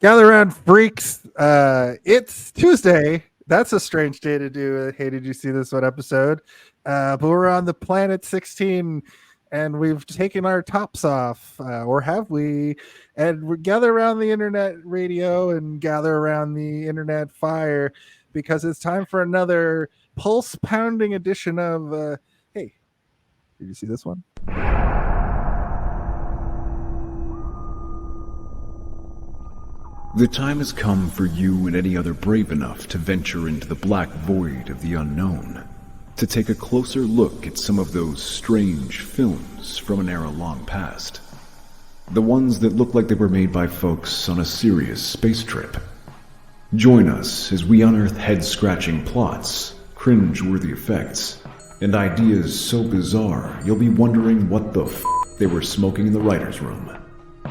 Gather around, freaks. It's Tuesday. That's a strange day to do. Hey, did you see this one episode? But we're on the planet 16 and we've taken our tops off, or have we? And we gather around the internet radio and gather around the internet fire because it's time for another pulse pounding edition of Hey, did you see this one? The time has come for you and any other brave enough to venture into the black void of the unknown, to take a closer look at some of those strange films from an era long past. The ones that look like they were made by folks on a serious space trip. Join us as we unearth head-scratching plots, cringe-worthy effects, and ideas so bizarre you'll be wondering what the f*** they were smoking in the writer's room.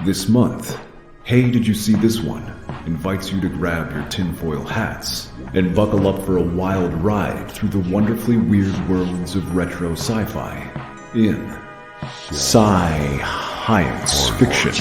This month, Hey, Did You See This One? Invites you to grab your tinfoil hats and buckle up for a wild ride through the wonderfully weird worlds of retro sci-fi in Sci-HIGH-ence Fiction.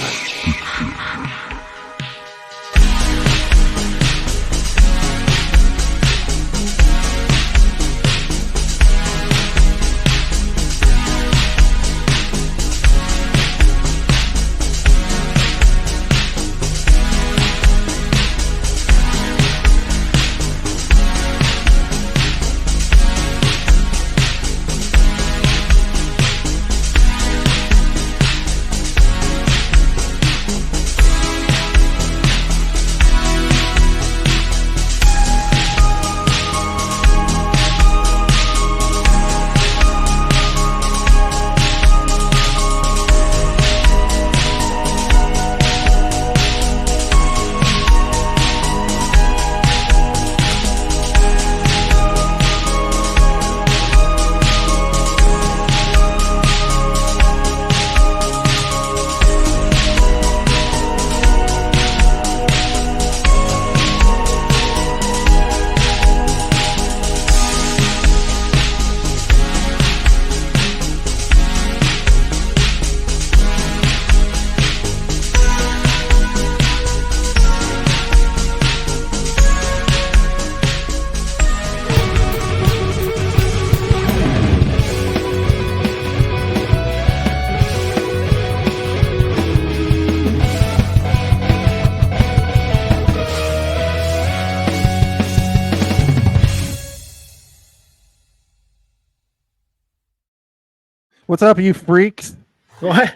What's up, you freaks? What?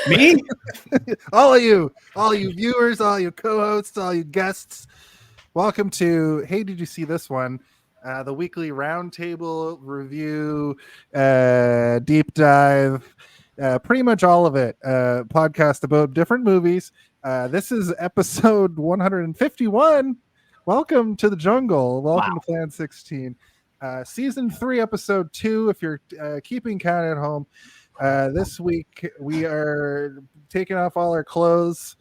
Me? all of you viewers, all you co-hosts, all you guests. Welcome to Hey, Did You See This One? The weekly roundtable review, deep dive, pretty much all of it. Podcast about different movies. This is episode 151. Welcome to the jungle. Welcome to Planet 16. Season 3, episode 2, if you're keeping count at home. This week we are taking off all our clothes.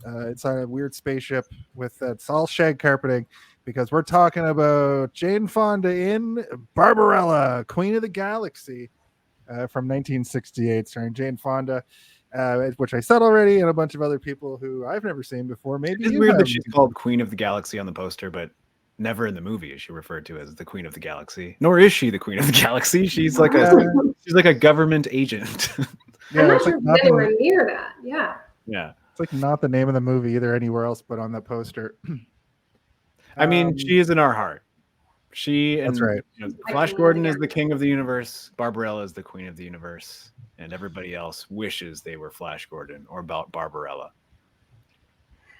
It's on a weird spaceship with it's all shag carpeting because we're talking about Jane Fonda in Barbarella, Queen of the Galaxy, from 1968, starring Jane Fonda, which I said already, and a bunch of other people who I've never seen before. Maybe it's weird that she's called Queen of the Galaxy on the poster, but never in the movie is she referred to as the Queen of the Galaxy. Nor is she the Queen of the Galaxy. She's like a government agent. Yeah, I'm not sure like anywhere near that. Yeah. It's like not the name of the movie either anywhere else but on that poster. I mean, she is in our heart. That's right. Flash Gordon is the king of the universe. Barbarella is the queen of the universe, and everybody else wishes they were Flash Gordon or about Barbarella.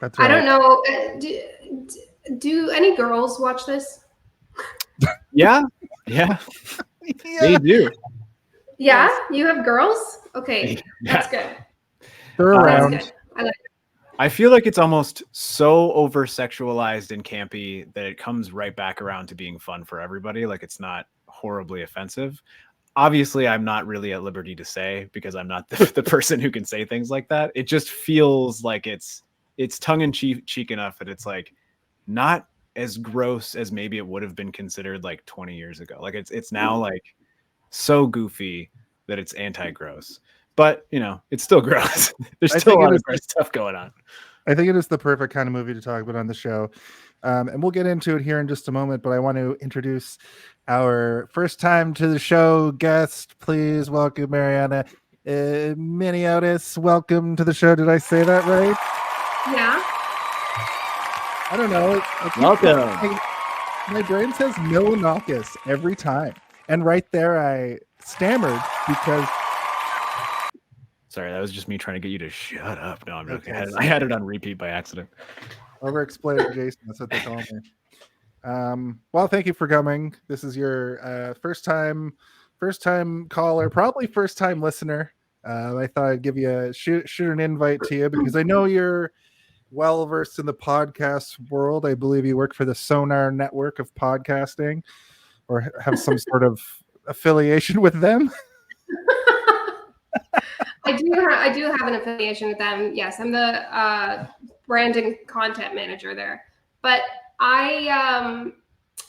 That's right. I don't know. Do any girls watch this? Yeah. They do. Yeah, you have girls? Okay, that's good. They're around. That's good. I like it. I feel like it's almost so over-sexualized and campy that it comes right back around to being fun for everybody. Like, it's not horribly offensive. Obviously, I'm not really at liberty to say because I'm not the person who can say things like that. It just feels like it's tongue-in-cheek enough that it's like not as gross as maybe it would have been considered like 20 years ago. Like it's now like so goofy that it's anti-gross, but you know, it's still gross. There's still a lot of gross stuff going on. I think it is the perfect kind of movie to talk about on the show. And we'll get into it here in just a moment, but I want to introduce our first time to the show guest. Please welcome Marianna Miniotis. Welcome to the show. Did I say that right? Yeah. I don't know. Welcome. My brain says Milanakis every time. And right there I stammered because... Sorry, that was just me trying to get you to shut up. No, I'm joking. Okay. I had it on repeat by accident. Over-explaining Jason, that's what they call me. Well, thank you for coming. This is your first time caller, probably first time listener. I thought I'd give you a shoot an invite to you because I know you're well versed in the podcast world. I believe you work for the Sonar network of podcasting or have some sort of affiliation with them. I do have an affiliation with them. Yes, I'm the branding content manager there. But I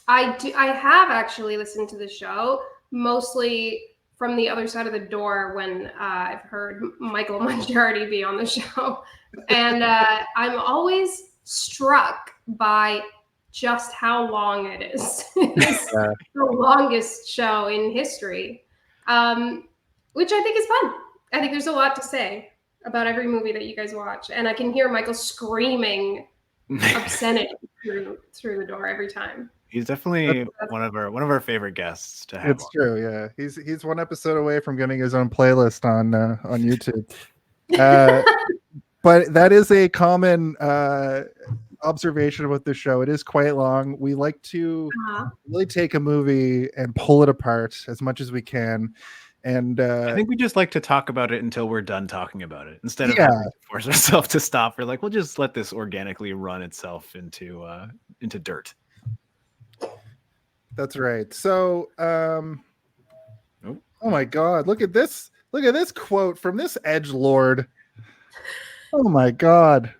have actually listened to the show mostly from the other side of the door when I've heard Michael Mangiardi be on the show, and I'm always struck by just how long it is. It's the longest show in history, which I think is fun. I think there's a lot to say about every movie that you guys watch, and I can hear Michael screaming obscenity through the door every time. He's definitely one of our favorite guests to have. It's true, yeah. He's one episode away from getting his own playlist on YouTube. But that is a common observation about the show. It is quite long. We like to really take a movie and pull it apart as much as we can. And I think we just like to talk about it until we're done talking about it instead of having to force ourselves to stop. We're like, we'll just let this organically run itself into dirt. That's right. So, oh my God, look at this quote from this edgelord. Oh my God.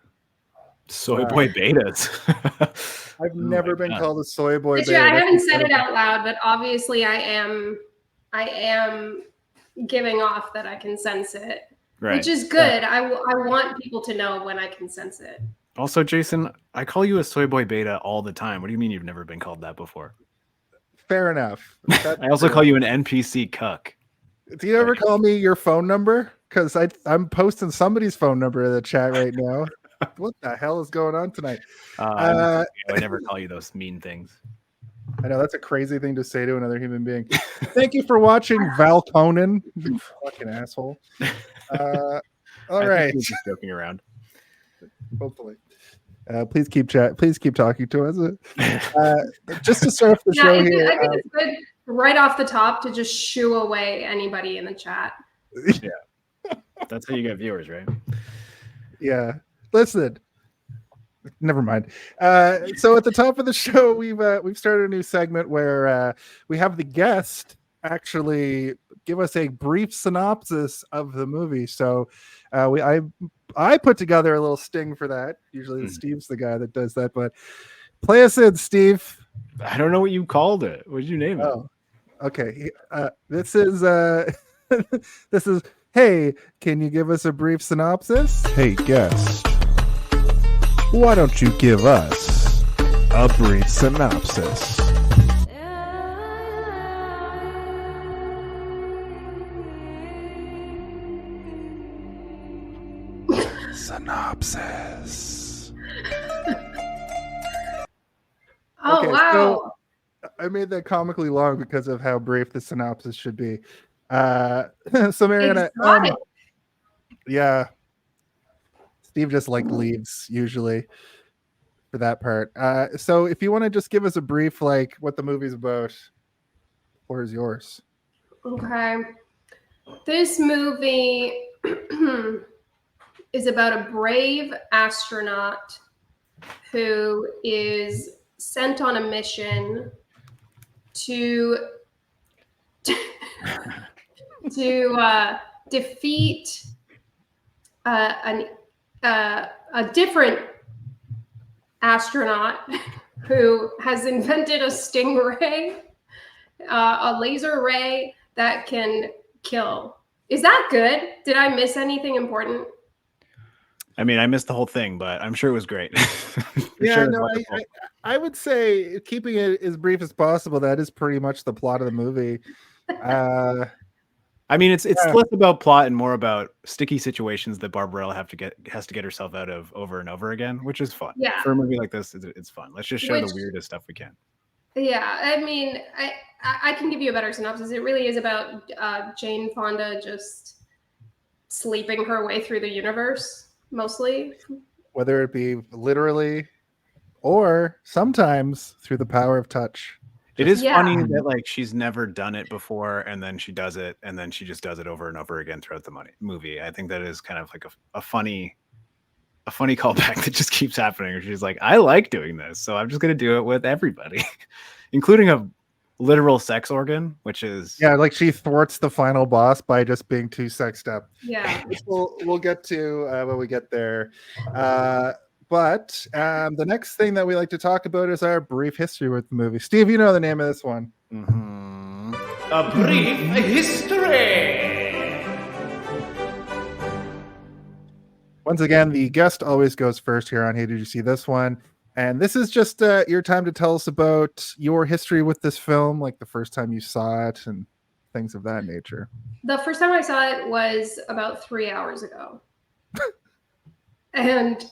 Soy boy betas. I've never been called a soy boy beta. I haven't said it out loud, but obviously I am giving off that I can sense it, right, which is good. I want people to know when I can sense it. Also, Jason, I call you a soy boy beta all the time. What do you mean you've never been called that before? Fair enough. I also call you an NPC cuck. Do you ever call me your phone number? Because I'm posting somebody's phone number in the chat right now. What the hell is going on tonight? I never call you those mean things. I know that's a crazy thing to say to another human being. Thank you for watching, Val Conan. You fucking asshole. All right. Just joking around. Hopefully. Please keep talking to us. Just to start off the show here. I think it's good right off the top to just shoo away anybody in the chat. Yeah. That's how you get viewers, right? Yeah. Listen. Never mind. So at the top of the show, we've started a new segment where we have the guest actually give us a brief synopsis of the movie. So I put together a little sting for that. Usually Steve's the guy that does that, but play us in, Steve. I don't know what you called it. What did you name it? Oh, okay. This is this is. Hey, can you give us a brief synopsis? Hey, guest. Why don't you give us a brief synopsis? Synopsis. Oh, okay, wow. So I made that comically long because of how brief the synopsis should be. So Marianna, yeah. Steve just leaves usually for that part. So if you want to just give us a brief, what the movie's about, or is yours? Okay. This movie is about a brave astronaut who is sent on a mission to defeat a different astronaut who has invented a stingray, a laser ray that can kill. Is that good? Did I miss anything important? I mean, I missed the whole thing, but I'm sure it was great. Yeah, no, I would say keeping it as brief as possible. That is pretty much the plot of the movie. I mean, it's less about plot and more about sticky situations that Barbarella has to get herself out of over and over again, which is fun. Yeah. For a movie like this, it's fun. Let's just show the weirdest stuff we can. Yeah, I mean, I can give you a better synopsis. It really is about Jane Fonda just sleeping her way through the universe, mostly. Whether it be literally or sometimes through the power of touch. It is funny that like she's never done it before, and then she does it, and then she just does it over and over again throughout the movie. I think that is kind of like a funny callback that just keeps happening. She's like, I like doing this, so I'm just gonna do it with everybody, including a literal sex organ, which is like she thwarts the final boss by just being too sexed up. Yeah, we'll get to when we get there. But the next thing that we like to talk about is our brief history with the movie. Steve, you know the name of this one. Mm-hmm. A brief history. Once again, the guest always goes first here on Hey, Did You See This One? And this is just your time to tell us about your history with this film, like the first time you saw it and things of that nature. the first time I saw it was about 3 hours ago. And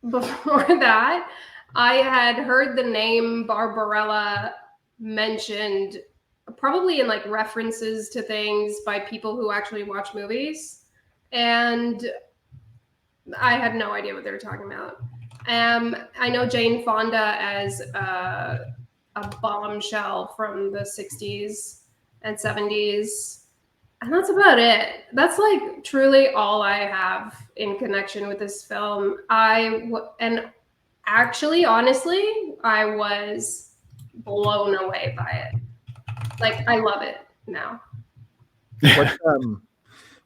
before that, I had heard the name Barbarella mentioned probably in like references to things by people who actually watch movies. And I had no idea what they were talking about. I know Jane Fonda as a bombshell from the 60s and 70s. And that's about it. That's like truly all I have in connection with this film. And actually, honestly, I was blown away by it. Like, I love it now.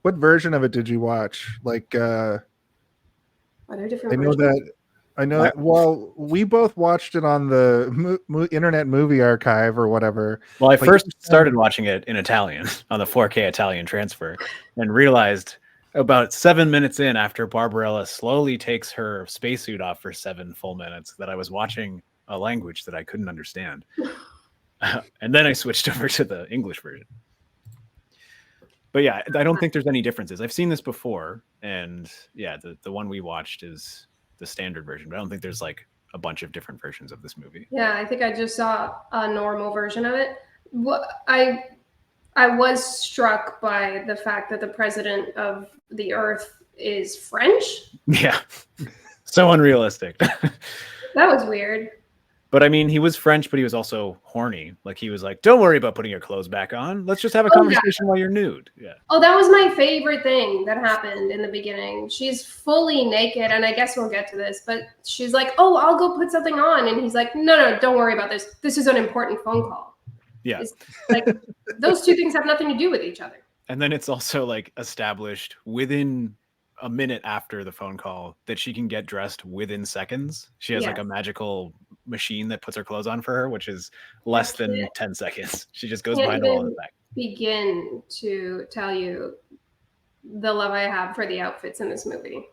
What version of it did you watch? Like, Are there different versions? I know that. Well, we both watched it on the Internet Movie Archive or whatever. Well, I first started watching it in Italian on the 4K Italian transfer and realized about 7 minutes in, after Barbarella slowly takes her spacesuit off for 7 full minutes, that I was watching a language that I couldn't understand. And then I switched over to the English version. But yeah, I don't think there's any differences. I've seen this before, and yeah, the one we watched is the standard version, but I don't think there's like a bunch of different versions of this movie. Yeah, I think I just saw a normal version of it. I was struck by the fact that the president of the Earth is French. Yeah, so unrealistic. That was weird. But I mean, he was French, but he was also horny. Like, he was like, don't worry about putting your clothes back on. Let's just have a conversation while you're nude. Yeah. Oh, that was my favorite thing that happened in the beginning. She's fully naked, and I guess we'll get to this, but she's like, oh, I'll go put something on. And he's like, no, don't worry about this. This is an important phone call. Yeah. It's like, those two things have nothing to do with each other. And then it's also like established within a minute after the phone call that she can get dressed within seconds. She has like a magical machine that puts her clothes on for her, which is less than 10 seconds. She just goes behind the wall in the back. Begin to tell you the love I have for the outfits in this movie.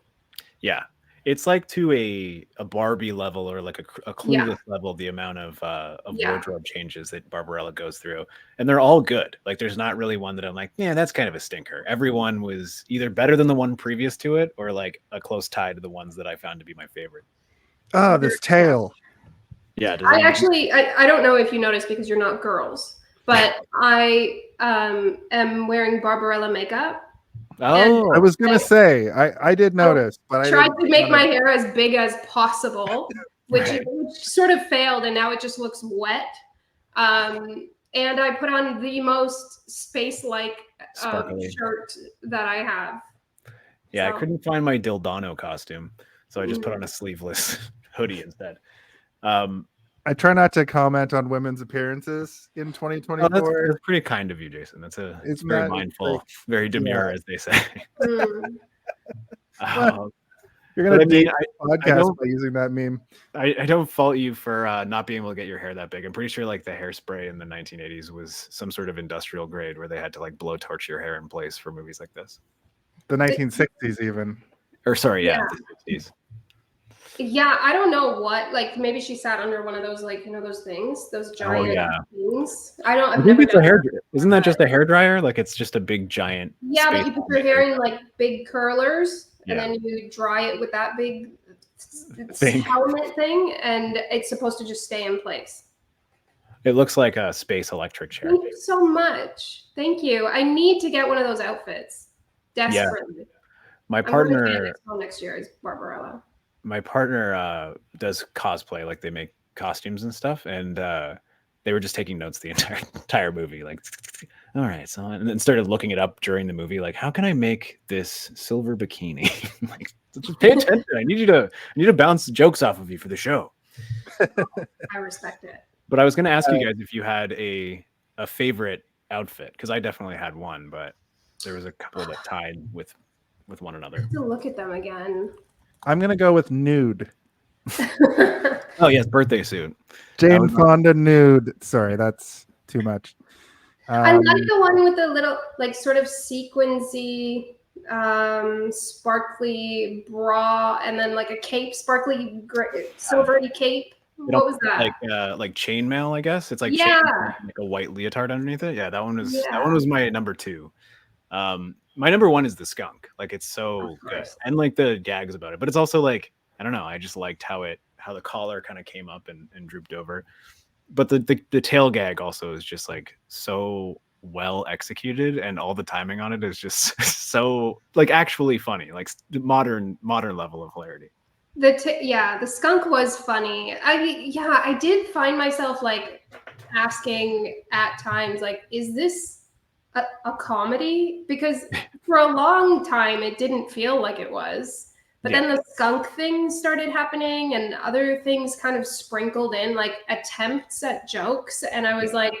Yeah. It's like to a Barbie level, or like a Clueless level, the amount of wardrobe changes that Barbarella goes through. And they're all good. Like, there's not really one that I'm like, yeah, that's kind of a stinker. Everyone was either better than the one previous to it, or like a close tie to the ones that I found to be my favorite. Oh, this tail. Yeah. I don't know if you noticed because you're not girls, but I am wearing Barbarella makeup. Oh, I was gonna say I did notice, but I tried to make my hair as big as possible, which sort of failed, and now it just looks wet. And I put on the most space-like shirt that I have. Yeah, so I couldn't find my Dildano costume, so I just put on a sleeveless hoodie instead. I try not to comment on women's appearances in 2024. Oh, that's pretty kind of you, Jason. It's very mindful, very demure, as they say. You're gonna date podcast by using that meme. I don't fault you for not being able to get your hair that big. I'm pretty sure like the hairspray in the 1980s was some sort of industrial grade where they had to like blowtorch your hair in place for movies like this. The 1960s even. Or sorry, Yeah. the 60s. Yeah, I don't know what. Like maybe she sat under one of those, like those things, those giant things. I've never done that. Isn't that just a hair dryer? Like it's just a big giant. Yeah, but you put your hair in like big curlers, and Yeah. then you dry it with that big Thing. helmet thing, and it's supposed to just stay in place. It looks like a space electric chair. Thank you so much. Thank you. I need to get one of those outfits desperately. Yeah. My partner I'm going to next year is Barbarella. My partner does cosplay, like they make costumes and stuff, and they were just taking notes the entire movie, like, all right, so, and then started looking it up during the movie, like, how can I make this silver bikini? Like, just pay attention. I need to bounce jokes off of you for the show. I respect it. But I was going to ask you guys if you had a favorite outfit, because I definitely had one, but there was a couple that tied with one another. I have to look at them again. I'm gonna go with nude. Oh yes, birthday suit. Jane Fonda nude. Sorry, that's too much. I like the one with the little, like, sort of sequency, sparkly bra, and then like a cape, sparkly silvery cape. What was that? Like chainmail, I guess. It's like like a white leotard underneath it. Yeah, that one was my number 2. My number 1 is the skunk. Like it's so good, and like the gags about it. But it's also like, I don't know. I just liked how the collar kind of came up and drooped over. But the tail gag also is just like so well executed, and all the timing on it is just so like actually funny, like modern level of hilarity. The skunk was funny. I did find myself like asking at times, like, is this a comedy? Because for a long time it didn't feel like it was, but then the skunk thing started happening and other things kind of sprinkled in, like attempts at jokes, and I was like,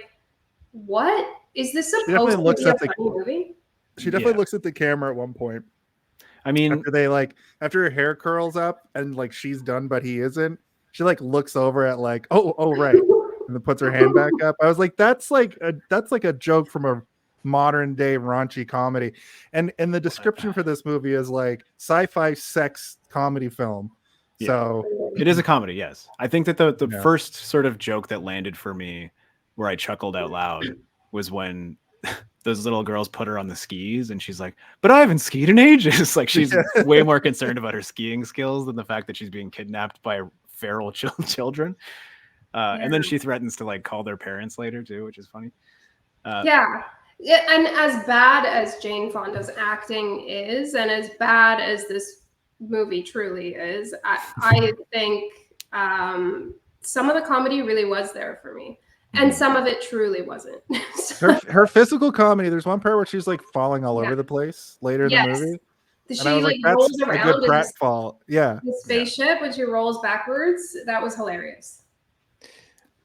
what is this supposed to be a funny movie? She definitely looks at the camera at one point. I mean, after her hair curls up and like she's done but he isn't, she like looks over at like oh right, and then puts her hand back up. I was like, that's like a joke from a modern day raunchy comedy, and the description for this movie is like sci-fi sex comedy film. So it is a comedy. Yes, I think that the first sort of joke that landed for me where I chuckled out loud was when those little girls put her on the skis and she's like, but I haven't skied in ages. Like she's way more concerned about her skiing skills than the fact that she's being kidnapped by feral children. And then she threatens to like call their parents later too, which is funny. And as bad as Jane Fonda's acting is, and as bad as this movie truly is, I think some of the comedy really was there for me, and some of it truly wasn't. her physical comedy, there's one part where she's like falling all over the place later in the movie. She like rolls around a good pratfall. Yeah, the spaceship when she rolls backwards. That was hilarious.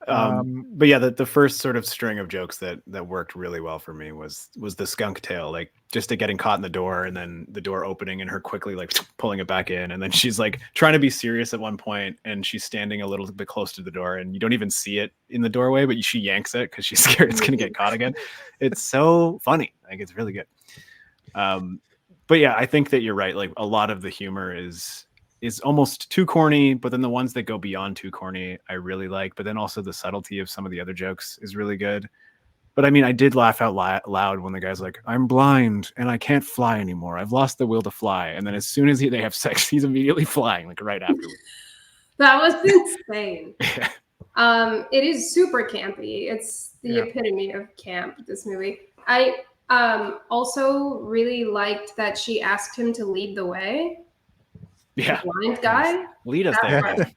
But yeah, the first sort of string of jokes that worked really well for me was the skunk tail, like just getting caught in the door and then the door opening and her quickly like pulling it back in, and then she's like trying to be serious at one point and she's standing a little bit close to the door and you don't even see it in the doorway, but she yanks it because she's scared it's gonna get caught again. It's so funny, like it's really good. But yeah, I think that you're right. Like a lot of the humor is almost too corny, but then the ones that go beyond too corny I really like, but then also the subtlety of some of the other jokes is really good. But I mean, I did laugh out loud when the guy's like, I'm blind and I can't fly anymore, I've lost the will to fly, and then as soon as they have sex he's immediately flying, like right afterwards. That was insane. It is super campy. It's the epitome of camp, this movie. I also really liked that she asked him to lead the way. Yeah, the blind guy, lead us there,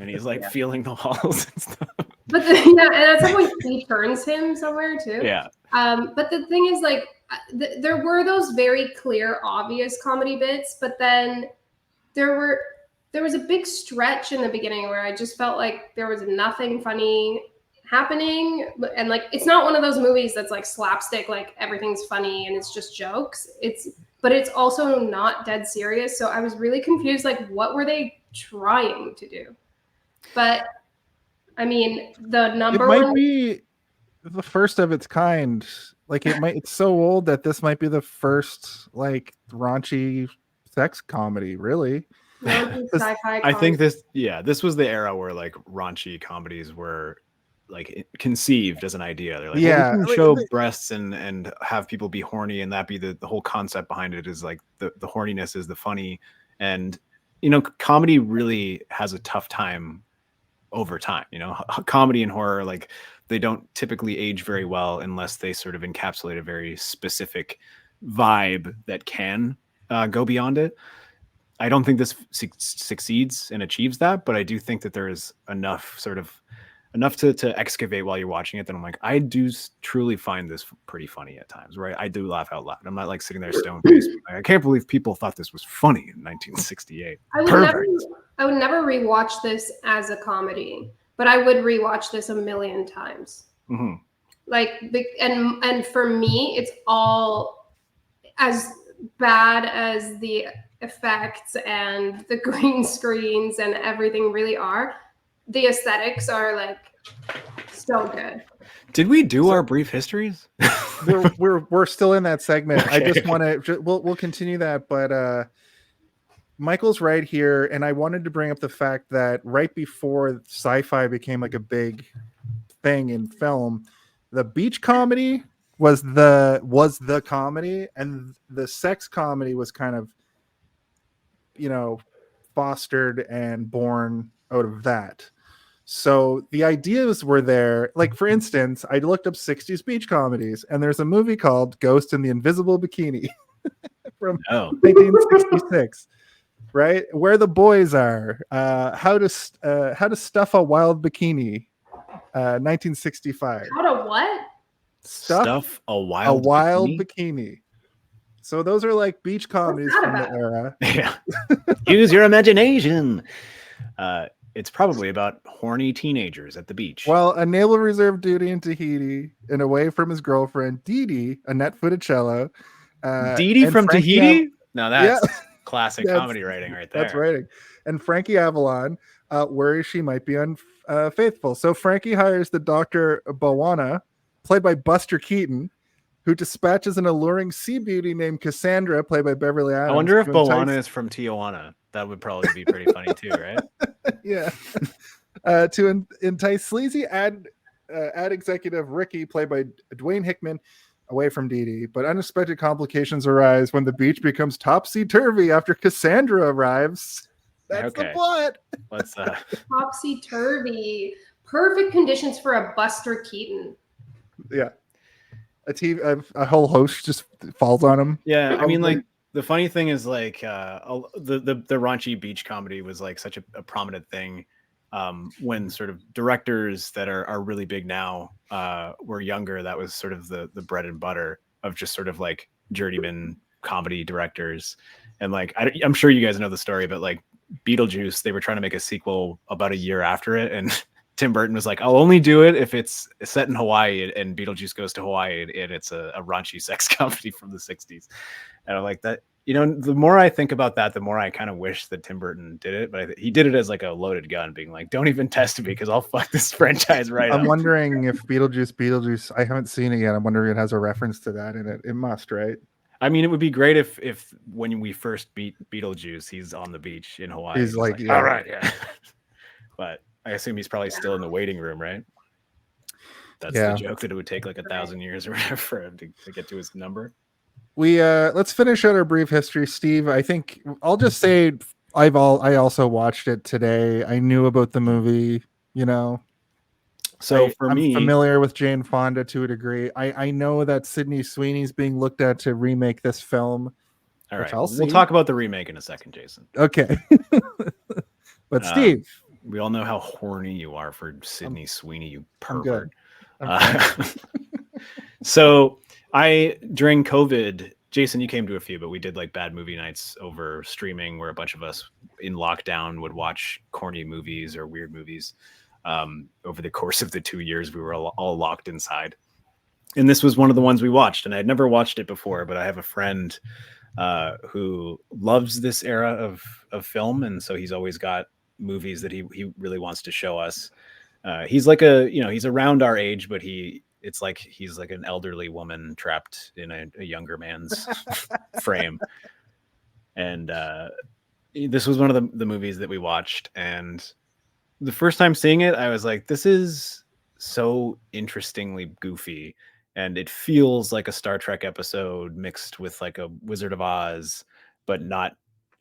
and he's like feeling the walls and stuff. But and at some point he turns him somewhere too. Yeah. But the thing is, like, there were those very clear, obvious comedy bits, but then there was a big stretch in the beginning where I just felt like there was nothing funny happening, and like it's not one of those movies that's like slapstick, like everything's funny and it's just jokes. But it's also not dead serious. So I was really confused, like, what were they trying to do? But I mean, the number one... It might be the first of its kind. Like it's so old that this might be the first like raunchy sex comedy, really. Sci-fi I think comedy. this was the era where like raunchy comedies were like conceived as an idea. They're like, well, Yeah, we can show breasts and have people be horny, and that be the whole concept behind it is like the horniness is the funny. And you know, comedy really has a tough time over time. You know, comedy and horror, like they don't typically age very well unless they sort of encapsulate a very specific vibe that can go beyond it. I don't think this succeeds and achieves that, but I do think that there is enough to excavate while you're watching it that I'm like, I do truly find this pretty funny at times, right? I do laugh out loud. I'm not like sitting there stone faced. Like, I can't believe people thought this was funny in 1968. I would never rewatch this as a comedy, but I would rewatch this a million times. Mm-hmm. Like, and for me, it's all as bad as the effects and the green screens and everything really are. The aesthetics are like so good. Did we do our brief histories? we're still in that segment. Okay. I just want to we'll continue that, but Michael's right here, and I wanted to bring up the fact that right before sci-fi became like a big thing in film, the beach comedy was the comedy, and the sex comedy was kind of, you know, fostered and born out of that. So the ideas were there. Like, for instance, I looked up 60s beach comedies, and there's a movie called Ghost in the Invisible Bikini from 1966, right? Where the Boys Are, how to stuff a wild bikini, 1965. How to what? Stuff a wild bikini. So those are like beach comedies from the era. Yeah. Use your imagination. It's probably about horny teenagers at the beach. Well, a naval reserve duty in Tahiti and away from his girlfriend, Dee Dee, Annette Funicello. Dee Dee from Tahiti? No, that's classic comedy writing right there. That's writing. And Frankie Avalon worries she might be unfaithful. So Frankie hires the Dr. Bawana, played by Buster Keaton, who dispatches an alluring sea beauty named Cassandra, played by Beverly Adams. I wonder if Bawana is from Tijuana. That would probably be pretty funny too, right? Yeah. To entice sleazy ad executive Ricky, played by Dwayne Hickman, away from Dee Dee. But unexpected complications arise when the beach becomes topsy-turvy after Cassandra arrives. That's the plot. Let's Topsy-turvy. Perfect conditions for a Buster Keaton. Yeah. A whole host just falls on him. Yeah, I mean, like, the funny thing is, like, the raunchy beach comedy was like such a prominent thing when sort of directors that are really big now were younger. That was sort of the bread and butter of just sort of like journeyman comedy directors. And like, I'm sure you guys know the story, but like Beetlejuice, they were trying to make a sequel about a year after it, and Tim Burton was like, I'll only do it if it's set in Hawaii, and Beetlejuice goes to Hawaii, and it's a raunchy sex comedy from the 60s. And I'm like, that, you know, the more I think about that, the more I kind of wish that Tim Burton did it. But he did it as like a loaded gun, being like, don't even test me because I'll fuck this franchise right up. I'm wondering if Beetlejuice, I haven't seen it yet. I'm wondering if it has a reference to that in it. It must, right? I mean, it would be great if when we first beat Beetlejuice, he's on the beach in Hawaii. He's like yeah. All right, yeah. But I assume he's probably still in the waiting room, right? That's the joke, that it would take like 1,000 years or whatever for him to get to his number. We let's finish out our brief history, Steve. I think I'll just say I also watched it today. I knew about the movie, you know. So I'm familiar with Jane Fonda to a degree. I know that Sydney Sweeney's being looked at to remake this film. All right, we'll talk about the remake in a second, Jason. Okay. But Steve, we all know how horny you are for Sydney Sweeney, you pervert. So during COVID, Jason, you came to a few, but we did like bad movie nights over streaming where a bunch of us in lockdown would watch corny movies or weird movies. Over the course of the 2 years, we were all locked inside. And this was one of the ones we watched, and I'd never watched it before, but I have a friend who loves this era of film. And so he's always got movies that he really wants to show us. He's like he's around our age, but it's like he's like an elderly woman trapped in a younger man's frame. And this was one of the movies that we watched, and the first time seeing it, I was like, this is so interestingly goofy, and it feels like a Star Trek episode mixed with like a Wizard of Oz, but not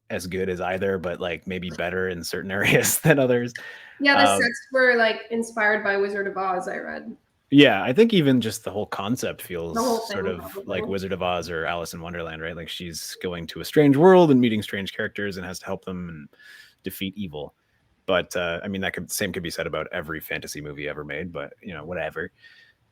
as good as either, but like maybe better in certain areas than others. Yeah, the sets were like inspired by Wizard of Oz, I read. Yeah, I think even just the whole concept feels sort of probably. like Wizard of Oz or Alice in Wonderland, right? Like she's going to a strange world and meeting strange characters and has to help them and defeat evil. But I mean, same could be said about every fantasy movie ever made. But you know, whatever.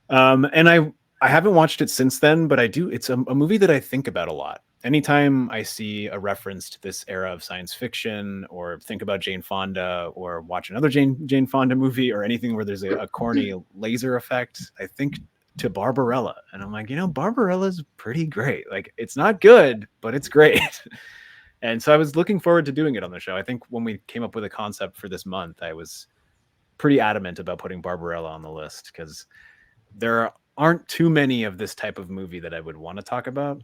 And I haven't watched it since then, but I do. It's a movie that I think about a lot. Anytime I see a reference to this era of science fiction, or think about Jane Fonda, or watch another Jane Fonda movie, or anything where there's a corny laser effect, I think to Barbarella, and I'm like, you know, Barbarella's pretty great. Like, it's not good, but it's great. And so I was looking forward to doing it on the show. I think when we came up with a concept for this month, I was pretty adamant about putting Barbarella on the list because there aren't too many of this type of movie that I would want to talk about.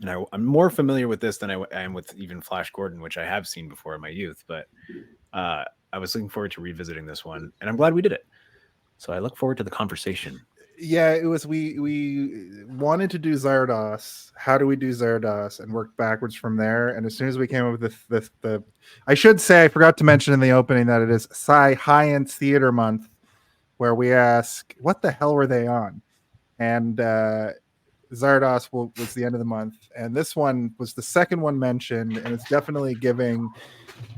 And I'm more familiar with this than I am with even Flash Gordon, which I have seen before in my youth. But I was looking forward to revisiting this one, and I'm glad we did it. So I look forward to the conversation. Yeah, it was we wanted to do Zardos. How do we do Zardos, and work backwards from there? And as soon as we came up with the I should say, I forgot to mention in the opening that it is Sci-HIGH-ence Theater Month, where we ask, what the hell were they on? And Zardos was the end of the month, and this one was the second one mentioned, and it's definitely giving,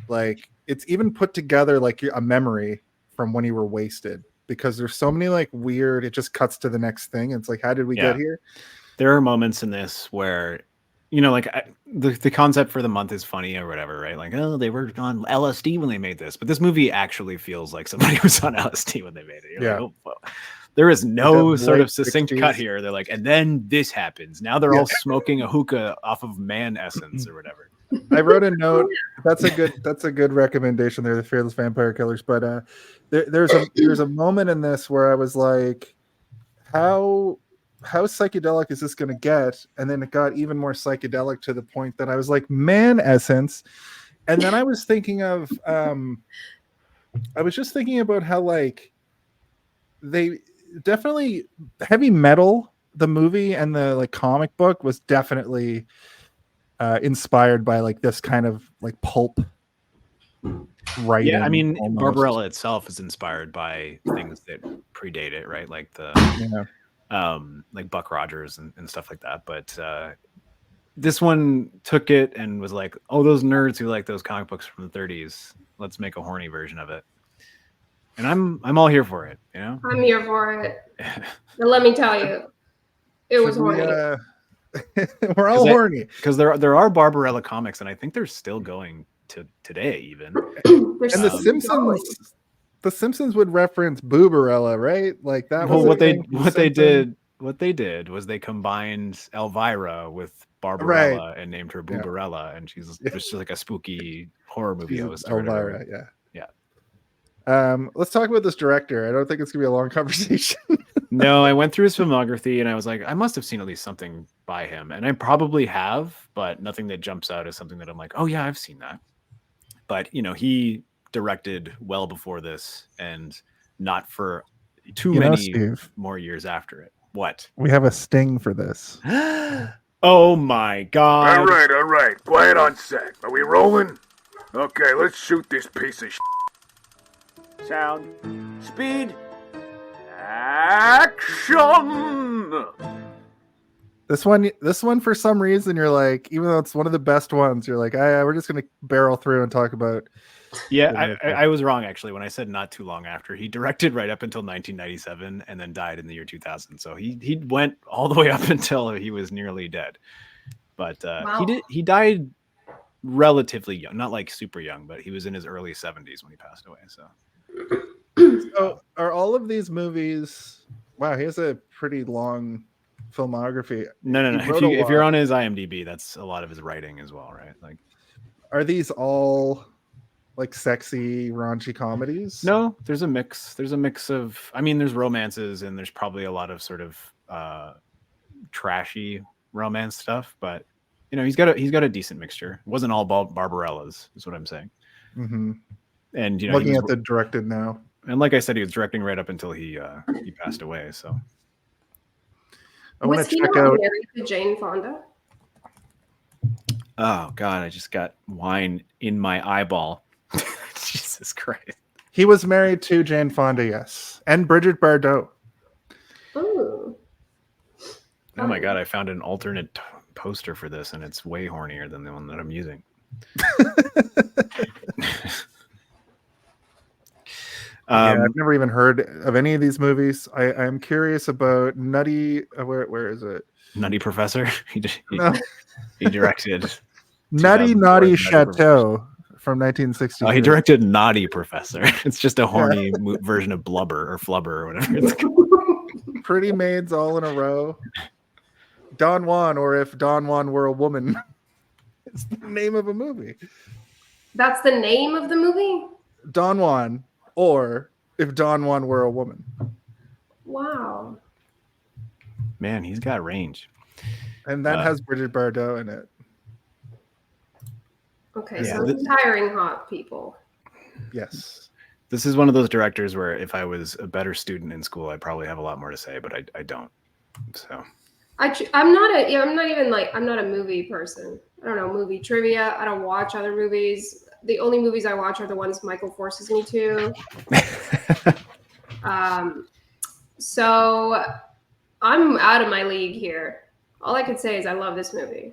like, it's even put together like a memory from when you were wasted, because there's so many like weird, it just cuts to the next thing. It's like, how did we get here? There are moments in this where, you know, like the concept for the month is funny or whatever, right? Like, oh, they were on LSD when they made this, but this movie actually feels like somebody was on LSD when they made it. You're like, oh, well. There is no sort of succinct 60s cut here. They're like, and then this happens. Now they're all smoking a hookah off of man essence or whatever. I wrote a note. That's a good recommendation there, the Fearless Vampire Killers. But there's a moment in this where I was like, how psychedelic is this going to get? And then it got even more psychedelic to the point that I was like, man essence. And then I was thinking of I was just thinking about how, like, they definitely Heavy Metal, the movie and the like comic book, was definitely inspired by like this kind of like pulp writing. Yeah, I mean, almost. Barbarella itself is inspired by things that predate it, right? Like like Buck Rogers and stuff like that. But this one took it and was like, oh, those nerds who like those comic books from the 30s, let's make a horny version of it. And I'm all here for it, you know? I'm here for it. And let me tell you, it was horny. We're all horny. Because there are Barbarella comics, and I think they're still going to today, even. And the Simpsons would reference Boobarella, right? Like that was what they did was they combined Elvira with Barbarella and named her Boobarella, and she's just like a spooky horror movie host. Elvira, yeah. Let's talk about this director. I don't think it's gonna be a long conversation. No, I went through his filmography and I was like, I must have seen at least something by him, and I probably have, but nothing that jumps out as something that I'm like, oh yeah, I've seen that. But you know, he directed well before this, and not for too many Steve, more years after it. What? We have a sting for this. Oh my god! All right. Quiet on set. Are we rolling? Okay, let's shoot this piece of shit. Sound, speed, action. This one for some reason you're like, even though it's one of the best ones, you're like, we're just gonna barrel through and talk about. Yeah, I was wrong actually when I said not too long after. He directed right up until 1997 and then died in the year 2000. So he went all the way up until he was nearly dead. But wow. He died relatively young, not like super young, but he was in his early 70s when he passed away. So are all of these movies? Wow, he has a pretty long filmography. No. If you're on his IMDb, that's a lot of his writing as well, right? Like, are these all like sexy, raunchy comedies? No, there's a mix. There's a mix of, I mean, there's romances and there's probably a lot of sort of trashy romance stuff, but you know, he's got a decent mixture. It wasn't all Barbarellas, is what I'm saying. Mm-hmm. And you know, Looking at the directed now, and like I said, he was directing right up until he passed away. So I want Was to he check not out. married to Jane Fonda? oh god, I just got wine in my eyeball. Jesus Christ. He was married to Jane Fonda, yes, and Bridget Bardot. Ooh. Oh my god, I found an alternate poster for this, and it's way hornier than the one that I'm using. Yeah, I've never even heard of any of these movies. I'm curious about Nutty. Where is it? Nutty Professor. No. He directed Nutty 2004's Naughty Nutty Chateau from 1963. Oh, he directed Naughty Professor. It's just a horny version of Blubber or Flubber or whatever it's called. Pretty Maids All in a Row. Don Juan, or If Don Juan Were a Woman. It's the name of a movie. That's the name of the movie? Don Juan, or If Don Juan Were a Woman. Wow. Man, he's got range. And that has Bridget Bardot in it. Okay, so it's tiring hot people. Yes. This is one of those directors where if I was a better student in school, I'd probably have a lot more to say, but I don't. So I'm not a movie person. I don't know movie trivia. I don't watch other movies. The only movies I watch are the ones Michael forces me to. So I'm out of my league here. All I can say is I love this movie.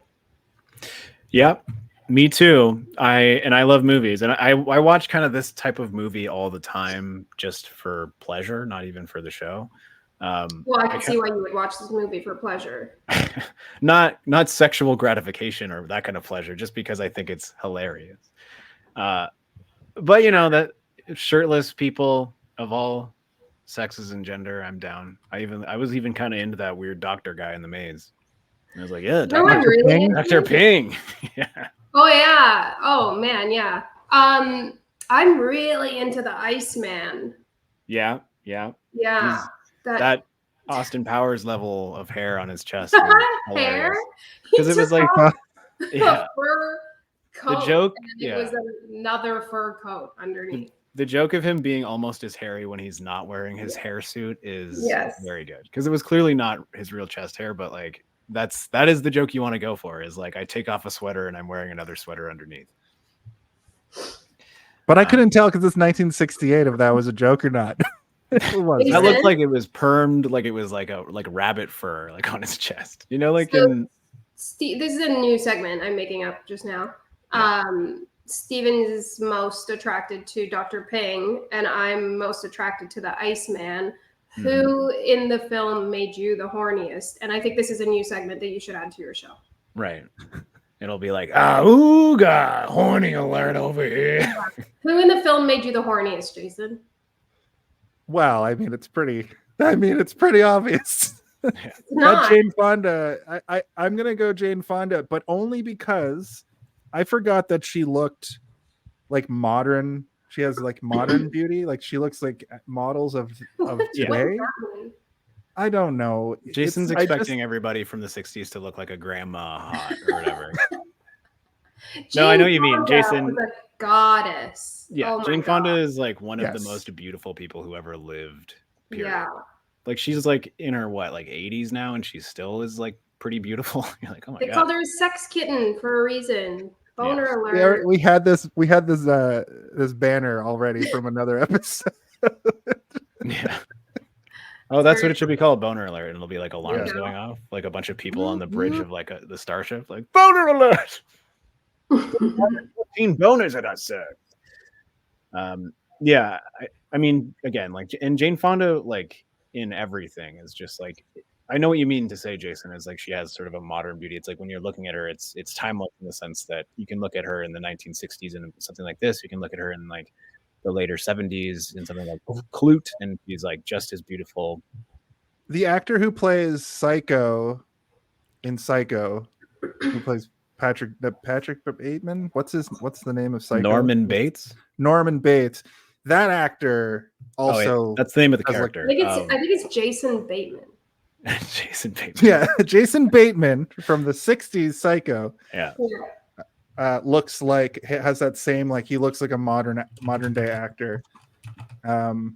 Yep. Me too. I love movies, and I watch kind of this type of movie all the time just for pleasure, not even for the show. Well, I can see why you would watch this movie for pleasure. not sexual gratification or that kind of pleasure, just because I think it's hilarious. But you know that shirtless people of all sexes and gender, I'm down. I was even kind of into that weird doctor guy in The Maze. And I was like, yeah, Dr. Ping. Yeah. Oh yeah. Oh man, yeah. I'm really into the Iceman. Yeah. That Austin Powers level of hair on his chest. hair? Because it was like a fur coat. The joke. And it was another fur coat underneath. The joke of him being almost as hairy when he's not wearing his hair suit is very good. Because it was clearly not his real chest hair, but like that is the joke you want to go for, is like I take off a sweater and I'm wearing another sweater underneath. But I couldn't tell because it's 1968 if that was a joke or not. It was. That looked like it was permed, like it was like a rabbit fur like on his chest. You know, like Steve, this is a new segment I'm making up just now. Steven is most attracted to Dr. Ping, and I'm most attracted to the Iceman. Who in the film made you the horniest? And I think this is a new segment that you should add to your show. Right. It'll be like, ooga, horny alert over here. Who in the film made you the horniest, Jason? Well, I mean, it's pretty obvious. Not Jane Fonda. I'm gonna go Jane Fonda, but only because I forgot that she looked like modern. She has like modern beauty. Like she looks like models of today. I don't know. Jason's expecting everybody from the 60s to look like a grandma hot or whatever. No, I know what you mean. Jason was a goddess. Yeah, Jane Fonda is like one of the most beautiful people who ever lived. Period. Yeah. Like she's like in her like 80s now, and she still is like pretty beautiful. You're like, oh my god. They called her a sex kitten for a reason. Boner alert. We had this banner already from another episode. Yeah. Oh, that's what it should be called, boner alert, and it'll be like alarms going off, like a bunch of people on the bridge of like the starship, like boner alert. 14 boners at us, sir. Yeah, I mean, again, like, and Jane Fonda, like in everything, is just like, I know what you mean to say, Jason, is like she has sort of a modern beauty. It's like when you're looking at her, it's timeless in the sense that you can look at her in the 1960s and something like this. You can look at her in like the later 70s and something like Clute, and she's like just as beautiful. The actor who plays Psycho in Psycho, who plays Patrick Bateman. What's the name of Psycho? Norman Bates. That actor also. That's the name of the character. I think it's Jason Bateman. Jason Bateman. Yeah, Jason Bateman from the 60s Psycho. Yeah. Looks like has that same like he looks like a modern day actor. And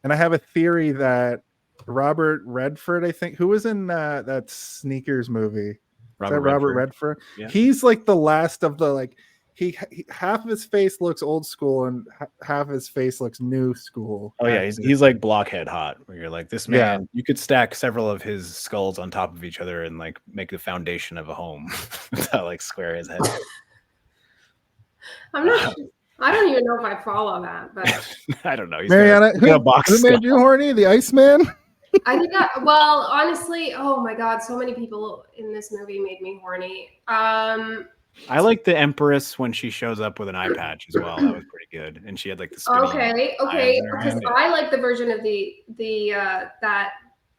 I have a theory that Robert Redford, I think, who was in that Sneakers movie. Robert Redford? Yeah. He's like the last of the like he half of his face looks old school and half of his face looks new school. Oh yeah, he's like blockhead hot, where you're like, this man, Yeah. you could stack several of his skulls on top of each other and like make the foundation of a home without like square his head. I'm not sure. I don't even know if I follow that, but I don't know. Marianna, who made you horny? The Iceman? I think that, well, honestly, oh my God, so many people in this movie made me horny. I like the Empress when she shows up with an eye patch as well. That was pretty good, and she had like the spinny okay, eyes in her because hand. I like the version of the that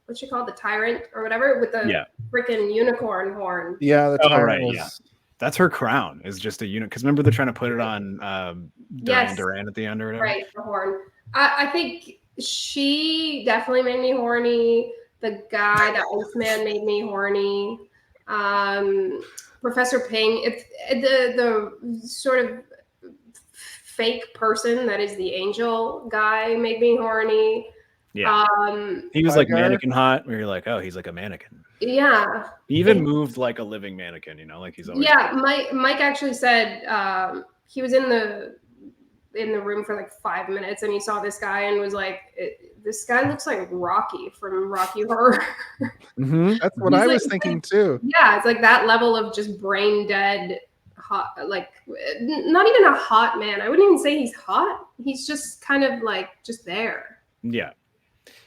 what's she called, the Tyrant or whatever, with the freaking unicorn horn. Yeah, the Tyrant right, yeah. That's her crown. Is just a unit. Because remember they're trying to put it on Duran at the end or whatever. Right, the horn. I think she definitely made me horny. The guy, the Iceman, made me horny. Professor Ping, if the sort of fake person that is the angel guy made me horny. Yeah. He was like mannequin hot, where you're like, oh, he's like a mannequin. Yeah. He even moved like a living mannequin, you know, like he's always. Yeah, Mike actually said he was in the room for like 5 minutes and he saw this guy and was like, this guy looks like Rocky from Rocky Horror. Mm-hmm. That's what I was thinking too. Yeah, it's like that level of just brain dead, hot, like not even a hot man. I wouldn't even say he's hot. He's just kind of like just there. Yeah.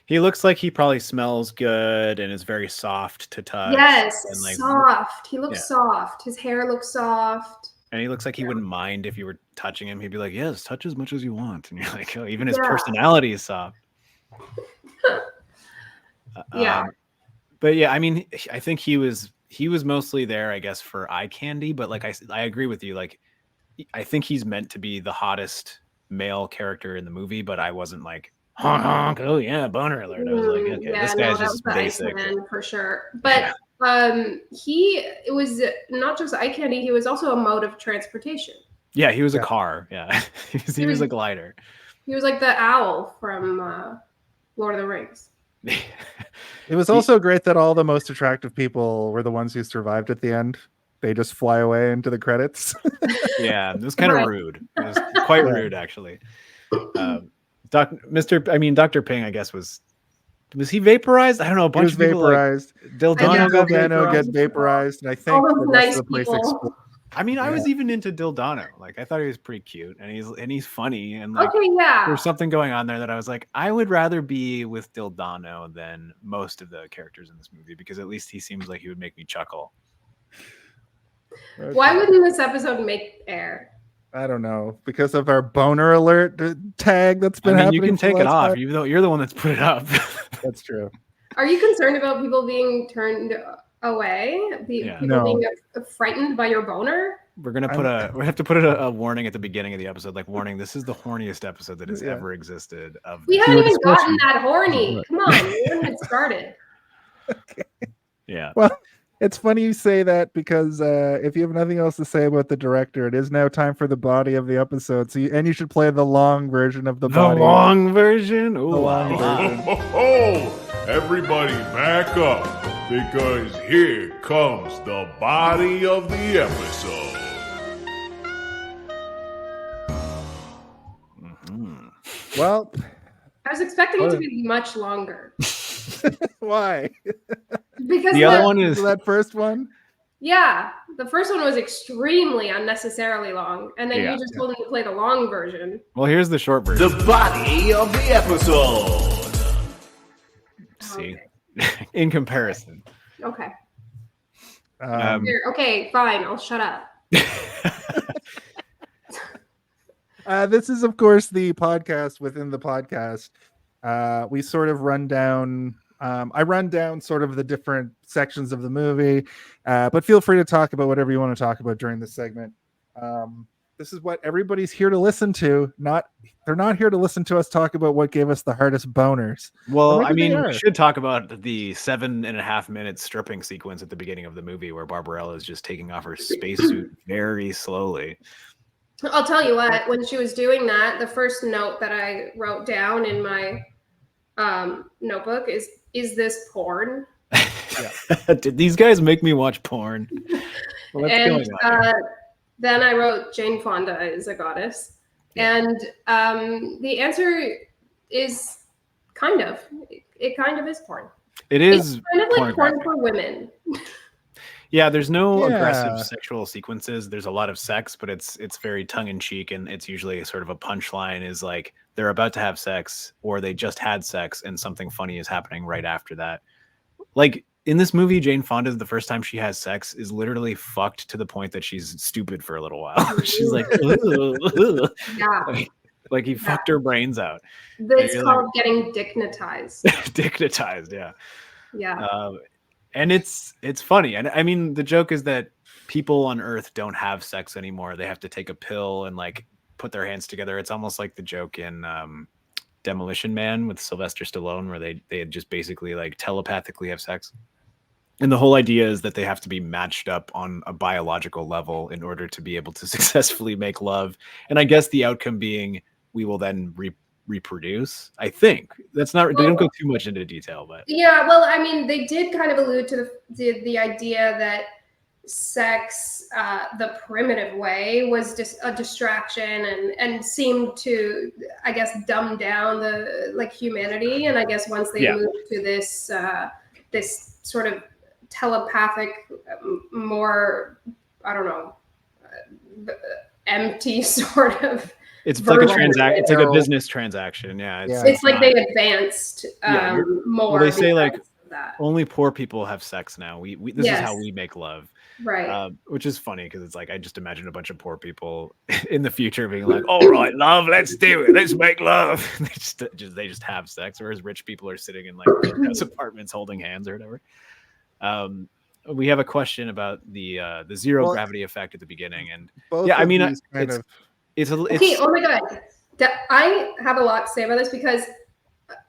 He looks like he probably smells good and is very soft to touch. Yes, and like, soft. He looks soft. His hair looks soft. And he looks like he wouldn't mind if you were touching him. He'd be like, yes, touch as much as you want. And you're like, oh, even his personality is soft. But yeah, I mean, I think he was mostly there, I guess, for eye candy. But like I agree with you. Like, I think he's meant to be the hottest male character in the movie, but I wasn't like, honk, honk, oh yeah, boner alert. I was like, okay, this guy's just basic. Iceman for sure. But he was not just eye candy, he was also a mode of transportation. Yeah, he was a car. Yeah. he was a glider. He was like the owl from Lord of the Rings. It was also great that all the most attractive people were the ones who survived at the end. They just fly away into the credits. Yeah, it was kind of rude. It was quite rude, actually. Dr. Ping, I guess, was he vaporized? I don't know. A bunch of people vaporized. Dildano get vaporized, and I think the rest of the place exploded. I mean, I was even into Dildano. Like, I thought he was pretty cute, and he's funny, and like, there's something going on there that I was like, I would rather be with Dildano than most of the characters in this movie, because at least he seems like he would make me chuckle. Okay. Why wouldn't this episode make air? I don't know, because of our boner alert tag that's been happening. You can take it off, even though you're the one that's put it up. That's true. Are you concerned about people being turned away? People being frightened by your boner? We have to put a warning at the beginning of the episode, like, warning, this is the horniest episode that has ever existed. We haven't even gotten that horny. Come on, we haven't even started. Okay. Yeah. Well, it's funny you say that, because if you have nothing else to say about the director, it is now time for the body of the episode. So you should play the long version of the body. The long version? Ooh, the long version. Oh, everybody back up, because here comes the body of the episode. Well, I was expecting it to be much longer. Why? Because the other one is that first one. Yeah, the first one was extremely unnecessarily long, and then you just told him to play the long version. Well, here's the short version. The body of the episode. See, in comparison. Okay. Okay, fine. I'll shut up. This is, of course, the podcast within the podcast. We sort of run down. I run down sort of the different sections of the movie, but feel free to talk about whatever you want to talk about during this segment. This is what everybody's here to listen to. They're not here to listen to us talk about what gave us the hardest boners. Well, Or I maybe they mean, are. we should talk about the 7.5-minute stripping sequence at the beginning of the movie where Barbarella is just taking off her spacesuit very slowly. I'll tell you what, when she was doing that, the first note that I wrote down in my notebook is this porn? Did these guys make me watch porn? What's And going on here? then I wrote Jane Fonda is a goddess. Yeah. And the answer is kind of. It kind of is porn. It is It's kind of like porn pornographic. for women. Yeah, there's no Yeah. aggressive sexual sequences. There's a lot of sex, but it's very tongue in cheek, and it's usually sort of a punchline is like they're about to have sex or they just had sex and something funny is happening right after that. Like in this movie, Jane Fonda, the first time she has sex is literally fucked to the point that she's stupid for a little while. She's like, ugh. Yeah. Like he fucked her brains out. It's you're called getting dignitized. Dignitized, yeah. Yeah. And it's funny. And I mean, the joke is that people on Earth don't have sex anymore. They have to take a pill and like put their hands together. It's almost like the joke in Demolition Man with Sylvester Stallone, where they just basically like telepathically have sex. And the whole idea is that they have to be matched up on a biological level in order to be able to successfully make love. And I guess the outcome being we will then reproduce. I think that's not. They don't go too much into detail, but yeah. Well, I mean, they did kind of allude to the idea that sex, the primitive way, was just a distraction and seemed to, I guess, dumb down the like humanity. And I guess once they moved to this this sort of telepathic, more, I don't know, empty sort of. It's like a transaction. It's like a business transaction. Yeah. It's like they advanced more. Well, they say like that. Only poor people have sex now. This is how we make love. Right. Which is funny because it's like I just imagine a bunch of poor people in the future being like, "All right, love, let's do it. Let's make love." they just have sex, whereas rich people are sitting in like penthouse apartments holding hands or whatever. We have a question about the zero gravity effect at the beginning, and I mean, it's okay. Oh my god, I have a lot to say about this because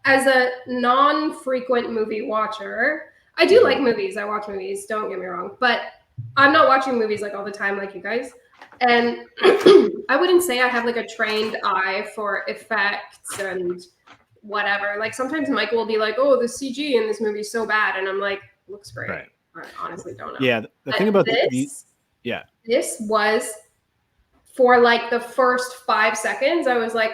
as a non-frequent movie watcher, I do like movies. I watch movies. Don't get me wrong, but I'm not watching movies like all the time like you guys. And I wouldn't say I have like a trained eye for effects and whatever. Like sometimes Michael will be like, "Oh, the CG in this movie is so bad," and I'm like, "Looks great." Right. I honestly don't know. Yeah, the thing about this was for like the first 5 seconds. I was like,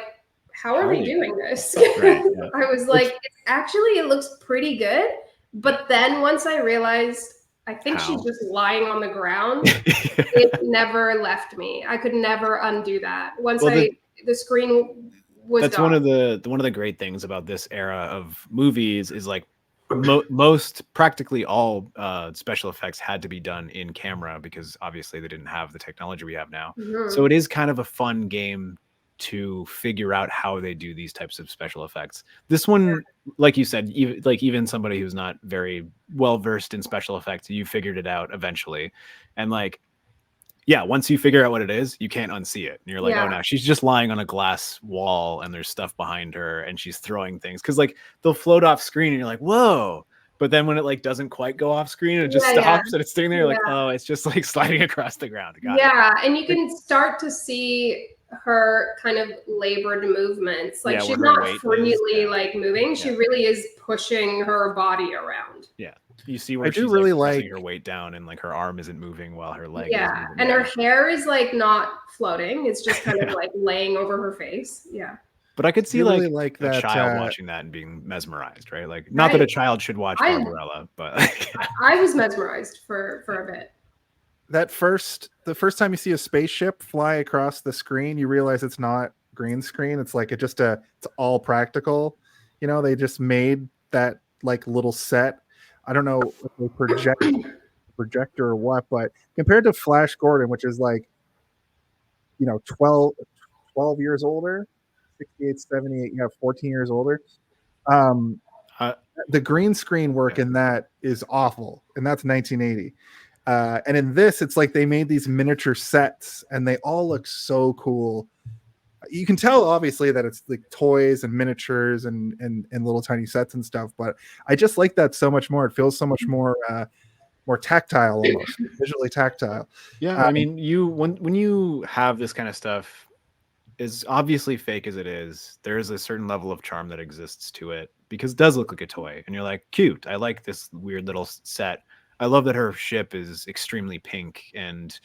"How are they doing this?" Right, yeah. I was like, it looks pretty good. But then once I realized, I think she's just lying on the ground. It never left me. I could never undo that. Once the screen was that's gone. one of the great things about this era of movies is like most practically all special effects had to be done in camera because obviously they didn't have the technology we have now. Mm-hmm. So it is kind of a fun game to figure out how they do these types of special effects. This one, like you said, even somebody who's not very well versed in special effects, you figured it out eventually. And like, once you figure out what it is, you can't unsee it. And you're like, oh no, she's just lying on a glass wall and there's stuff behind her and she's throwing things. Cause like they'll float off screen and you're like, whoa. But then when it like doesn't quite go off screen and it just stops and it's sitting there, like, oh, it's just like sliding across the ground. And you can start to see her kind of labored movements. Like she's not freely like moving. She really is pushing her body around. Yeah. You see where she's really pressing her weight down and like her arm isn't moving while her leg is moving. And her hair is like not floating. It's just kind of like laying over her face. Yeah. But I could see really like a that, child watching that and being mesmerized, right? Like not that a child should watch Barbarella, but I was mesmerized for a bit. The first time you see a spaceship fly across the screen, you realize it's not green screen. It's like it's all practical. You know, they just made that like little set. I don't know if they projector or what, but compared to Flash Gordon, which is like, 12 years older, 68, 78, 14 years older. The green screen work in that is awful. And that's 1980. And in this, it's like they made these miniature sets, and they all look so cool. You can tell obviously that it's like toys and miniatures and little tiny sets and stuff, but I just like that so much more. It feels so much more tactile, almost visually tactile. Yeah, I mean, when you have this kind of stuff, as obviously fake as it is, there is a certain level of charm that exists to it because it does look like a toy, and you're like, cute. I like this weird little set. I love that her ship is extremely pink, and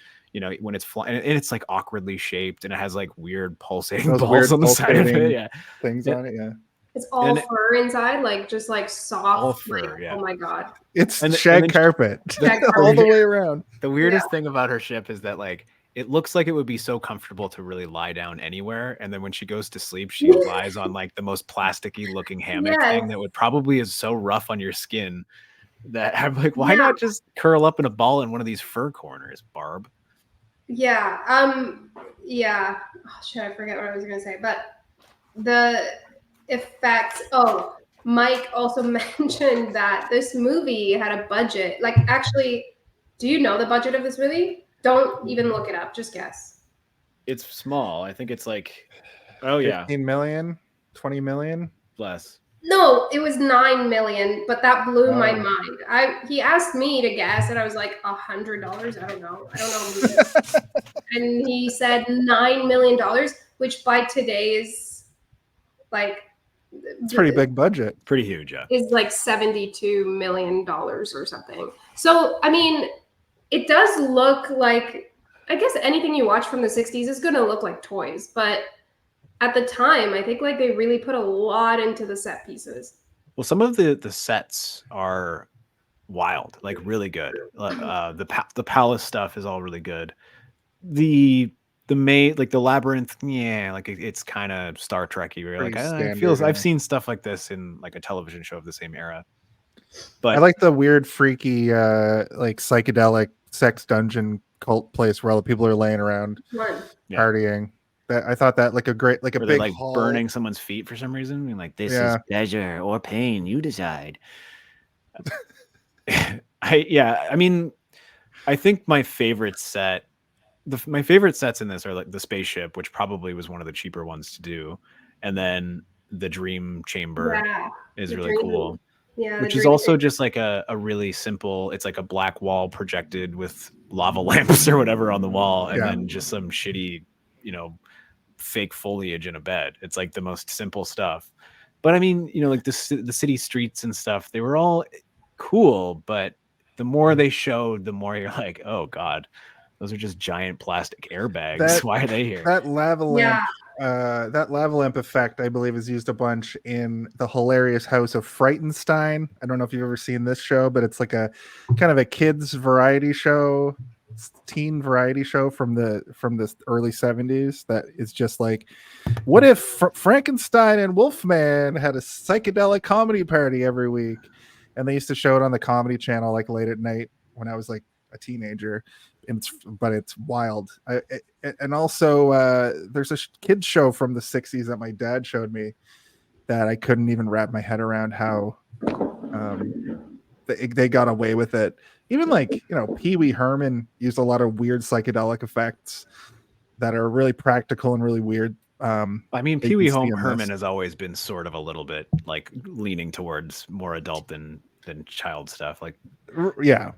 when it's flying, and it's like awkwardly shaped, and it has like weird pulsating Those balls weird on the side of it. pulsating Yeah, things on it. Yeah, It's all fur inside, like just like soft. all fur. Like, yeah. Oh my god. it's And shag then carpet Shag all the carpet. way around. The weirdest thing about her ship is that like it looks like it would be so comfortable to really lie down anywhere, and then when she goes to sleep, she lies on like the most plasticky looking hammock thing that would probably is so rough on your skin that I'm like, why not just curl up in a ball in one of these fur corners, Barb? Yeah. Yeah. Oh, shit, I forget what I was gonna say. But the effects. Oh, Mike also mentioned that this movie had a budget. Like, actually, do you know the budget of this movie? Don't even look it up. Just guess. It's small. I think it's like, 15 million, 20 million. Less. No, it was 9 million, but that blew my mind. He asked me to guess, and I was like, $100. I don't know. And he said $9 million, which by today's like, it's pretty big budget. Pretty huge. Yeah. Is like $72 million or something. So I mean, it does look like, I guess anything you watch from the 60s is going to look like toys, but at the time, I think like they really put a lot into the set pieces. Well, some of the sets are wild, like really good. The palace stuff is all really good. The like the labyrinth, like it's kind of Star Trek-y. Where like it feels. I've seen stuff like this in like a television show of the same era. But I like the weird, freaky, like psychedelic sex dungeon cult place where all the people are laying around partying. I thought that like a great, like a big like hall. Burning someone's feet for some reason. I mean, like this is pleasure or pain, you decide. I mean, I think my favorite set, my favorite sets in this are like the spaceship, which probably was one of the cheaper ones to do, and then the dream chamber is really cool. Yeah, which is also just like a really simple. It's like a black wall projected with lava lamps or whatever on the wall, and then just some shitty, fake foliage in a bed. It's like the most simple stuff. But I mean, like the city streets and stuff, they were all cool, but the more they showed, the more you're like, oh god, those are just giant plastic airbags. Why are they here? That lava lamp, that lava lamp effect, I believe, is used a bunch in the hilarious House of Frightenstein. I don't know if you've ever seen this show, but it's like a kind of a kids variety show, teen variety show from the early 70s that is just like, what if Frankenstein and Wolfman had a psychedelic comedy party every week? And they used to show it on the Comedy Channel like late at night when I was like a teenager. But it's wild. And also there's a kids show from the 60s that my dad showed me that I couldn't even wrap my head around how they got away with it. Even like, Pee Wee Herman used a lot of weird psychedelic effects that are really practical and really weird. I mean, Pee Wee Herman has always been sort of a little bit like leaning towards more adult than child stuff. Like, yeah.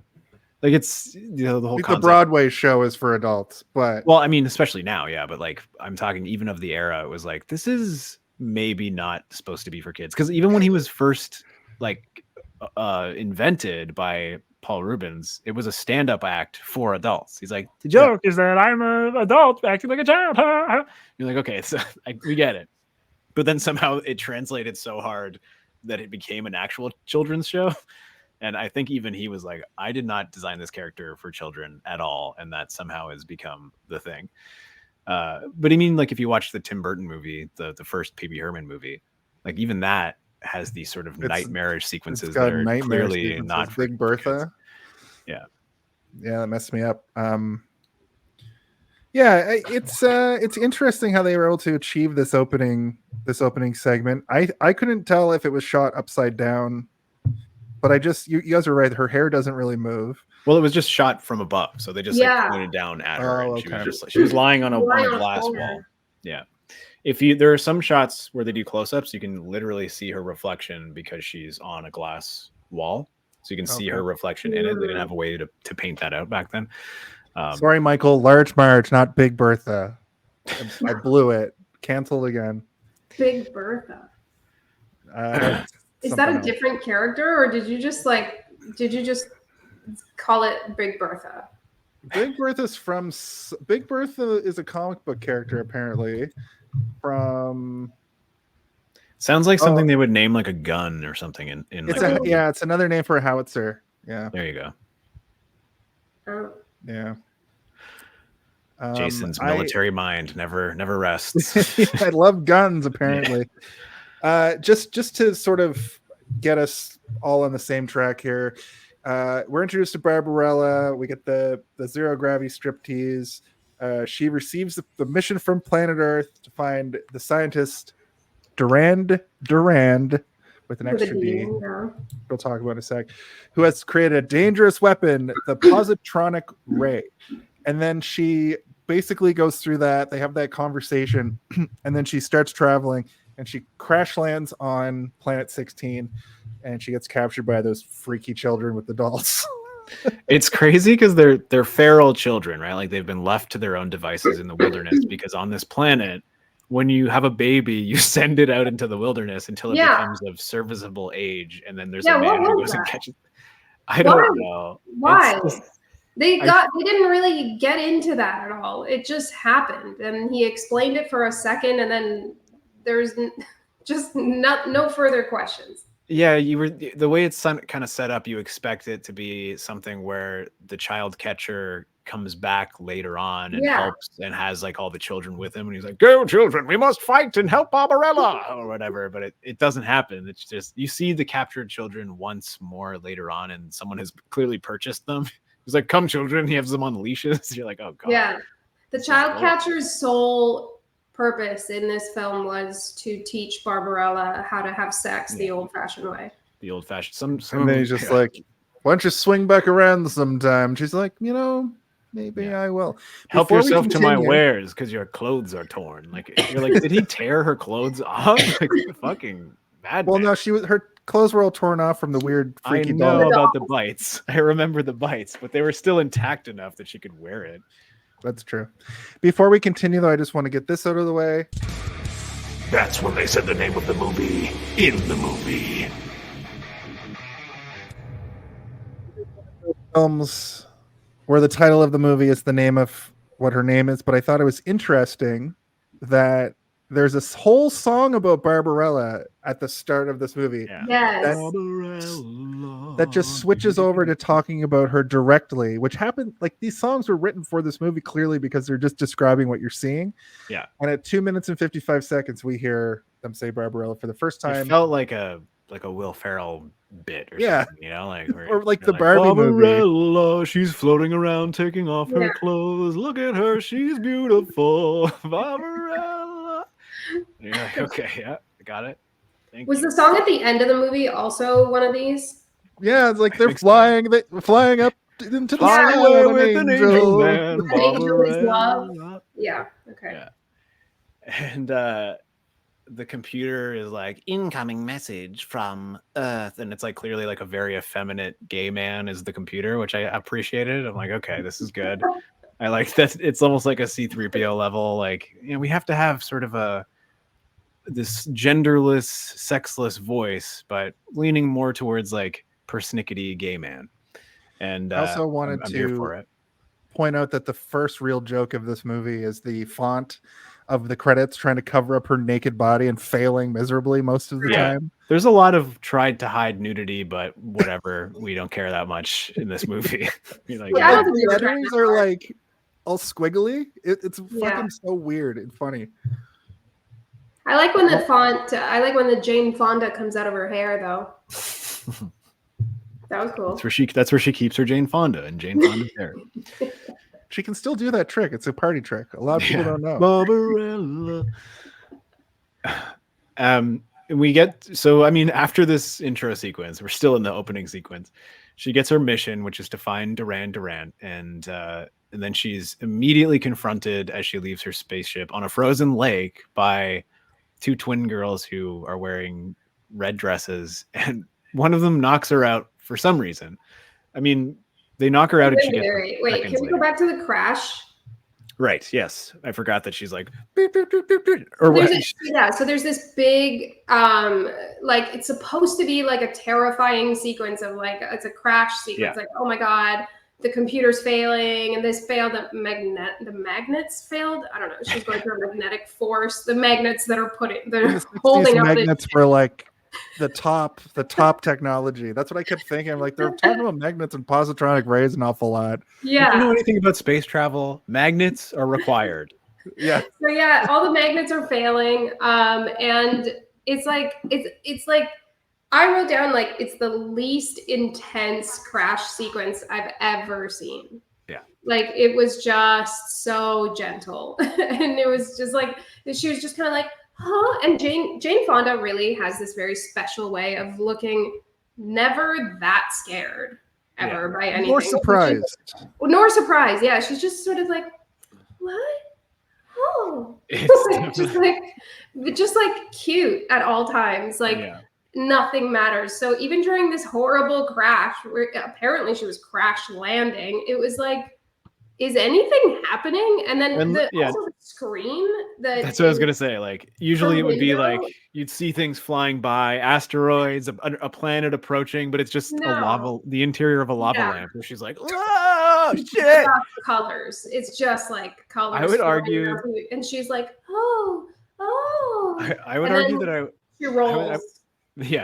Like it's the whole concept. The Broadway show is for adults, but well, I mean, especially now, but like I'm talking even of the era, it was like this is maybe not supposed to be for kids, because even when he was first like invented by Paul Rubens, it was a stand-up act for adults. He's like, the joke is that I'm an adult acting like a child. You're like, okay, so we get it, but then somehow it translated so hard that it became an actual children's show. And I think even he was like, I did not design this character for children at all. And that somehow has become the thing. But I mean, like if you watch the Tim Burton movie, the first Pee Wee Herman movie, like even that has these sort of nightmarish sequences that are clearly not for Big Bertha. kids. Yeah, that messed me up. It's interesting how they were able to achieve this opening segment. I couldn't tell if it was shot upside down but you guys are right. Her hair doesn't really move. Well, it was just shot from above, so they just Yeah. like pointed down at her, Oh, and she was okay. just like she was lying on a Lying on a glass corner. wall. Yeah. There are some shots where they do close-ups, you can literally see her reflection because she's on a glass wall, so you can see her reflection in it. They didn't have a way to paint that out back then. Sorry, Michael. Large Marge, not Big Bertha. I blew it. Canceled again. Big Bertha. Is that something a else. different character, or did you just call it Big Bertha? Big Bertha is a comic book character apparently. From sounds like something they would name like a gun or something in it's another name for a howitzer. Yeah. There you go. Oh. Yeah. Jason's military mind never rests. I love guns apparently. Just to sort of get us all on the same track here. We're introduced to Barbarella. We get the zero gravity striptease. She receives the mission from planet Earth to find the scientist Durand with an extra D. We'll talk about in a sec. Who has created a dangerous weapon, the positronic ray. And then she basically goes through that. They have that conversation, and then she starts traveling, and she crash lands on planet 16, and she gets captured by those freaky children with the dolls. It's crazy because they're feral children, right? Like they've been left to their own devices in the wilderness because on this planet, when you have a baby, you send it out into the wilderness until it becomes of serviceable age, and then there's a man who goes and catches. I don't know why. They didn't really get into that at all. It just happened, and he explained it for a second, and then there's just no further questions. Yeah, the way it's kind of set up, you expect it to be something where the child catcher comes back later on and helps and has like all the children with him, and he's like, "Go, children, we must fight and help Barbarella," or whatever. But it doesn't happen. It's just you see the captured children once more later on, and someone has clearly purchased them. He's like, "Come, children," he has them on leashes. You're like, "Oh god." Yeah, the child catcher's sole purpose in this film was to teach Barbarella how to have sex the old-fashioned way. The old-fashioned. And then he's just like, "Why don't you swing back around sometime?" She's like, maybe I will. Help yourself to my wares because your clothes are torn. Like you're like, did he tear her clothes off? Like fucking bad. Well, no, her clothes were all torn off from the weird freaky doll. I know about the bites. I remember the bites, but they were still intact enough that she could wear it. That's true. Before we continue, though, I just want to get this out of the way. That's when they said the name of the movie in the movie. Films where the title of the movie is the name of what her name is, but I thought it was interesting that there's this whole song about Barbarella at the start of this movie. That just switches over to talking about her directly, which happened like these songs were written for this movie clearly because they're just describing what you're seeing. Yeah. And at 2 minutes and 55 seconds, we hear them say Barbarella for the first time. It felt like a Will Ferrell bit or something, or like the Barbie movie. She's floating around taking off her clothes. Look at her, she's beautiful. Barbarella. You're like, okay, yeah, got it. Was the song at the end of the movie also one of these? Yeah, it's like they're flying up into the sky with an angel man. Angel is love. Yeah. Okay. Yeah. And the computer is like, incoming message from Earth, and it's like clearly like a very effeminate gay man is the computer, which I appreciated. I'm like, okay, this is good. I like that. It's almost like a C-3PO level. Like, we have to have sort of this genderless, sexless voice, but leaning more towards like persnickety gay man. And I also wanted to point out that the first real joke of this movie is the font of the credits trying to cover up her naked body and failing miserably most of the time. There's a lot of tried to hide nudity, but whatever, we don't care that much in this movie. Like, the letters are like all squiggly. It's fucking so weird and funny. I like when the Jane Fonda comes out of her hair though. That was cool. That's where she keeps her Jane Fonda and Jane Fonda's hair. She can still do that trick. It's a party trick. A lot of people don't know. Barbarella. we get, so I mean, after this intro sequence, we're still in the opening sequence. She gets her mission, which is to find Duran, and then she's immediately confronted as she leaves her spaceship on a frozen lake by two twin girls who are wearing red dresses, and one of them knocks her out for some reason. I mean, they knock her out and she gets Wait, can we go back to the crash? Right. Yes. I forgot that she's like, beep, beep, beep, beep, beep, or what? Yeah. So there's this big, like it's supposed to be like a terrifying sequence of like, it's a crash sequence. Yeah. Like, oh my God, the computer's failing and this failed. The magnets failed. I don't know. She's going through a magnetic force. The magnets that are they're holding up. Magnets were like the top technology. That's what I kept thinking. I'm like, they're talking about magnets and positronic rays an awful lot. Yeah. If you know anything about space travel, magnets are required. Yeah. So yeah, all the magnets are failing. And it's like I wrote down like it's the least intense crash sequence I've ever seen. Yeah. Like it was just so gentle. And it was just like she was just kind of like, huh? And Jane Fonda really has this very special way of looking never that scared ever by anything. Nor surprised. Nor surprised. Yeah. She's just sort of like, what? Oh. just like cute at all times. Like nothing matters. So even during this horrible crash, where apparently she was crash landing, it was like, is anything happening? And then also the screen. That's what I was gonna say. Like usually it would be like you'd see things flying by, asteroids, a planet approaching, but it's just the interior of a lava lamp. Where she's like, "Oh shit!" Colors. It's just like colors. I would argue, and she's like, "Oh." I would argue that she rolls.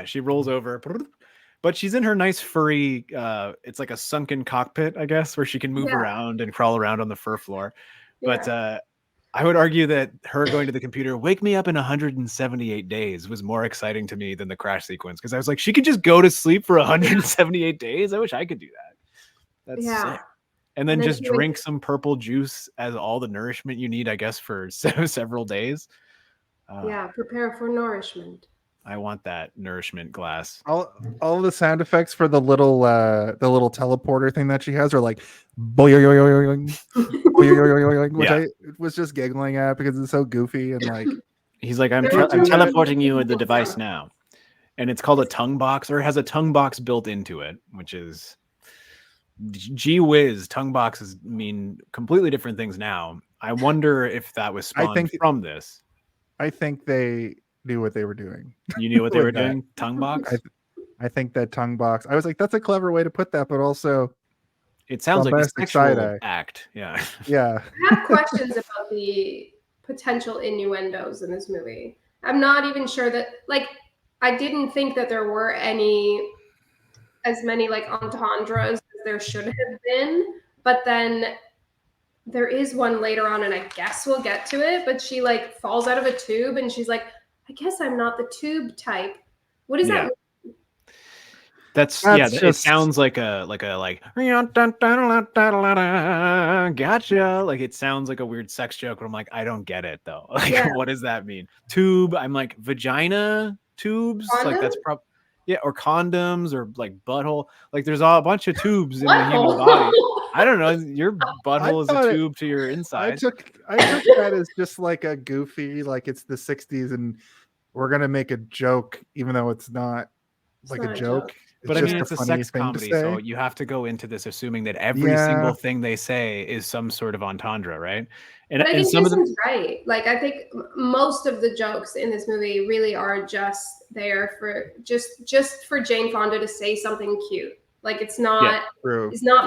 She rolls over. But she's in her nice furry, it's like a sunken cockpit, I guess, where she can move around and crawl around on the fur floor. But I would argue that her going to the computer, wake me up in 178 days, was more exciting to me than the crash sequence. Because I was like, she could just go to sleep for 178 days. I wish I could do that. That's sick. And then just drink some purple juice as all the nourishment you need, I guess, for several days. Prepare for nourishment. I want that nourishment glass. All of the sound effects for the little teleporter thing that she has are like boing, which I was just giggling at because it's so goofy and like he's like, I'm teleporting you at the device now. And it's called a tongue box, or it has a tongue box built into it, which is gee whiz. Tongue boxes mean completely different things now. I wonder if that was spawned from this. I think they knew what they were doing. You knew what they were doing? Tongue box? I think that tongue box. I was like, that's a clever way to put that, but also it sounds like a sexual act. Yeah. Yeah. I have questions about the potential innuendos in this movie. I'm not even sure that I didn't think that there were as many like entendres as there should have been, but then there is one later on, and I guess we'll get to it, but she like falls out of a tube and she's like, I guess I'm not the tube type. What does that mean? That's it sounds like gotcha. Like it sounds like a weird sex joke, but I'm like, I don't get it though. Like what does that mean? Tube, I'm like vagina tubes, Condom? like that's probably or condoms or like butthole. Like there's a bunch of tubes in the human body. I don't know. Your butthole is a tube to your inside. I took that as just like a goofy, like it's the 60s and we're gonna make a joke, even though it's not a joke. But I mean, it's a sex comedy, so you have to go into this assuming that every single thing they say is some sort of entendre, right? And I think Jason's right. Like, I think most of the jokes in this movie really are just there for just for Jane Fonda to say something cute. Like, it's not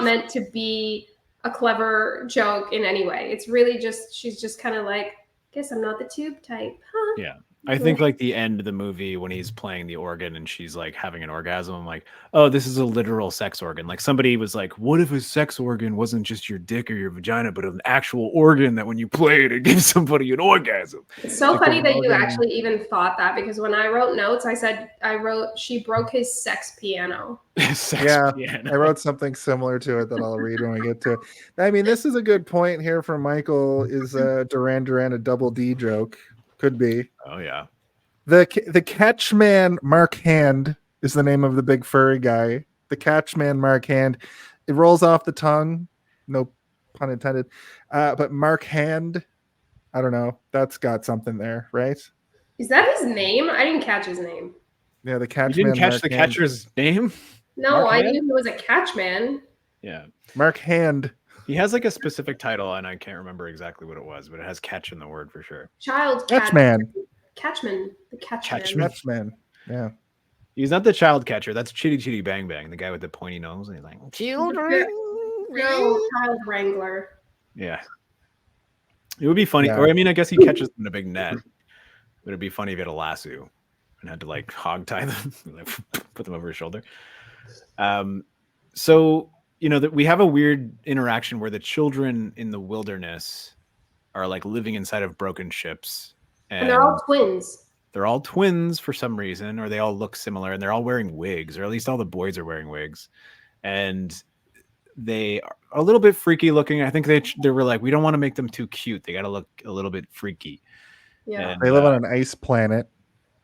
meant to be a clever joke in any way. It's really just she's just kind of like, guess I'm not the tube type, huh? Yeah. I think like the end of the movie when he's playing the organ and she's like having an orgasm, I'm like, oh, this is a literal sex organ. Like somebody was like, what if a sex organ wasn't just your dick or your vagina, but an actual organ that when you play it, it gives somebody an orgasm. It's so funny that you actually even thought that, because when I wrote notes, I wrote, she broke his sex piano. Piano. I wrote something similar to it that I'll read when we get to it. I mean, this is a good point here from Michael. Is Duran Duran a double D joke? Could be. Oh yeah. The Catchman Mark Hand is the name of the big furry guy. The Catchman Mark Hand. It rolls off the tongue. No pun intended. But Mark Hand, I don't know. That's got something there, right? Is that his name? I didn't catch his name. Yeah, the You Catchman. didn't catch Mark the Hand. catcher's name? No, Mark I Hand? knew he was a catchman. Yeah. Mark Hand. He has like a specific title, and I can't remember exactly what it was, but it has catch in the word for sure. Child Catchman. Catchman. The catchman. Catchman. Yeah. He's not the child catcher. That's Chitty Chitty Bang Bang, the guy with the pointy nose. And he's like, children. No, child wrangler. Yeah. It would be funny. Yeah. Or, I mean, I guess he catches them in a big net. But it'd be funny if he had a lasso and had to like hog tie them, like, put them over his shoulder. So, you know, that we have a weird interaction where the children in the wilderness are like living inside of broken ships. And they're all twins. They're all twins for some reason, or they all look similar, and they're all wearing wigs, or at least all the boys are wearing wigs. And they are a little bit freaky looking. I think they were like, we don't want to make them too cute. They got to look a little bit freaky. Yeah. And, They live on an ice planet,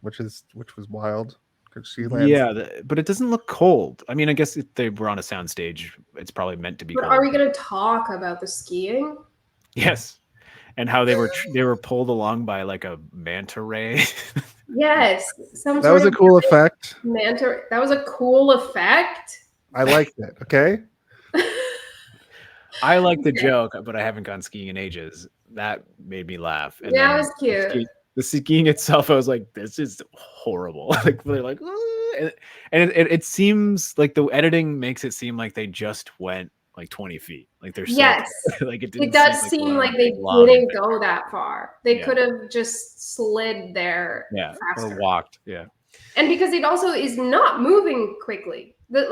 which was wild. Because she lands. yeah, but it doesn't look cold. I mean, I guess if they were on a soundstage, it's probably meant to be But cold. are we going to talk about the skiing? Yes. And how they were pulled along by like a manta ray. Yes. That was a cool effect. Manta. That was a cool effect. I liked it. Okay. I like the joke, but I haven't gone skiing in ages. That made me laugh. And Yeah, then it was cute. The skiing itself, I was like, this is horrible. Like they're like, "Ah," and it seems like the editing makes it seem like they just went like 20 feet. Like they're so Yes. like it didn't It does seem like they didn't go that far. They could have just slid there faster. or walked. Yeah. And because it also is not moving quickly. The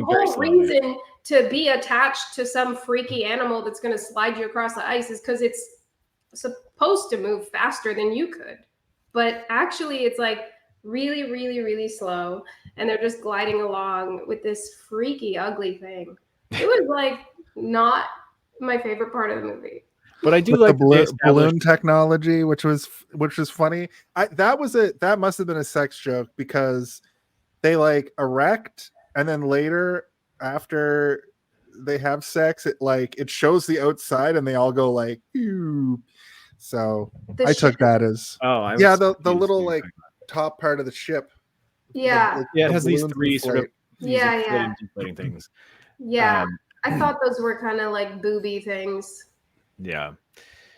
whole reason to be attached to some freaky animal that's going to slide you across the ice is because it's supposed to move faster than you could. But actually, it's like really, really, really slow. And they're just gliding along with this freaky, ugly thing. It was like not my favorite part of the movie. But I do With like the balloon technology, which was funny. That must have been a sex joke because they like erect and then later after they have sex, it shows the outside and they all go like, ew. So I took that as the little like top part of the ship. Yeah. It has these three sort of deflating things. Yeah. I thought those were kind of like booby things. Yeah.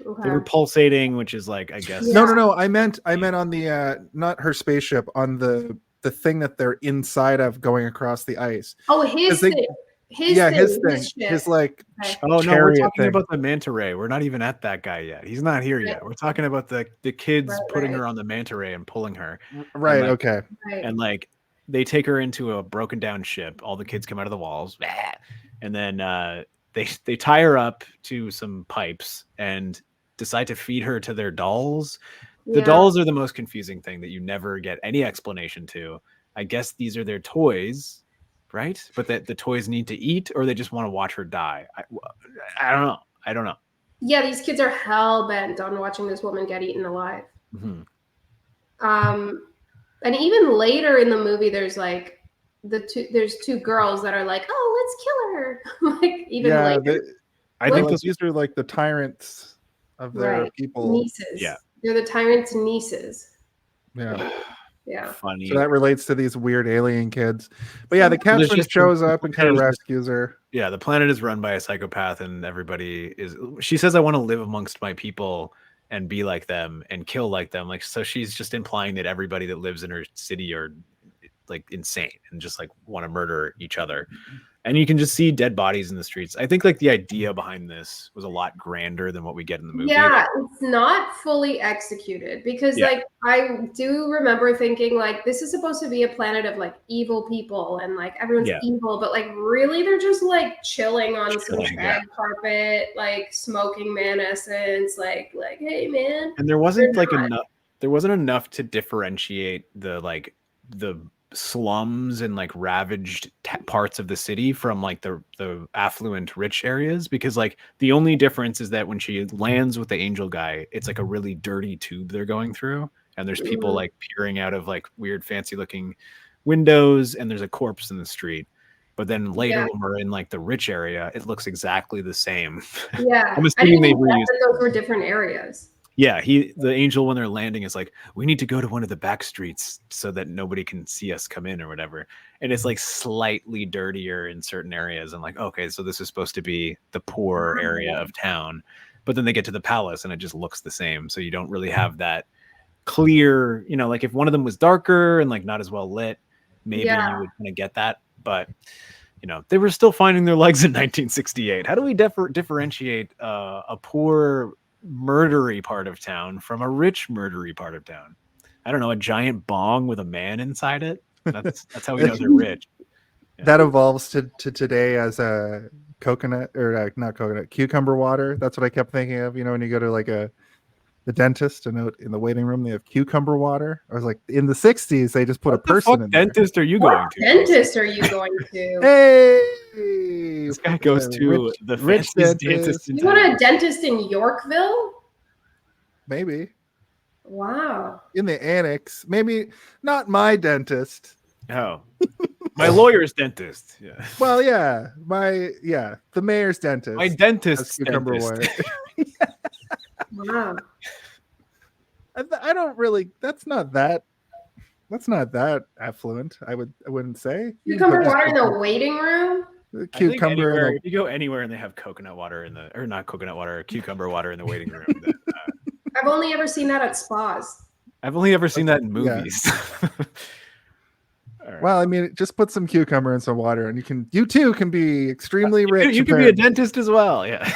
Okay. They were pulsating, which is like, I guess. Yeah. No. I meant on the not her spaceship, on the thing that they're inside of going across the ice. Oh, his thing. His thing. His like. Okay. Oh no, we're talking about the manta ray. We're not even at that guy yet. He's not here yet. We're talking about the kids putting her on the manta ray and pulling her. Right. And, okay. And like they take her into a broken down ship. All the kids come out of the walls, and then they tie her up to some pipes and decide to feed her to their dolls. The dolls are the most confusing thing that you never get any explanation to. I guess these are their toys, right? But that the toys need to eat, or they just want to watch her die. I don't know. Yeah, these kids are hell bent on watching this woman get eaten alive. Mm-hmm. And even later in the movie, there's like there's two girls that are like, oh, let's kill her. Like even later. I think these are like the tyrants of their people. Nieces. Yeah. They're the tyrant's nieces. Yeah. Yeah. Funny. So that relates to these weird alien kids. But yeah, the captain shows up and kind of rescues her. Yeah, the planet is run by a psychopath and everybody is. She says, I want to live amongst my people and be like them and kill like them. Like, so she's just implying that everybody that lives in her city are like insane and just like want to murder each other. And you can just see dead bodies in the streets. I think like the idea behind this was a lot grander than what we get in the movie. Yeah, it's not fully executed because like I do remember thinking like this is supposed to be a planet of like evil people and like everyone's evil, but like really they're just like chilling on some shag carpet, like smoking man essence, like hey man. And there wasn't enough to differentiate the slums and like ravaged parts of the city from like the affluent rich areas, because like the only difference is that when she lands with the angel guy, it's like a really dirty tube they're going through, and there's people like peering out of like weird fancy looking windows, and there's a corpse in the street. But then later when we're in like the rich area, it looks exactly the same. Yeah. I'm assuming they reused those were different areas. Yeah, the angel when they're landing is like, we need to go to one of the back streets so that nobody can see us come in or whatever. And it's like slightly dirtier in certain areas. And like, okay, so this is supposed to be the poor area of town. But then they get to the palace and it just looks the same. So you don't really have that clear, you know, like if one of them was darker and like not as well lit, maybe you would kind of get that. But you know, they were still finding their legs in 1968. How do we differentiate a poor murdery part of town from a rich murdery part of town? I don't know, a giant bong with a man inside it. That's how we know they're rich. Yeah. That evolves to today as a coconut or not coconut, cucumber water. That's what I kept thinking of. You know, when you go to like the dentist and in the waiting room, they have cucumber water. I was like, in the 60s, they just put a person in there. Dentist are you going to? Dentist are you going to? Hey, this guy goes to the rich dentist. You want a dentist in Yorkville? Maybe. Wow. In the annex. Maybe not my dentist. Oh. My lawyer's dentist. Yeah. Well, yeah. The mayor's dentist. My dentist's cucumber dentist. water. Wow. I don't really. That's not that affluent. I wouldn't say. Cucumber water in the waiting room. Cucumber. If you go anywhere and they have coconut water or not coconut water, cucumber water in the waiting room. Then, I've only ever seen that at spas. I've only ever seen that in movies. Yeah. Right. Well, I mean, just put some cucumber in some water, and you too can be extremely rich. You can be a dentist as well. Yeah.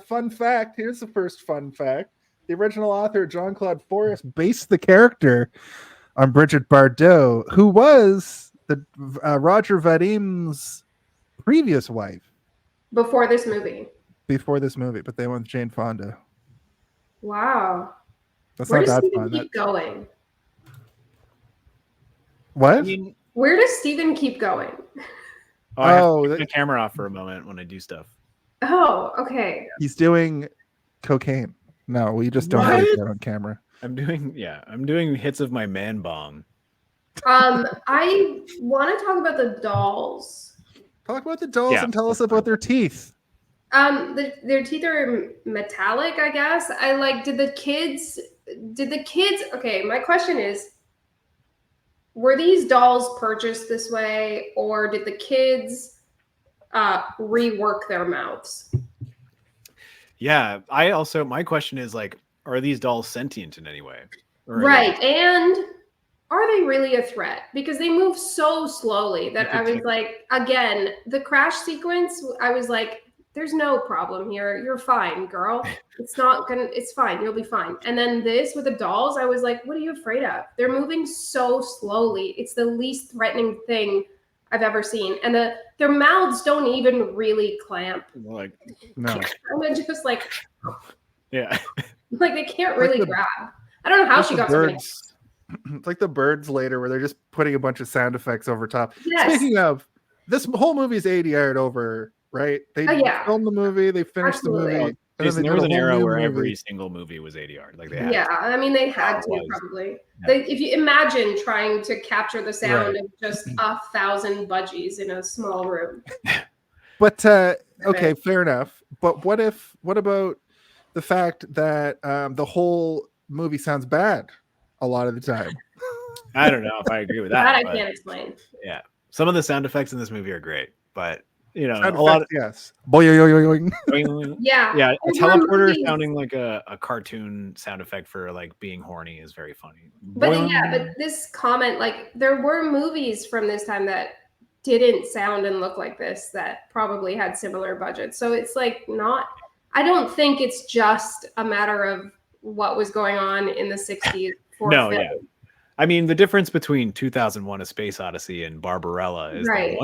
Fun fact. Here's the first fun fact. The original author, Jean-Claude Forest, based the character on Brigitte Bardot, who was the Roger Vadim's previous wife. Before this movie, but they went with Jane Fonda. Wow. That's Where not does that Stephen fun. keep going? What? I mean, where does Stephen keep going? I have to take the camera off for a moment when I do stuff. Oh, okay. He's doing cocaine. No, we just don't have that on camera. I'm doing hits of my man bong. I want to talk about the dolls. Talk about the dolls and tell us about their teeth. Their teeth are metallic, I guess. Did the kids, okay, my question is, were these dolls purchased this way, or did the kids rework their mouths? Yeah, my question is like, are these dolls sentient in any way? Right, and are they really a threat? Because they move so slowly that I was like, again, the crash sequence, I was like, there's no problem here. You're fine, girl. It's fine. You'll be fine. And then this with the dolls, I was like, what are you afraid of? They're moving so slowly. It's the least threatening thing I've ever seen. And their mouths don't even really clamp. Like, no. I'm just like, yeah. Like they can't really grab. I don't know how she got so many. It's like the birds later where they're just putting a bunch of sound effects over top. Yes. Speaking of, this whole movie's ADR'd over, right? They filmed the movie, they finished the movie. Jason, there was an era where every single movie was ADR. Like they had I mean, they had to probably. Yeah. If you imagine trying to capture the sound of just 1,000 budgies in a small room. But okay, fair enough. But what about the fact that the whole movie sounds bad a lot of the time? I don't know if I agree with that. That I can't explain. Yeah, some of the sound effects in this movie are great, but you know, sound a lot of yes. Yeah. Yeah, a teleporter sounding like a cartoon sound effect for like being horny is very funny. But but this comment, like there were movies from this time that didn't sound and look like this that probably had similar budgets. So it's like I don't think it's just a matter of what was going on in the 60s for film. Yeah. I mean, the difference between 2001: A Space Odyssey and Barbarella is that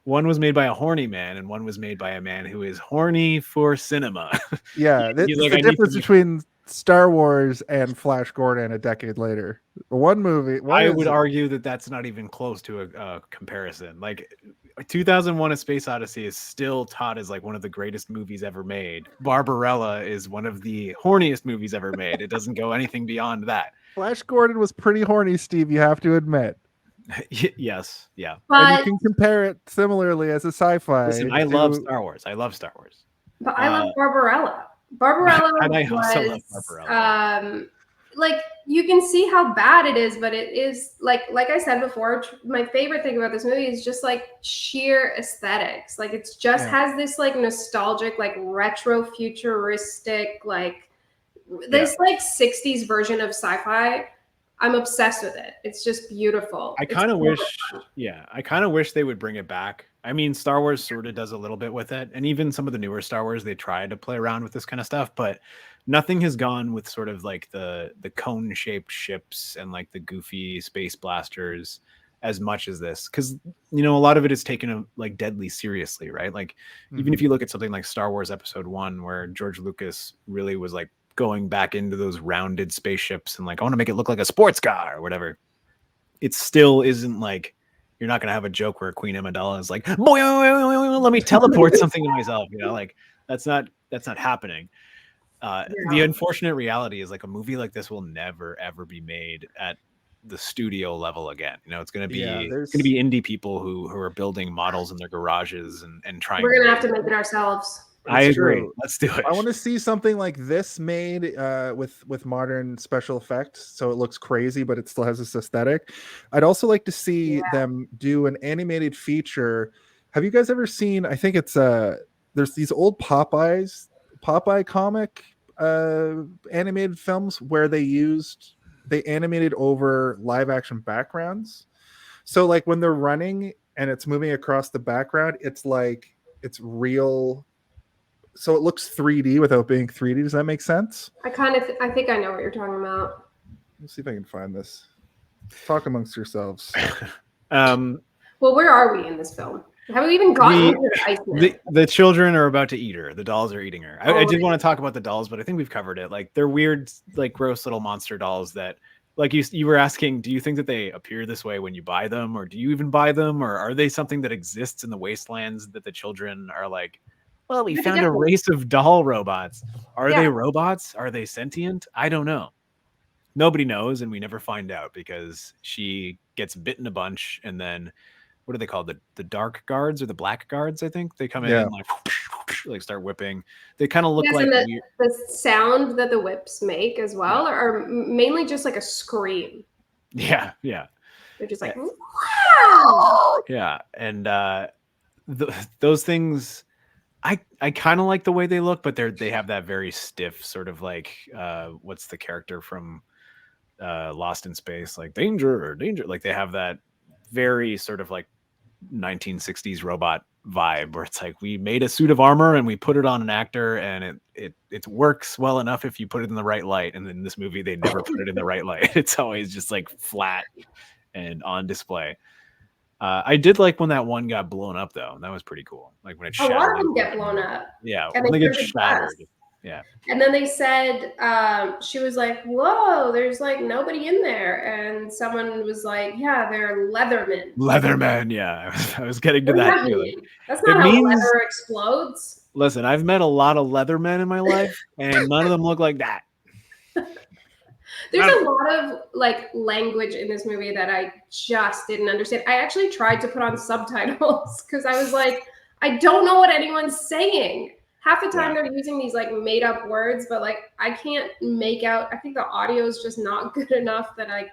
one was made by a horny man, and one was made by a man who is horny for cinema. Yeah, the difference between Star Wars and Flash Gordon a decade later. One movie. I would argue that that's not even close to a comparison. Like 2001: A Space Odyssey is still taught as like one of the greatest movies ever made. Barbarella is one of the horniest movies ever made. It doesn't go anything beyond that. Flash Gordon was pretty horny, Steve, you have to admit. Yes, yeah. And you But can compare it similarly as a sci-fi. Listen, I love Star Wars. I love Star Wars. but I love Barbarella. Barbarella And I also love was Barbarella. like you can see how bad it is, but it is like I said before, my favorite thing about this movie is just like sheer aesthetics. Like it's just has this like nostalgic, like retro futuristic, like this like 60s version of sci-fi. I'm obsessed with it. It's just beautiful. I kind of wish they would bring it back. I mean, Star Wars sort of does a little bit with it, and even some of the newer Star Wars, they try to play around with this kind of stuff, but nothing has gone with sort of like the cone-shaped ships and like the goofy space blasters as much as this, because you know a lot of it is taken like deadly seriously, right? Like even if you look at something like Star Wars Episode 1, where George Lucas really was like going back into those rounded spaceships and like I want to make it look like a sports car or whatever, it still isn't like you're not going to have a joke where Queen Amidala is like, boy, let me teleport something to myself, you know, like that's not happening. The unfortunate reality is like a movie like this will never ever be made at the studio level again. You know, it's going to be indie people who are building models in their garages and trying. We're going to have to make it ourselves. I agree. Let's do it. I want to see something like this made with modern special effects, so it looks crazy, but it still has this aesthetic. I'd also like to see them do an animated feature. Have you guys ever seen? I think it's there's these old Popeye comic animated films where they animated over live action backgrounds. So like when they're running and it's moving across the background, it's like it's real. So it looks 3D without being 3D. Does that make sense? I think I know what you're talking about. Let's see if I can find this. Talk amongst yourselves. Well, where are we in this film? Have we even gotten into the Iceman? The children are about to eat her. The dolls are eating her. I did want to talk about the dolls, but I think we've covered it. Like they're weird, like gross little monster dolls that, like you were asking, do you think that they appear this way when you buy them, or do you even buy them, or are they something that exists in the wastelands that the children are like, well, we found a race of doll robots. Are they robots? Are they sentient? I don't know. Nobody knows, and we never find out because she gets bitten a bunch, and then what are they called? The dark guards or the black guards? I think they come in and like start whipping. They kind of look like the sound that the whips make as well are mainly just like a scream. Yeah. They're just like wow. Yeah, and those things. I kind of like the way they look, but they have that very stiff sort of like what's the character from Lost in Space, like danger. Like they have that very sort of like 1960s robot vibe where it's like we made a suit of armor and we put it on an actor and it works well enough if you put it in the right light. And in this movie, they never put it in the right light. It's always just like flat and on display. I did like when that one got blown up though. That was pretty cool. Like when it shattered. A lot of them get blown up. Yeah, when they get shattered. Yeah. And then they said, she was like, whoa, there's like nobody in there. And someone was like, yeah, they're Leathermen. Leathermen, yeah. I was getting to that feeling. That's not how leather explodes. Listen, I've met a lot of Leathermen in my life, and none of them look like that. There's a lot of like language in this movie that I just didn't understand. I actually tried to put on subtitles because I was like, I don't know what anyone's saying. Half the time they're using these like made up words, but like I can't make out. I think the audio is just not good enough that I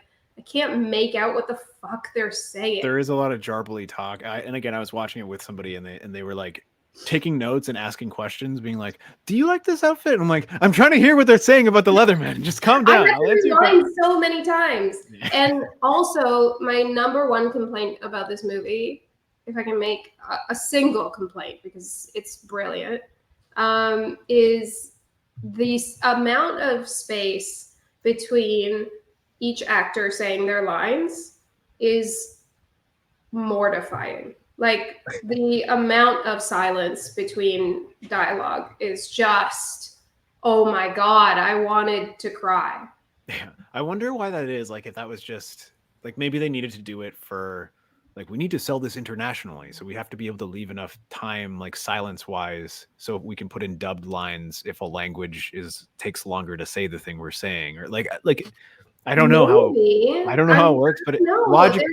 can't make out what the fuck they're saying. There is a lot of jarbly talk. And again, I was watching it with somebody and they were like taking notes and asking questions, being like, do you like this outfit? And I'm like, I'm trying to hear what they're saying about the Leatherman. Just calm down. I read this line so many times. And also my number one complaint about this movie, if I can make a single complaint because it's brilliant, is the amount of space between each actor saying their lines is mortifying. Like the amount of silence between dialogue is just, oh my God, I wanted to cry. Yeah. I wonder why that is. Like if that was just like, maybe they needed to do it for like we need to sell this internationally, so we have to be able to leave enough time, like silence wise, so we can put in dubbed lines if a language takes longer to say the thing we're saying, or like I don't know how it works, but logic.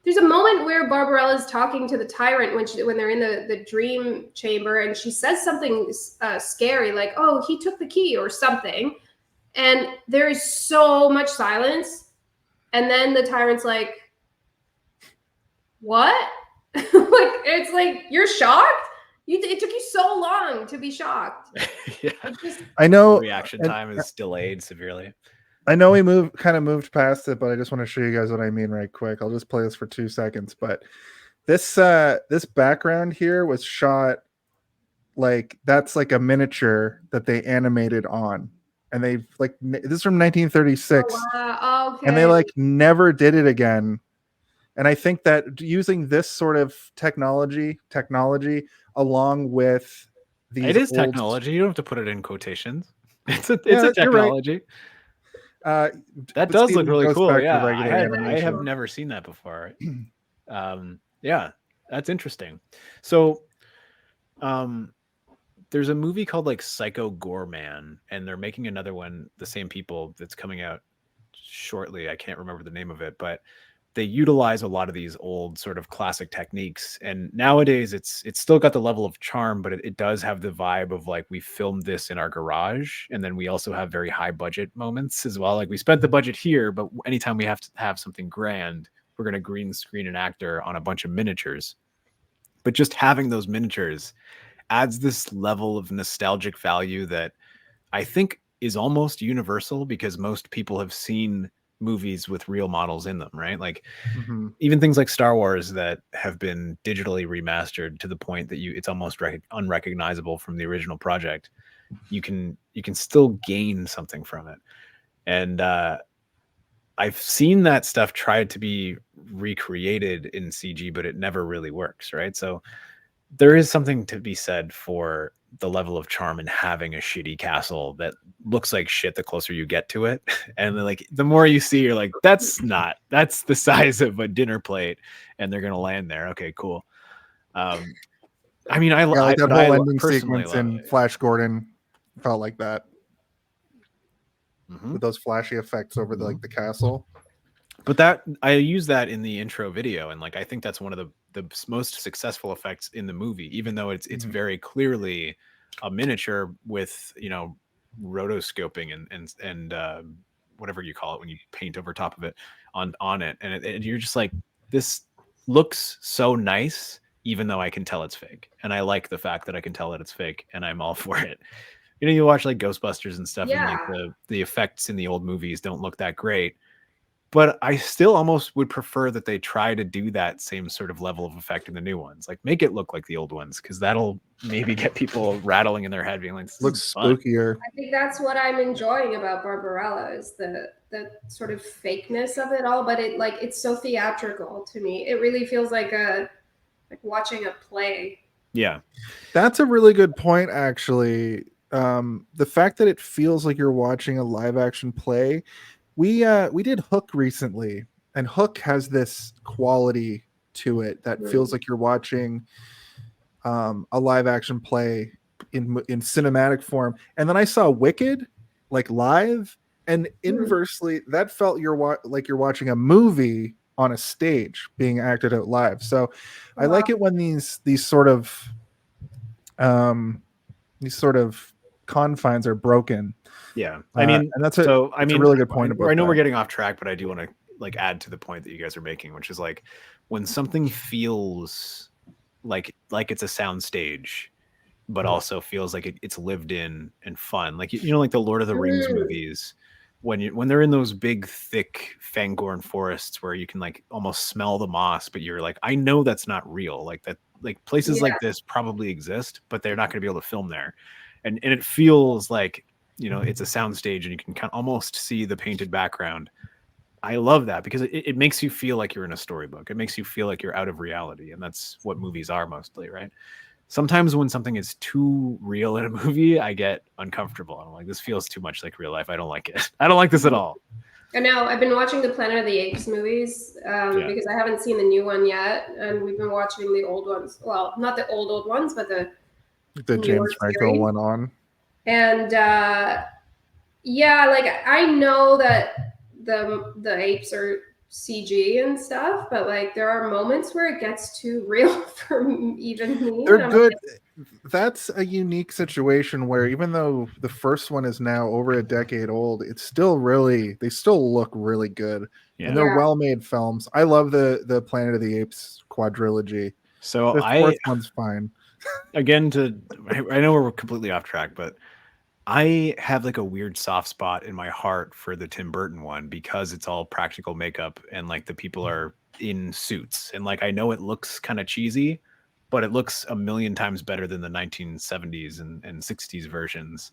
There's a moment where Barbarella's talking to the tyrant when they're in the dream chamber, and she says something scary, like, "Oh, he took the key" or something, and there is so much silence, and then the tyrant's like, "What?" Like, it's like, you're shocked. It took you so long to be shocked. Yeah, I know reaction time is delayed severely. I know we moved past it, but I just want to show you guys what I mean right quick. I'll just play this for 2 seconds. But this background here was shot like that's like a miniature that they animated on, and they like this is from 1936. Oh, wow. Okay. And they like never did it again. And I think that using this sort of technology along with these, it is technology. You don't have to put it in quotations. It's a technology. Right. That does look really cool. Yeah, I have never never seen that before. Yeah, that's interesting. So, there's a movie called like Psycho Gorman, and they're making another one. The same people that's coming out shortly. I can't remember the name of it, but they utilize a lot of these old sort of classic techniques, and nowadays it's still got the level of charm, but it does have the vibe of like we filmed this in our garage, and then we also have very high budget moments as well. Like we spent the budget here, but anytime we have to have something grand, we're going to green screen an actor on a bunch of miniatures. But just having those miniatures adds this level of nostalgic value that I think is almost universal, because most people have seen movies with real models in them, right? Like even things like Star Wars that have been digitally remastered to the point that it's almost unrecognizable from the original project. You can still gain something from it. And I've seen that stuff tried to be recreated in CG, but it never really works, right? So there is something to be said for the level of charm in having a shitty castle that looks like shit the closer you get to it. And then, like, the more you see, you're like, that's the size of a dinner plate, and they're going to land there. Okay, cool. I mean, I like that whole ending sequence in Flash Gordon felt like that. With those flashy effects over the castle. But that I use that in the intro video, and like I think that's one of the most successful effects in the movie, even though it's very clearly a miniature with, you know, rotoscoping and whatever you call it when you paint over top of it on it, and you're just like, this looks so nice, even though I can tell it's fake, and I like the fact that I can tell that it's fake, and I'm all for it. You know, you watch like Ghostbusters and stuff, and like the effects in the old movies don't look that great. But I still almost would prefer that they try to do that same sort of level of effect in the new ones. Like, make it look like the old ones, because that'll maybe get people rattling in their head, being like, this looks spookier. I think that's what I'm enjoying about Barbarella, is the sort of fakeness of it all. But it's so theatrical to me. It really feels like watching a play. Yeah, that's a really good point, actually. The fact that it feels like you're watching a live action play. We did Hook recently, and Hook has this quality to it that feels like you're watching a live action play in cinematic form. And then I saw Wicked like live, and inversely that felt like you're watching a movie on a stage being acted out live. So I like it when these sort of confines are broken. Yeah, I mean, and that's a really good point. I know we're getting off track, but I do want to like add to the point that you guys are making, which is like when something feels like it's a sound stage, but also feels like it's lived in and fun. Like, you know, like the Lord of the Rings movies, when they're in those big, thick Fangorn forests where you can like almost smell the moss, but you're like, I know that's not real. Like that, like places like this probably exist, but they're not going to be able to film there. And it feels like, you know, it's a soundstage, and you can kind of almost see the painted background. I love that, because it makes you feel like you're in a storybook. It makes you feel like you're out of reality, and that's what movies are mostly, right? Sometimes when something is too real in a movie, I get uncomfortable. I'm like, this feels too much like real life. I don't like it. I don't like this at all. I know. I've been watching the Planet of the Apes movies because I haven't seen the new one yet, and we've been watching the old ones. Well, not the old ones, but the newer James Franco series. one on. And yeah, like I know that the apes are CG and stuff, but like there are moments where it gets too real for even me. They're good. That's a unique situation where even though the first one is now over a decade old, it's still they still look really good. Yeah. And they're well-made films. I love the Planet of the Apes quadrilogy. So the fourth one's fine. Again, I know we're completely off track, but I have like a weird soft spot in my heart for the Tim Burton one because it's all practical makeup and like the people are in suits. And like I know it looks kind of cheesy, but it looks a million times better than the 1970s and 60s versions.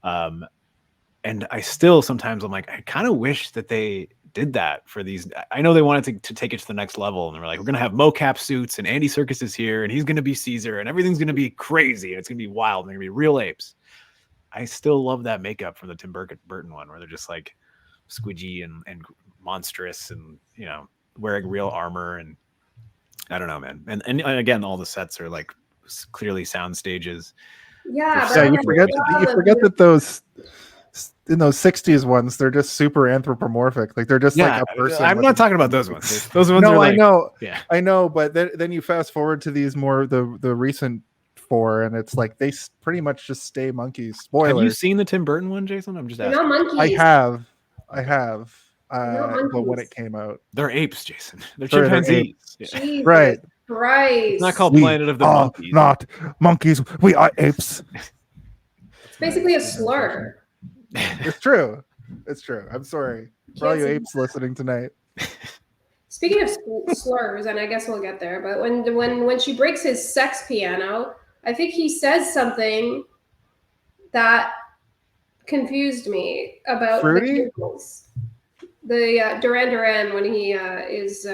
And I still sometimes I'm like, I kind of wish that they did that for these. I know they wanted to take it to the next level, and they were like, we're gonna have mocap suits, and Andy Serkis is here, and he's gonna be Caesar, and everything's gonna be crazy, and it's gonna be wild, and they're gonna be real apes. I still love that makeup from the Tim Burton one, where they're just like squidgy and monstrous, and you know, wearing real armor, and I don't know, man. And again, all the sets are like clearly sound stages. Yeah, but you forget that those in those 60s ones, they're just super anthropomorphic. Like they're just like a person. I'm not talking about those ones. Those ones. No, are like, I know. Yeah, I know. But then you fast forward to these more the recent four, and it's like they pretty much just stay monkeys. Spoilers. Have you seen the Tim Burton one, Jason? I'm just asking. They're not monkeys. I have. But when it came out, they're apes, Jason. They're chimpanzees. Yeah. Right. Right. It's not called Planet of the Monkeys. Not monkeys. We are apes. It's basically a slur. It's true. It's true. I'm sorry for all you apes listening tonight. Speaking of slurs, and I guess we'll get there, but when she breaks his sex piano, I think he says something that confused me about Fruity? the cables. The Duran Duran, when he is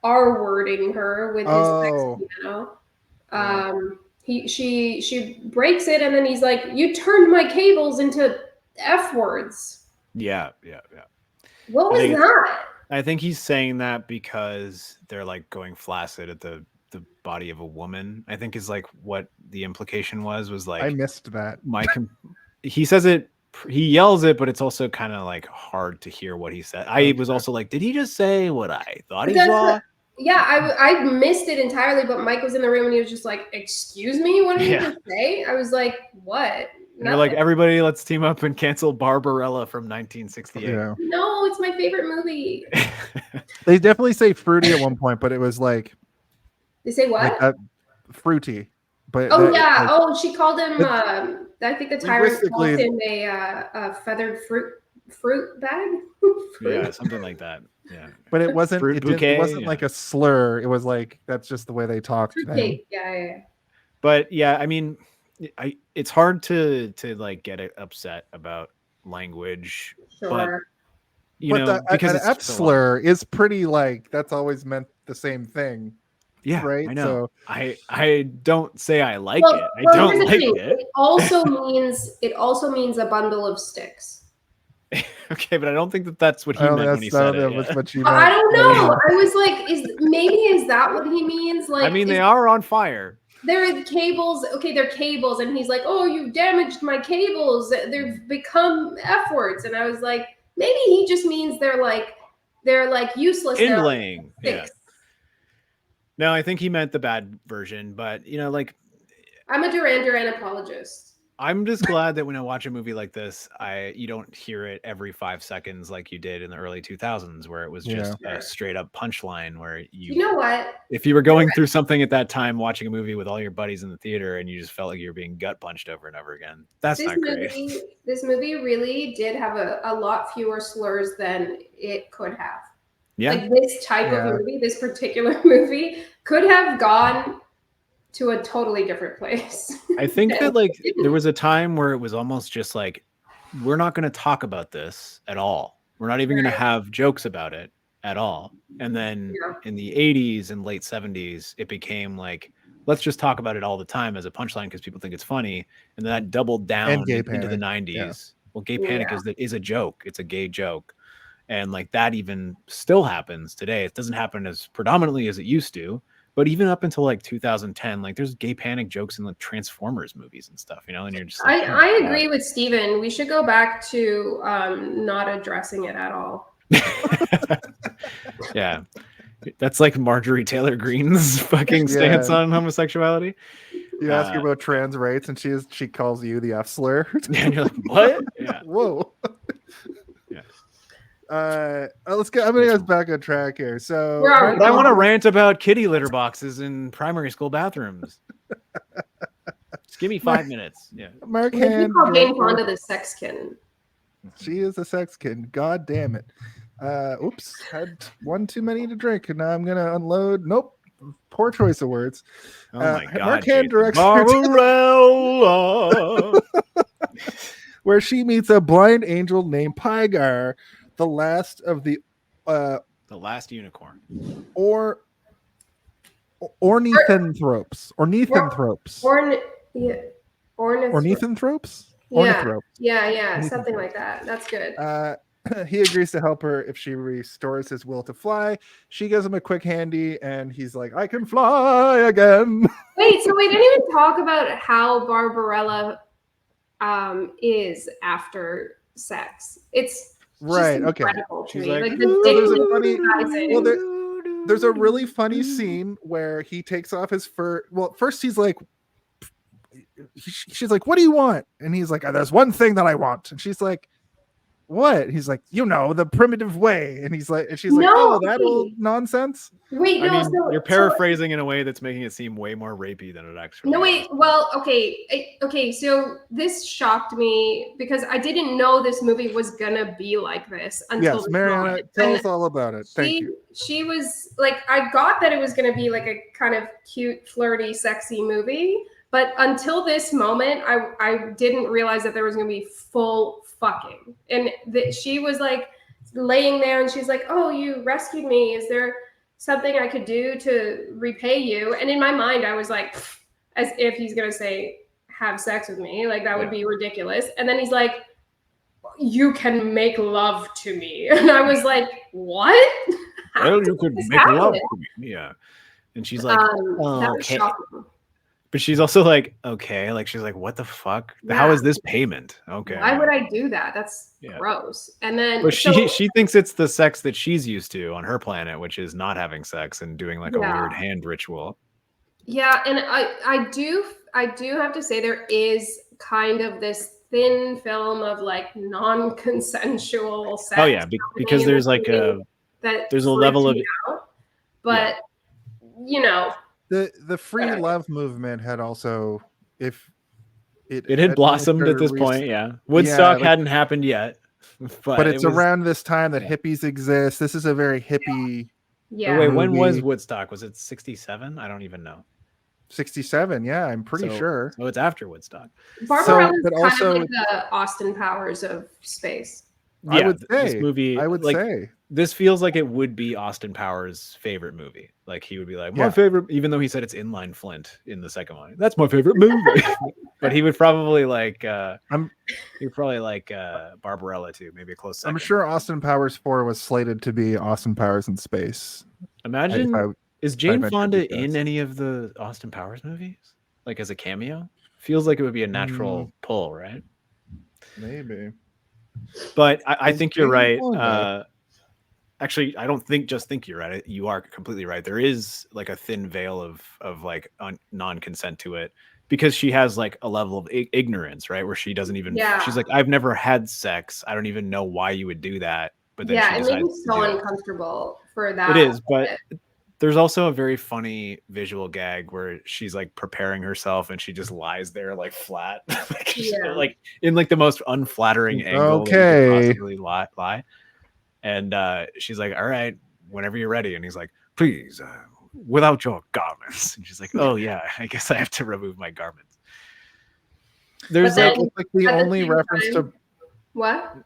R-wording her with his sex piano. She breaks it, and then he's like, "You turned my cables into F words." Yeah. What was that? I think he's saying that because they're like going flaccid at the body of a woman. I think is like what the implication was like. I missed that. He says it. He yells it, but it's also kind of like hard to hear what he said. I was also like, did he just say what I thought he saw? Yeah, I missed it entirely, but Mike was in the room and he was just like, "Excuse me, what did you just say?" I was like, "What?" You're like, everybody, let's team up and cancel Barbarella from 1968. Yeah. No, it's my favorite movie. They definitely say fruity at one point, but it was like they say what? Like fruity. But she called him. I think the tyrant called him a feathered fruit bag. Yeah, something like that. Yeah, but it wasn't. Bouquet, it wasn't like a slur. It was like that's just the way they talked. Yeah. But yeah, I mean, it's hard to like get upset about language. Sure. But you know, because an F slur is pretty like that's always meant the same thing. Yeah, right. I know. So I don't say I like it. I don't like it. It also means a bundle of sticks. Okay, but I don't think that's what he meant when he said it. I don't know. I was like, is that what he means? Like, I mean, they are on fire. They're cables. Okay, they're cables, and he's like, "Oh, you damaged my cables. They've become F words." And I was like, maybe he just means they're like useless. Inlaying. Yeah. No, I think he meant the bad version, but you know, like I'm a Duran Duran apologist. I'm just glad that when I watch a movie like this, you don't hear it every 5 seconds like you did in the early 2000s, where it was just a straight up punchline. Where you know what? If you were going through something at that time, watching a movie with all your buddies in the theater, and you just felt like you were being gut punched over and over again, that's not great. This movie really did have a lot fewer slurs than it could have. Yeah, like this type of movie, this particular movie could have gone to a totally different place. I think that like there was a time where it was almost just like, we're not going to talk about this at all. We're not even going to have jokes about it at all. And then in the 80s and late 70s, it became like, let's just talk about it all the time as a punchline because people think it's funny. And then that doubled down into the 90s. Yeah. Well, Gay Panic is a joke. It's a gay joke. And like that even still happens today. It doesn't happen as predominantly as it used to, but even up until like 2010, like there's gay panic jokes in the Transformers movies and stuff, you know, and you're just like, I agree with Steven. We should go back to not addressing it at all. Yeah. That's like Marjorie Taylor Greene's fucking stance on homosexuality. You ask her about trans rights, and she calls you the F slur. And you're like, what? Yeah. Whoa. Yeah. Let's get. I'm gonna get us back on track here. So, I want to rant about kitty litter boxes in primary school bathrooms. Just give me 5 minutes. Yeah. Mark We Hand. call Jane Fonda the sexkin. She is a sexkin. God damn it. Oops, had one too many to drink, and now I'm gonna unload. Nope, poor choice of words. Oh my god, Mark Hand directs Barbarella. where she meets a blind angel named Pygar, the last of the last unicorn, ornithopes, ornithopes, ornithopes. Yeah, something like that. That's good. He agrees to help her if she restores his will to fly. She gives him a quick handy, and he's like, I can fly again. Wait, so we didn't even talk about how Barbarella is after sex. It's right. Okay. She's like the there's a really funny scene where he takes off his fur. Well, first he's like, she's like, what do you want? And he's like, there's one thing that I want. And she's like, what? He's like, the primitive way. And she's like, oh, that old nonsense. Wait, I mean, you're paraphrasing in a way that's making it seem way more rapey than it actually is. Well, okay, so this shocked me because I didn't know this movie was gonna be like this until yes, Marianna, tell us all about it. Thank you. She was like, I got that it was gonna be like a kind of cute, flirty, sexy movie, but until this moment, I didn't realize that there was gonna be full fucking. And she was like laying there and she's like, oh, you rescued me. Is there something I could do to repay you? And in my mind, I was like, as if he's going to say, have sex with me. Like that would be ridiculous. And then he's like, you can make love to me. And I was like, what? Well, you could make love to me. Yeah. And she's like, that was shocking. But she's also like, okay, like she's like, what the fuck? Yeah. How is this payment? Okay. Why would I do that? That's gross. And then but she thinks it's the sex that she's used to on her planet, which is not having sex and doing like a weird hand ritual. Yeah, and I do have to say there is kind of this thin film of like non-consensual sex. Oh yeah, because there's like there's a level of but you know. The free love movement had also, if it had blossomed at this point, Woodstock hadn't happened yet, but it's around this time that hippies exist. this is a very hippie. Yeah. Wait, when was Woodstock? Was it 67? I don't even know. 67, yeah, I'm pretty sure. So it's after Woodstock. Barbarella is kind of like the Austin Powers of space. Yeah, I would say. This movie, I would say. This feels like it would be Austin Powers' favorite movie. Like he would be like, my favorite, even though he said it's Inline Flint in the second one. That's my favorite movie. But he would probably like Barbarella too, maybe a close second. I'm sure Austin Powers 4 was slated to be Austin Powers in space. Imagine, is Jane Fonda in any of the Austin Powers movies? Like as a cameo? Feels like it would be a natural pull, right? Maybe. But I think you're right. Actually, I don't think you're right. You are completely right. There is like a thin veil of like non-consent to it because she has like a level of ignorance, right? Where she doesn't even, she's like, I've never had sex. I don't even know why you would do that. But then it made me so uncomfortable for that. It is, but there's also a very funny visual gag where she's like preparing herself and she just lies there like flat, like in like the most unflattering angle. Okay. Possibly lie. And she's like, all right, whenever you're ready. And he's like, please, without your garments. And she's like, oh yeah, I guess I have to remove my garments. There's like the only reference to what?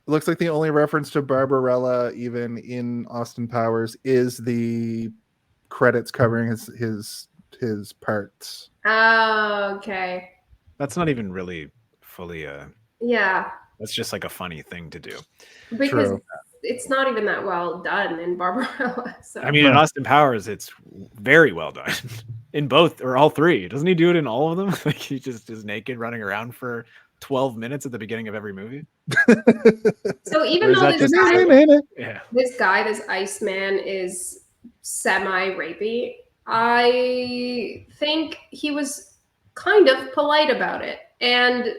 It looks like the only reference to Barbarella, even in Austin Powers, is the credits covering his parts. Oh, okay. That's not even really fully yeah. That's just like a funny thing to do. Because it's not even that well done in Barbarella. So I mean, in Austin Powers, it's very well done in both or all three. Doesn't he do it in all of them? Like he just is naked running around for 12 minutes at the beginning of every movie. so even Or is though that just yeah. this Iceman is semi-rapey, I think he was kind of polite about it. And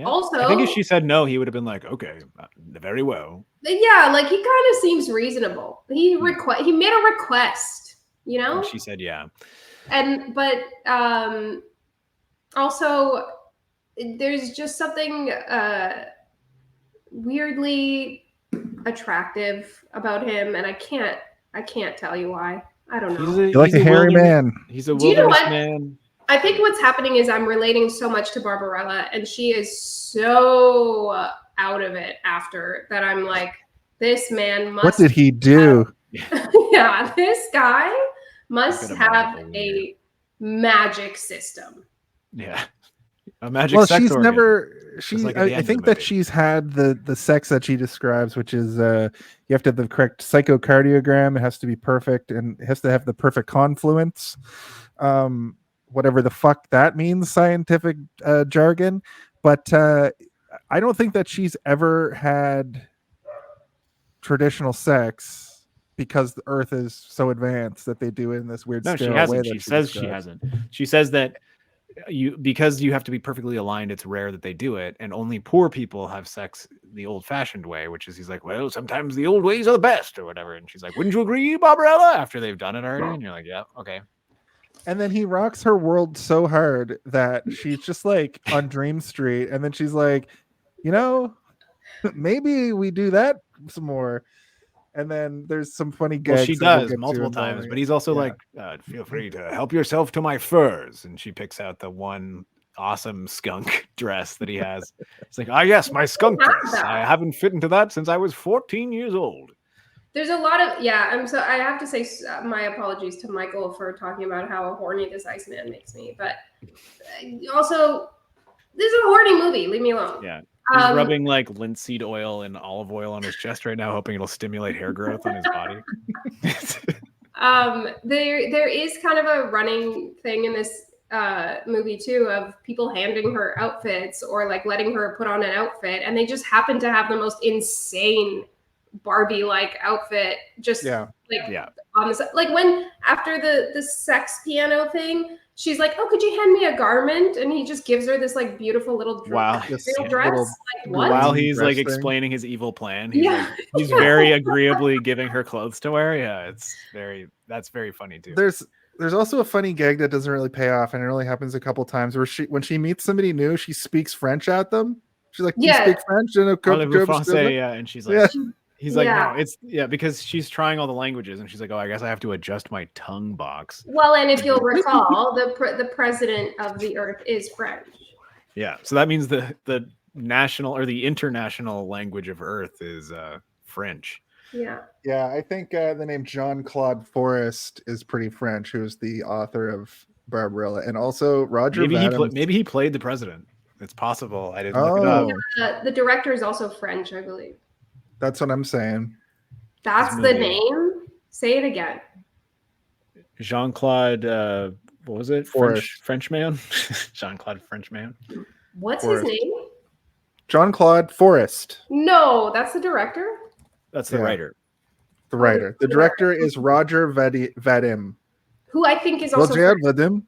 also, I think if she said no, he would have been like, okay, very well. Yeah, like he kind of seems reasonable. He made a request, you know? And she said yeah. But also there's just something weirdly attractive about him, and I can't tell you why. I don't know. You're like a hairy man. He's a wilderness man. I think what's happening is I'm relating so much to Barbarella, and she is so out of it after that. I'm like, this man must. What did he do? Yeah, this guy must have a magic system. Yeah, a magic. Well, sex she's organ. never. I think that movie. she's had the sex that she describes, which is you have to have the correct psychocardiogram. It has to be perfect, and it has to have the perfect confluence. Whatever the fuck that means, scientific jargon. But I don't think that she's ever had traditional sex because the Earth is so advanced that they do it in this weird No, she sterile hasn't. way. She says she hasn't. She says that because you have to be perfectly aligned, it's rare that they do it, and only poor people have sex the old-fashioned way, which is he's like, well, sometimes the old ways are the best or whatever. And she's like, wouldn't you agree, Barbarella? After they've done it already, and you're like, yeah, okay. And then he rocks her world so hard that she's just like on Dream Street. And then she's like, you know, maybe we do that some more. And then there's some funny gags. Well, she does multiple times, but he's also like, feel free to help yourself to my furs. And she picks out the one awesome skunk dress that he has. It's like, yes, my skunk dress. I haven't fit into that since I was 14 years old. There's a lot of I have to say my apologies to Michael for talking about how horny this Iceman makes me, but also this is a horny movie. Leave me alone. Yeah, he's rubbing like linseed oil and olive oil on his chest right now, hoping it'll stimulate hair growth on his body. There is kind of a running thing in this movie too of people handing her outfits or like letting her put on an outfit, and they just happen to have the most insane Barbie-like outfit, just on the side. Like when after the sex piano thing, she's like, "Oh, could you hand me a garment?" And he just gives her this like beautiful little dress. Like, what? While he's like explaining his evil plan, he's very agreeably giving her clothes to wear. Yeah, that's very funny too. There's also a funny gag that doesn't really pay off, and it only happens a couple times where when she meets somebody new, she speaks French at them. She's like, "You speak French?" And she's like. He's like, no, it's because she's trying all the languages, and she's like, oh, I guess I have to adjust my tongue box. Well, and if you'll recall, the president of the Earth is French. Yeah, so that means the national or the international language of Earth is French. Yeah. Yeah, I think the name Jean-Claude Forest is pretty French, who's the author of Barbarella, and also Roger. Maybe he played the president. It's possible. I didn't look it up. The director is also French, I believe. That's what I'm saying. That's the name? Say it again. Jean-Claude, what was it? Frenchman? Jean-Claude Frenchman. What's his name? Jean-Claude Forest. No, that's the director? That's the writer. The writer. The director is Roger Vadim. Who I think is also Roger Vadim?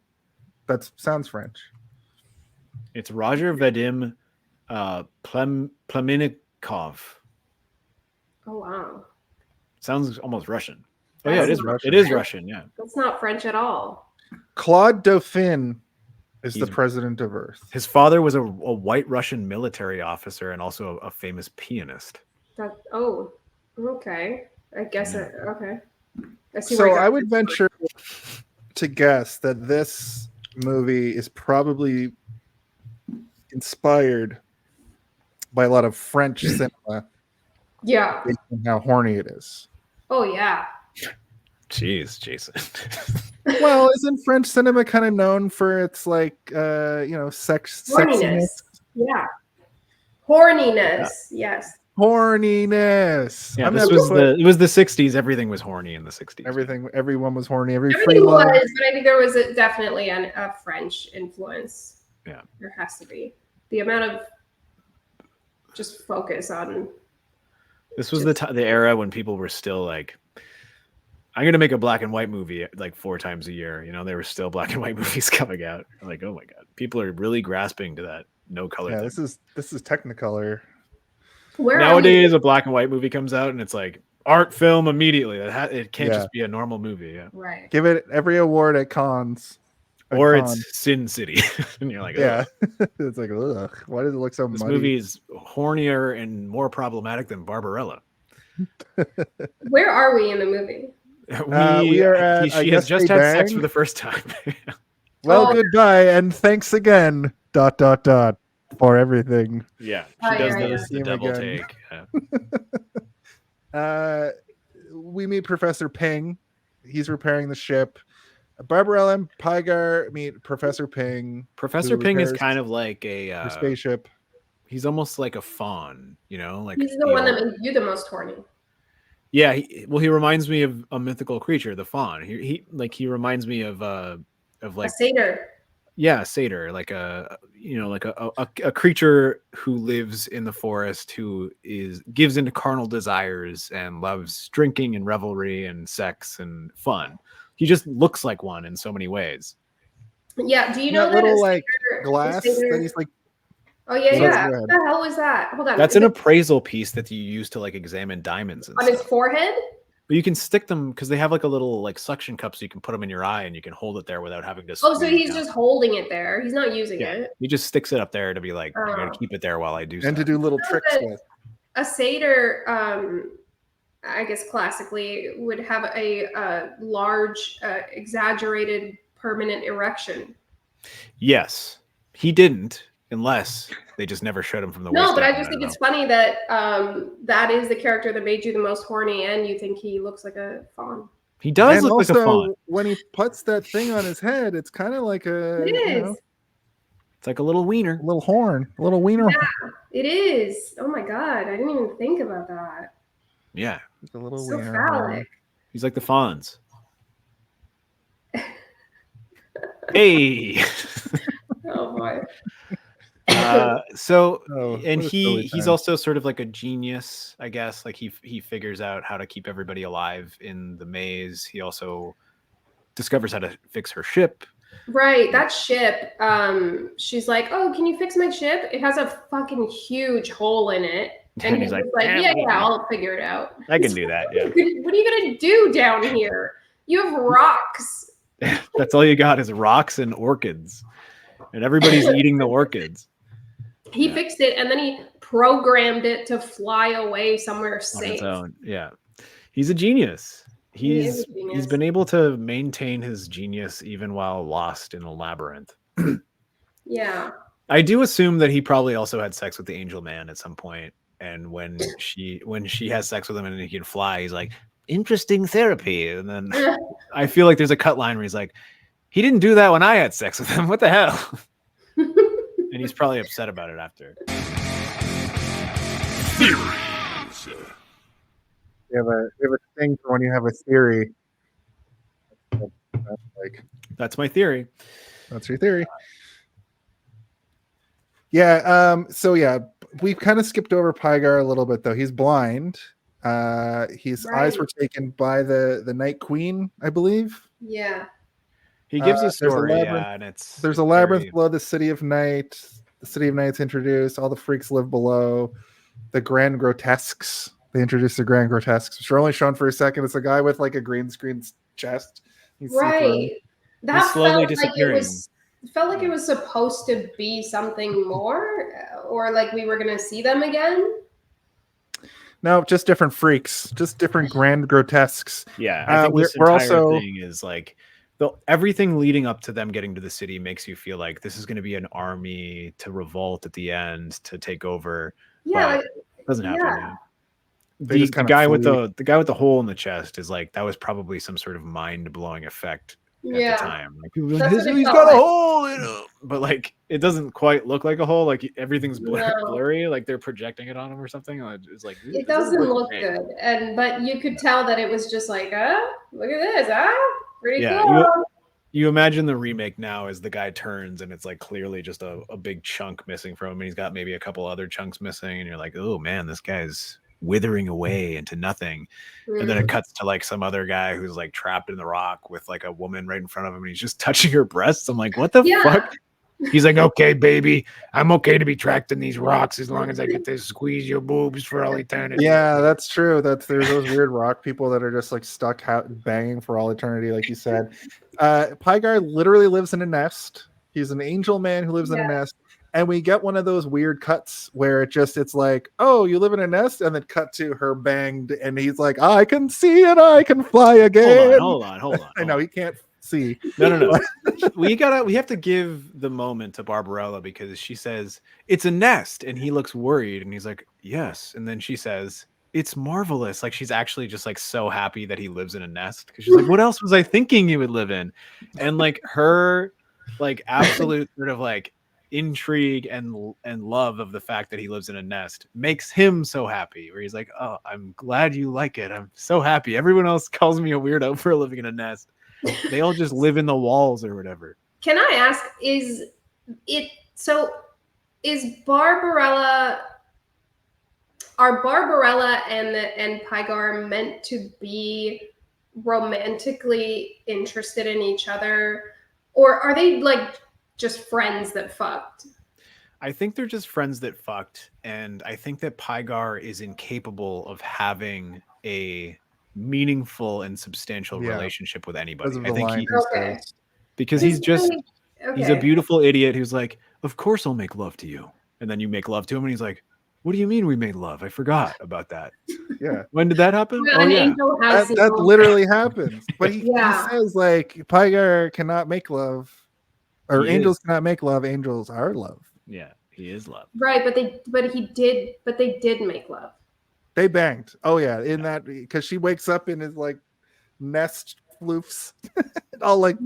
That sounds French. It's Roger Vadim Pleminikov. Oh wow! Sounds almost Russian. Oh yeah, it is Russian. It is Russian. Yeah, that's not French at all. Claude Dauphin is the president of Earth. His father was a white Russian military officer and also a famous pianist. Okay. I guess okay. So I would venture to guess that this movie is probably inspired by a lot of French cinema. Yeah. Based on how horny it is. Oh yeah. Jeez, Jason. Well, isn't French cinema kind of known for its like sexiness? Yeah. Horniness. Yes. horniness. Yeah, I'm this gonna was put it was the 60s. Everything was horny in the 60s. everyone was horny. Every free Everything love. was, but I think there was definitely a French influence. Yeah. There has to be. The amount of just focus on. This was the era when people were still like, I'm gonna make a black and white movie like 4 times a year. You know, there were still black and white movies coming out. I'm like, oh my god, people are really grasping to that no color. Yeah, thing. this is Technicolor. Nowadays, a black and white movie comes out and it's like art film immediately. It can't just be a normal movie. Yeah, right. Give it every award at cons. Or it's Sin City, and you're like, yeah, it's like, ugh, why does it look so this muddy? movie is hornier and more problematic than Barbarella. Where are we in the movie? We are at, she has just had sex for the first time. Well, goodbye and thanks again. ... for everything. Yeah, she does the double again. take. Yeah. We meet Professor Ping. He's repairing the ship. Barbarella and Pygar meet Professor Ping. Professor Ping is kind of like a spaceship. He's almost like a fawn, you know, like he's the one that made you the most horny. Yeah, he reminds me of a mythical creature, the fawn. He reminds me of like a satyr. Yeah, a satyr, like a creature who lives in the forest, who gives into carnal desires and loves drinking and revelry and sex and fun. He just looks like one in so many ways. Yeah. Do you know that little like glass that he's like? Oh yeah. What the hell was that? Hold on. That's an appraisal piece that you use to like examine diamonds and on his forehead. But you can stick them because they have like a little like suction cup, so you can put them in your eye and you can hold it there without having to. Oh, so he's just holding it there. He's not using it. He just sticks it up there to be like, I'm gonna keep it there while I do. And stuff. to do little tricks with. A satyr, I guess classically would have a large, exaggerated, permanent erection. Yes, he didn't, unless they just never showed him from the. No, but I just think it's funny that that is the character that made you the most horny, and you think he looks like a fawn. He does look also, like a fawn. When he puts that thing on his head, it's kind of like a. It is. You know, it's like a little wiener, a little horn, a little wiener. Yeah, it is. Oh my god, I didn't even think about that. Yeah, it's a little so wiener. Phallic. He's like the fawns. Hey. Oh boy. He's also sort of like a genius, I guess. Like he figures out how to keep everybody alive in the maze. He also discovers how to fix her ship. Right, that ship. She's like, "Oh, can you fix my ship? It has a fucking huge hole in it." And he's like, "Yeah, I'll figure it out. I can do that." Yeah. What are you gonna do down here? You have rocks. That's all you got is rocks and orchids, and everybody's eating the orchids. He fixed it, and then he programmed it to fly away somewhere safe. On its own. Yeah, he's a genius. He's been able to maintain his genius even while lost in a labyrinth. Yeah. I do assume that he probably also had sex with the angel man at some point, and when she has sex with him and he can fly, he's like, interesting therapy. And then I feel like there's a cut line where he's like, he didn't do that when I had sex with him. What the hell? And he's probably upset about it after. We have a thing for when you have a theory. That's my theory. That's your theory. Yeah. So yeah, we've kind of skipped over Pygar a little bit though. He's blind. His eyes were taken by the Night Queen, I believe. Yeah. He gives a story, there's a labyrinth below the City of Night. The City of Night's introduced. All the freaks live below. The Grand Grotesques. They introduced the Grand Grotesques, which are only shown for a second. It's a guy with like a green screen chest. Right. That felt like it was supposed to be something more, or like we were gonna see them again. No, just different freaks, just different Grand Grotesques. Yeah, I think this entire thing is like everything leading up to them getting to the city makes you feel like this is going to be an army to revolt at the end to take over. Yeah, it doesn't happen. Yeah. The guy with the hole in the chest is like, that was probably some sort of mind blowing effect the time. Like people were like, That's what it he's felt got a like. hole in him, but like it doesn't quite look like a hole. Like everything's blurry, like they're projecting it on him or something. It's like It doesn't look good, but you could tell that it was just like, look at this, pretty cool. You imagine the remake now as the guy turns and it's like clearly just a big chunk missing from him, and he's got maybe a couple other chunks missing, and you're like, oh man, this guy's withering away into nothing. And then it cuts to like some other guy who's like trapped in the rock with like a woman right in front of him, and he's just touching her breasts. I'm like, what the fuck? He's like, okay, baby, I'm okay to be trapped in these rocks as long as I get to squeeze your boobs for all eternity. Yeah, that's true. There's those weird rock people that are just like stuck out banging for all eternity, like you said. Pygar literally lives in a nest. He's an angel man who lives in a nest. And we get one of those weird cuts where it's like, oh, you live in a nest, and then cut to her banged, and he's like, I can see and I can fly again. Hold on. I know he can't see. No. we have to give the moment to Barbarella, because she says it's a nest, and he looks worried, and he's like, yes, and then she says it's marvelous. Like she's actually just like so happy that he lives in a nest, because she's like, what else was I thinking you would live in? And like her like absolute sort of like intrigue and love of the fact that he lives in a nest makes him so happy, where he's like, oh, I'm glad you like it. I'm so happy. Everyone else calls me a weirdo for living in a nest. They all just live in the walls or whatever. Can I ask, is Barbarella, are Barbarella and Pygar meant to be romantically interested in each other, or are they like just friends that fucked? I think they're just friends that fucked, and I think that Pygar is incapable of having a meaningful and substantial relationship with anybody. I think because he's a beautiful idiot who's like, of course I'll make love to you, and then you make love to him, and he's like, what do you mean we made love? I forgot about that. Yeah. When did that happen? That literally happens. But he says like Pygar cannot make love. Or angels cannot make love. Angels are love. Yeah, he is love. Right, but they did make love. They banged. Oh yeah, in that, because she wakes up in his like nest floofs, all like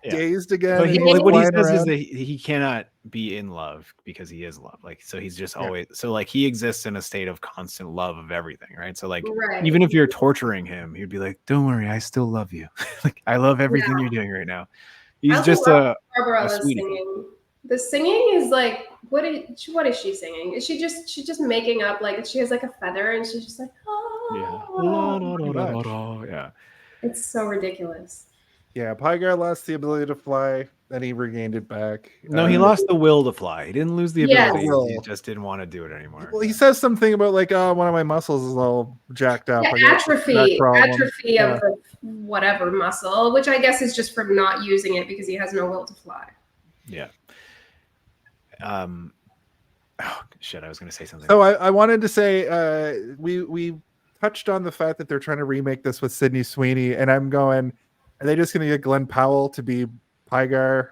dazed again. But what he says is that he cannot be in love because he is love. Like, so he's just always so like he exists in a state of constant love of everything, right? So like even if you're torturing him, he'd be like, don't worry, I still love you. Like I love everything you're doing right now. He's just a sweetie. Singing. The singing is like, what is she singing? Is she's just making up, like she has like a feather and she's just like, yeah. It's so ridiculous. Yeah, Pygar lost the ability to fly, then he regained it back. No, he lost the will to fly. He didn't lose the ability. He just didn't want to do it anymore. Well, he says something about like, oh, one of my muscles is all jacked up. Yeah, atrophy of the whatever muscle, which I guess is just from not using it because he has no will to fly. Yeah. Oh shit! I was going to say something. So I wanted to say we touched on the fact that they're trying to remake this with Sydney Sweeney, and I'm going, are they just going to get Glenn Powell to be Pygar?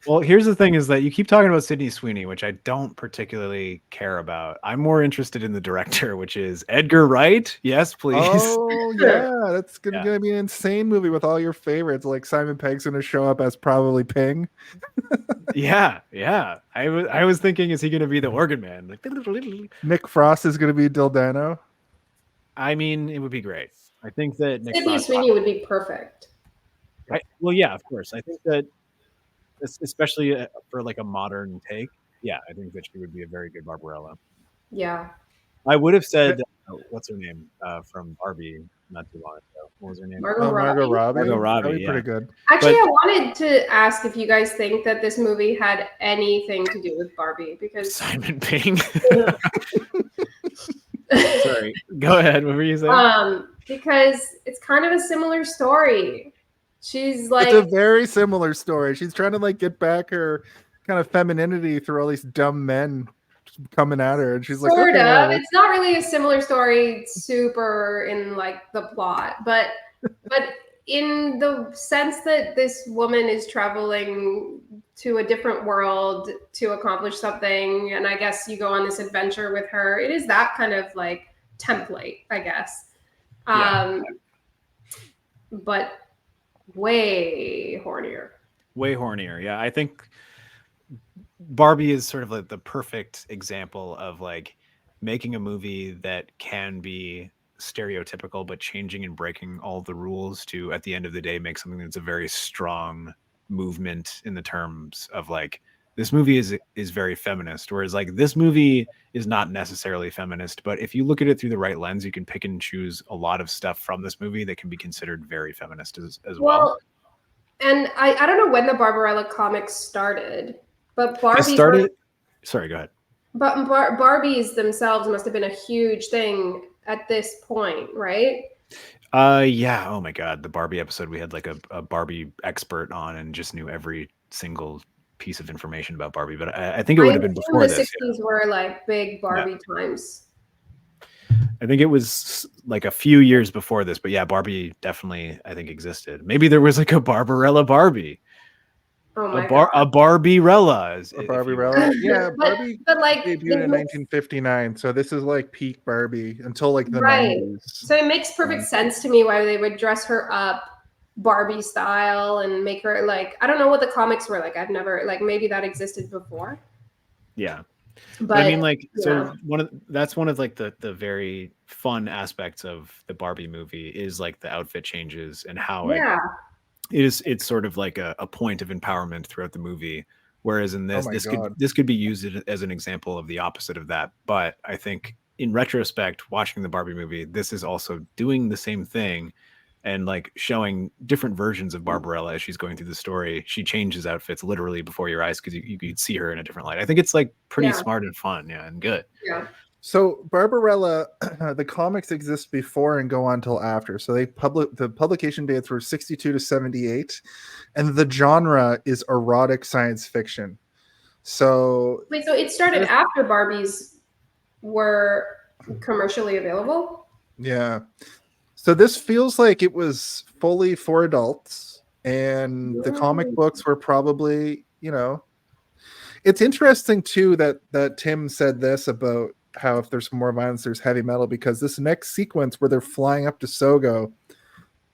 Well, here's the thing: is that you keep talking about Sydney Sweeney, which I don't particularly care about. I'm more interested in the director, which is Edgar Wright. Yes, please. Oh yeah, that's gonna be an insane movie with all your favorites. Like Simon Pegg's gonna show up as probably Ping. Yeah. I was thinking, is he gonna be the organ man? Like Nick Frost is gonna be Dildano. I mean, it would be great. I think that Sydney Sweeney would be perfect. Well, yeah, of course. I think that, especially for like a modern take, I think that she would be a very good Barbarella. Yeah. I would have said, what's her name from Barbie not too long ago? What was her name? Margot Robbie. Margot Robbie, pretty good. Actually, I wanted to ask if you guys think that this movie had anything to do with Barbie, because Simon Ping. Sorry, go ahead. What were you saying? Because it's kind of a similar story. She's like, it's a very similar story. She's trying to like get back her kind of femininity through all these dumb men coming at her, and she's like, sort of. It's not really a similar story, super in like the plot, but in the sense that this woman is traveling to a different world to accomplish something, and I guess you go on this adventure with her. It is that kind of like template, I guess. But way hornier. Way hornier. Yeah, I think Barbie is sort of like the perfect example of like making a movie that can be stereotypical but changing and breaking all the rules to at the end of the day make something that's a very strong movement in the terms of like this movie is very feminist, whereas like this movie is not necessarily feminist, but if you look at it through the right lens you can pick and choose a lot of stuff from this movie that can be considered very feminist as well. And I don't know when the Barbarella comics started, but They Barbies started sorry, go ahead. but Barbies themselves must have been a huge thing at this point, right? Yeah. Oh my God. The Barbie episode, we had like a Barbie expert on and just knew every single piece of information about Barbie. But I think it would have been assume before the this. 60s were like big Barbie times. I think it was like a few years before this, but yeah, Barbie definitely, I think, existed. Maybe there was like a Barbarella Barbie. Oh my God. A Barbierella. A Barbarella. Yeah, Barbie but like debuted in 1959, so this is like peak Barbie until like the right. 90s. So it makes perfect sense to me why they would dress her up Barbie style and make her like, I don't know what the comics were like. I've never like, maybe that existed before. Yeah. But I mean, like, yeah. so that's one of like the very fun aspects of the Barbie movie is like the outfit changes and how it's sort of like a point of empowerment throughout the movie. Whereas in this, this could be used as an example of the opposite of that. But I think in retrospect, watching the Barbie movie, this is also doing the same thing and like showing different versions of Barbarella as she's going through the story. She changes outfits literally before your eyes because you could see her in a different light. I think it's like pretty smart and fun, and good. Yeah. So Barbarella, the comics exist before and go on till after. So the publication dates were 62 to 78, and the genre is erotic science fiction. So wait, so it started after Barbies were commercially available? Yeah. So this feels like it was fully for adults, and the comic books were probably, it's interesting too that Tim said this about how if there's more violence, there's heavy metal, because this next sequence where they're flying up to Sogo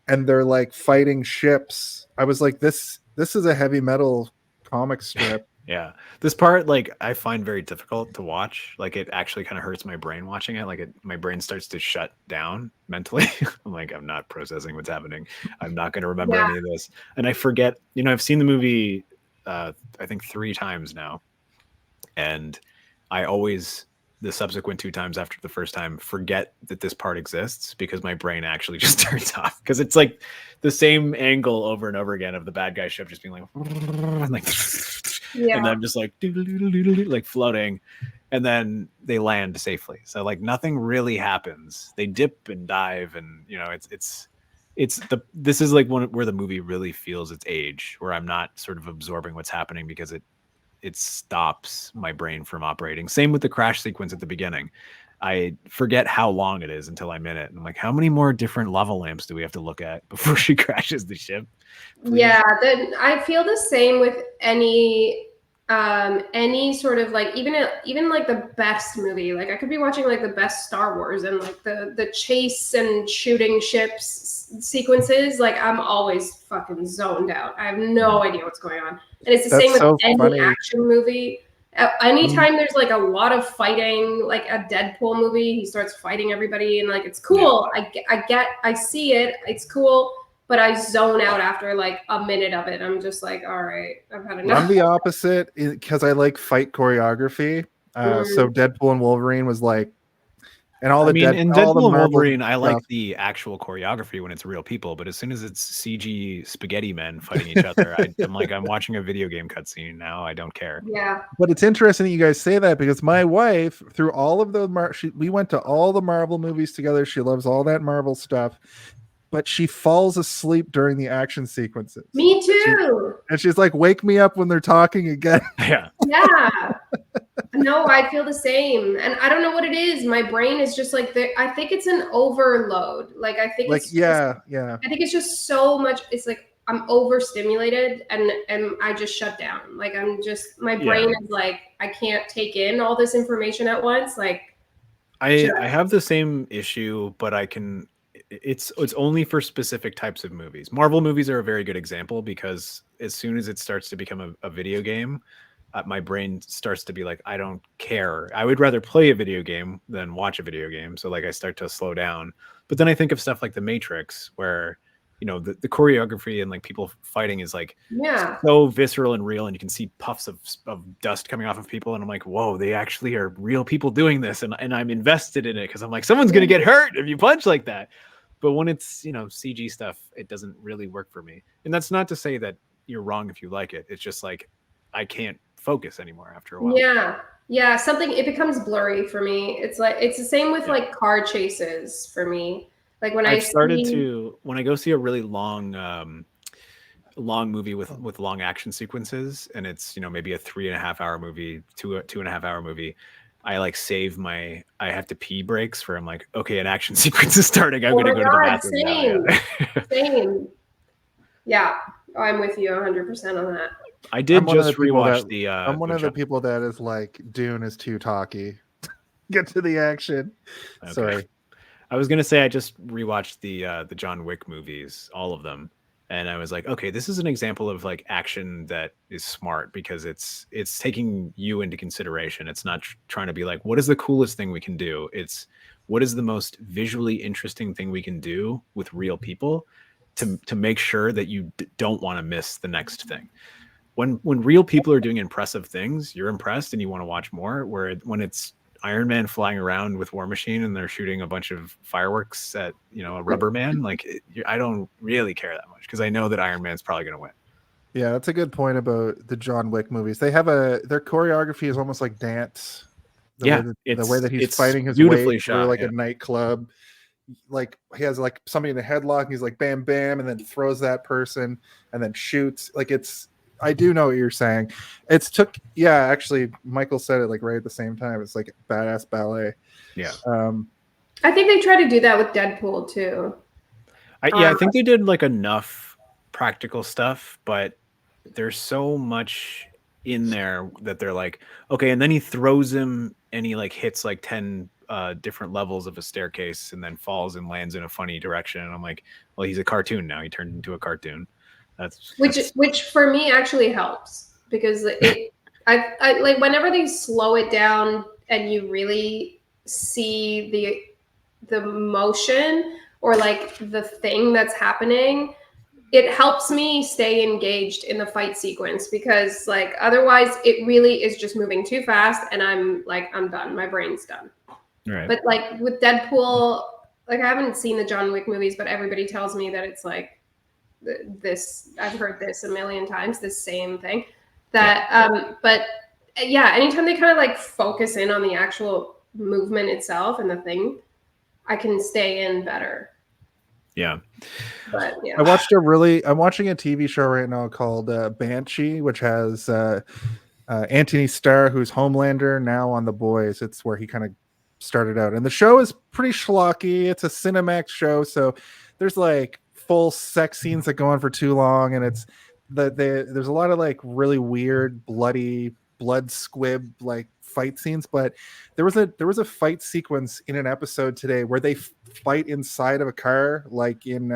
and they're like fighting ships, I was like, this is a heavy metal comic strip. Yeah, this part like I find very difficult to watch. Like it actually kind of hurts my brain watching it. Like my brain starts to shut down mentally. I'm like, I'm not processing what's happening. I'm not going to remember any of this, and I forget. I've seen the movie I think 3 times now, and I always the subsequent 2 times after the first time forget that this part exists because my brain actually just turns off because it's like the same angle over and over again of the bad guy ship just being like and like and I'm just like floating, and then they land safely. So like nothing really happens. They dip and dive, and this is like one where the movie really feels its age, where I'm not sort of absorbing what's happening because it stops my brain from operating. Same with the crash sequence at the beginning. I forget how long it is until I'm in it. And I'm like, how many more different lava lamps do we have to look at before she crashes the ship? Please? Yeah, I feel the same with any sort of like even like the best movie. Like I could be watching like the best Star Wars and like the chase and shooting ships sequences. Like I'm always fucking zoned out. I have no idea what's going on. And it's the same with any action movie. Anytime there's like a lot of fighting, like a Deadpool movie, he starts fighting everybody and like it's cool. I see it. It's cool. But I zone out after like a minute of it. I'm just like, all right, I've had enough. I'm the opposite because I like fight choreography. So Deadpool and Wolverine was like, and all the Deadpool and Wolverine, I like the actual choreography when it's real people. But as soon as it's CG spaghetti men fighting each other, I'm like, I'm watching a video game cutscene now. I don't care. Yeah. But it's interesting that you guys say that because my wife, through all of those, we went to all the Marvel movies together. She loves all that Marvel stuff. But she falls asleep during the action sequences. Me too. And she's like, wake me up when they're talking again. Yeah. Yeah. No, I feel the same. And I don't know what it is. My brain is just like, I think it's an overload. Like, I think like, it's yeah. I think it's just so much. It's like, I'm overstimulated and I just shut down. Like, my brain is like, I can't take in all this information at once. Like, I have the same issue, but I can it's only for specific types of movies. Marvel movies are a very good example because as soon as it starts to become a video game, my brain starts to be like, I don't care. I would rather play a video game than watch a video game. So like I start to slow down. But then I think of stuff like The Matrix, where the choreography and like people fighting is like so visceral and real, and you can see puffs of dust coming off of people, and I'm like, whoa, they actually are real people doing this, and I'm invested in it because I'm like, someone's gonna get hurt if you punch like that. But when it's CG stuff, it doesn't really work for me. And that's not to say that you're wrong if you like it. It's just like I can't focus anymore after a while. Yeah, it becomes blurry for me. It's like it's the same with like car chases for me. Like when when I go see a really long movie with long action sequences, and it's maybe a 3.5 hour movie, 2.5 hour movie, I like save I have to pee breaks where I'm like, okay, an action sequence is starting. I'm gonna go to the bathroom. Same. Yeah, I'm with you 100% on that. I did just rewatch the. I'm one of the people that is like, Dune is too talky. Get to the action. Okay. Sorry. I was gonna say I just rewatched the John Wick movies, all of them, and I was like, okay, this is an example of like action that is smart because it's taking you into consideration. It's not trying to be like, what is the coolest thing we can do? It's what is the most visually interesting thing we can do with real people to make sure that you don't want to miss the next thing. When real people are doing impressive things, you're impressed and you want to watch more. Where when it's Iron Man flying around with War Machine and they're shooting a bunch of fireworks at a rubber man, like I don't really care that much because I know that Iron Man's probably going to win. Yeah, that's a good point about the John Wick movies. They have their choreography is almost like dance. The way that he's fighting his way through like a nightclub. Like he has like somebody in a headlock and he's like bam bam and then throws that person and then shoots. Like I do know what you're saying. Actually Michael said it like right at the same time. It's like badass ballet. Yeah. I think they try to do that with Deadpool too. I think they did like enough practical stuff, but there's so much in there that they're like, okay, and then he throws him and he like hits like 10 different levels of a staircase and then falls and lands in a funny direction. And I'm like, well, he's a cartoon now. He turned into a cartoon. Which for me actually helps because I like whenever they slow it down and you really see the motion or like the thing that's happening, it helps me stay engaged in the fight sequence because like otherwise it really is just moving too fast and I'm done. My brain's done. Right. But like with Deadpool, like I haven't seen the John Wick movies, but everybody tells me that it's like this. I've heard this a million times, this same thing. But yeah, anytime they kind of like focus in on the actual movement itself and the thing, I can stay in better. Yeah. But yeah. I'm watching a TV show right now called Banshee, which has Anthony Starr, who's Homelander, now on The Boys. It's where he kind of started out. And the show is pretty schlocky. It's a Cinemax show, so there's like full sex scenes that go on for too long, and it's there's a lot of like really weird bloody blood squib like fight scenes. But there was a fight sequence in an episode today where they fight inside of a car, like in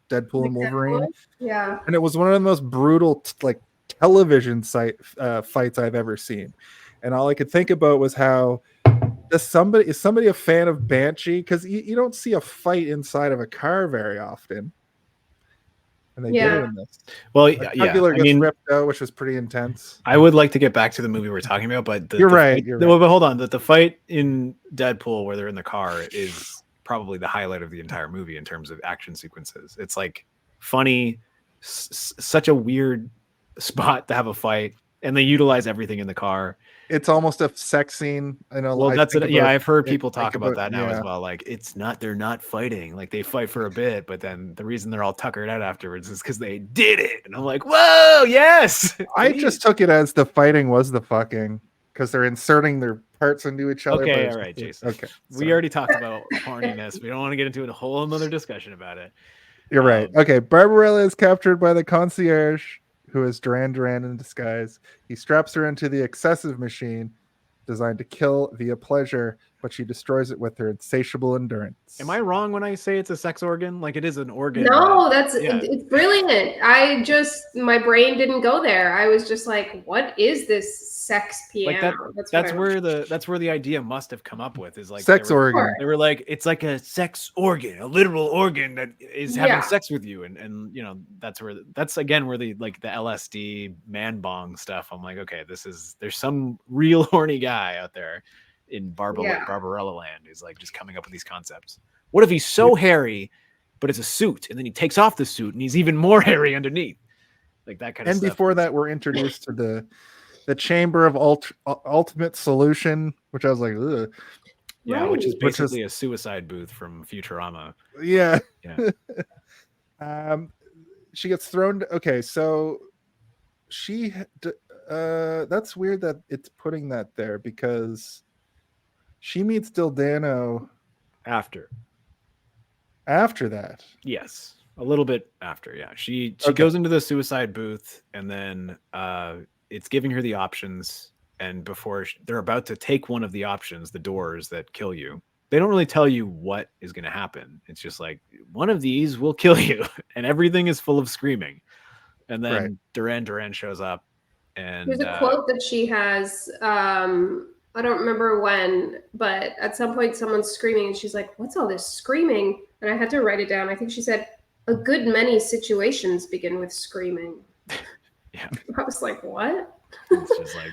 Deadpool and Wolverine. Yeah, and it was one of the most brutal like television fights I've ever seen. And all I could think about was how is somebody a fan of Banshee? Because you don't see a fight inside of a car very often. And they did it in this. Well, Jugular gets ripped out, which was pretty intense. I would like to get back to the movie we're talking about, but you're right. But hold on, the fight in Deadpool where they're in the car is probably the highlight of the entire movie in terms of action sequences. It's like funny, such a weird spot to have a fight, and they utilize everything in the car. It's almost a sex scene. I know. Well, I've heard people talk about that now as well. Like they're not fighting. Like they fight for a bit, but then the reason they're all tuckered out afterwards is because they did it. And I'm like, whoa, yes. I just took it as the fighting was the fucking because they're inserting their parts into each other. Okay, all right, Jason. Okay, we already talked about horniness. We don't want to get into a whole another discussion about it. You're right. Okay, Barbarella is captured by the concierge, who is Duran Duran in disguise. He straps her into the excessive machine designed to kill via pleasure. but she destroys it with her insatiable endurance. Am I wrong when I say it's a sex organ? Like it is an organ. No, yeah. it's brilliant. My brain didn't go there. I was just like, what is this sex piano? Like that's where the idea must have come up with, is like sex organ. They were like, it's like a sex organ, a literal organ that is having sex with you, and you know, that's again where the like the LSD man bong stuff. I'm like, okay, there's some real horny guy out there in Barbarella land who's like just coming up with these concepts. What if he's so hairy, but it's a suit, and then he takes off the suit and he's even more hairy underneath, like that kind of stuff. And before that, we're introduced to the chamber of ultimate solution, which I was like, ugh. Yeah, which is basically a suicide booth from Futurama. Yeah. Yeah. She gets thrown. Okay, so that's weird that it's putting that there, because she meets Dildano after that. Yes, a little bit after. Yeah, she goes into the suicide booth, and then it's giving her the options, and before they're about to take one of the options, the doors that kill you, they don't really tell you what is going to happen. It's just like, one of these will kill you, and everything is full of screaming. And then Duran shows up, and there's a quote that she has. I don't remember when, but at some point someone's screaming, and she's like, "What's all this screaming?" And I had to write it down. I think she said, "A good many situations begin with screaming." Yeah. I was like, "What?" It's just like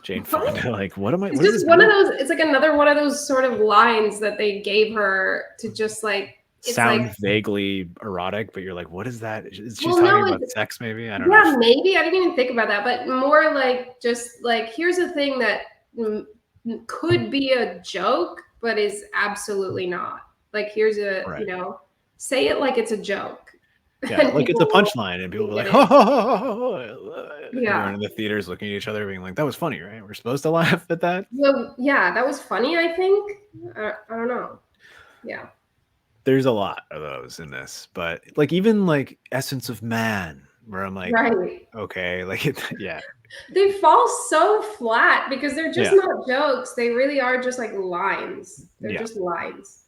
Jane Fonda, like, what am I? It's just one of those. It's like another one of those sort of lines that they gave her to just like sound vaguely erotic, but you're like, what is that? Is she talking about sex? Maybe, I don't know. Yeah, maybe. I didn't even think about that, but more like just like, here's a thing that could be a joke, but is absolutely not. Like, here's a say it like it's a joke. Yeah, like it's a punchline, and people were like, everyone in the theaters looking at each other, being like, "That was funny, right? We're supposed to laugh at that." Well, yeah, that was funny. I think. I don't know. Yeah. There's a lot of those in this, but like even like Essence of Man, where I'm like, okay, like yeah. They fall so flat because they're just not jokes. They really are just like lines. They're just lines.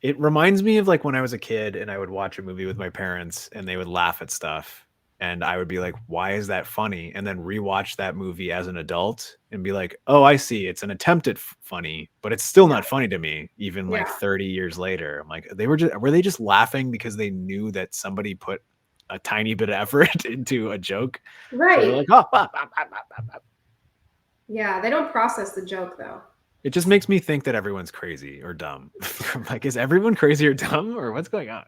It reminds me of like when I was a kid and I would watch a movie with my parents and they would laugh at stuff. And I would be like, why is that funny? And then rewatch that movie as an adult and be like, oh, I see. It's an attempt at funny, but it's still not funny to me, even like 30 years later. I'm like, were they just laughing because they knew that somebody put a tiny bit of effort into a joke? Right. So like, yeah, they don't process the joke though. It just makes me think that everyone's crazy or dumb. I'm like, is everyone crazy or dumb, or what's going on?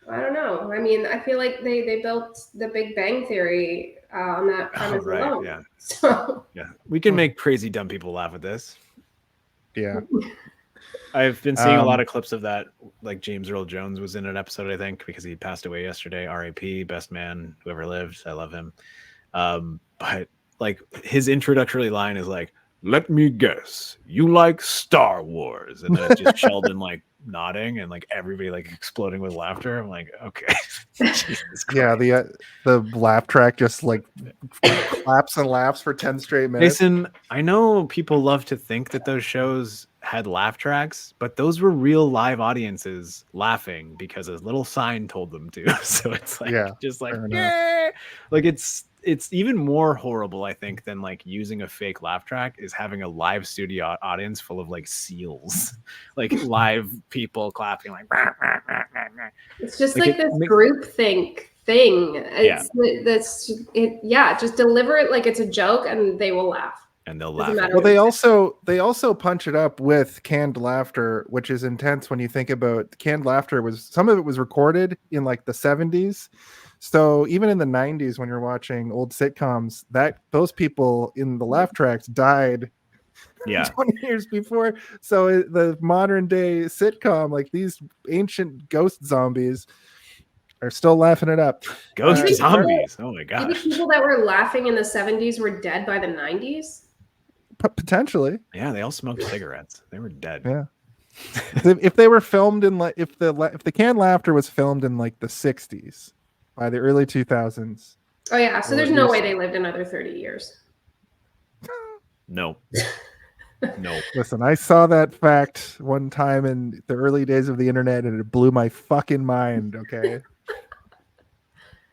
I don't know. I mean, I feel like they built the Big Bang Theory on that premise alone. Yeah. So yeah, we can make crazy dumb people laugh at this. Yeah. I've been seeing a lot of clips of that. Like James Earl Jones was in an episode, I think, because he passed away yesterday. R.I.P. Best man who ever lived. I love him. But like his introductory line is like, "Let me guess, you like Star Wars," and then it's just Sheldon like nodding and like everybody like exploding with laughter. I'm like, okay. Yeah, the laugh track just like claps and laughs for 10 straight minutes. Jason, I know people love to think that those shows had laugh tracks, but those were real live audiences laughing because a little sign told them to. So it's like just like like it's even more horrible, I think, than like using a fake laugh track is having a live studio audience full of like seals, like live people clapping like. It's just like this groupthink thing. Just deliver it like it's a joke, and they will laugh. And they'll laugh. Well, they also punch it up with canned laughter, which is intense when you think about canned laughter. Some of it was recorded in like the 70s. So even in the 90s, when you're watching old sitcoms, those people in the laugh tracks died 20 years before. So the modern day sitcom, like these ancient ghost zombies, are still laughing it up. Ghost zombies. Oh my gosh. Maybe people that were laughing in the 70s were dead by the 90s. Potentially. Yeah, they all smoked cigarettes. They were dead. Yeah. If they were filmed in like if the canned laughter was filmed in like the 60s. By the early 2000s. Oh yeah, so there's no way they lived another 30 years. No. No. Listen, I saw that fact one time in the early days of the internet, and it blew my fucking mind. Okay.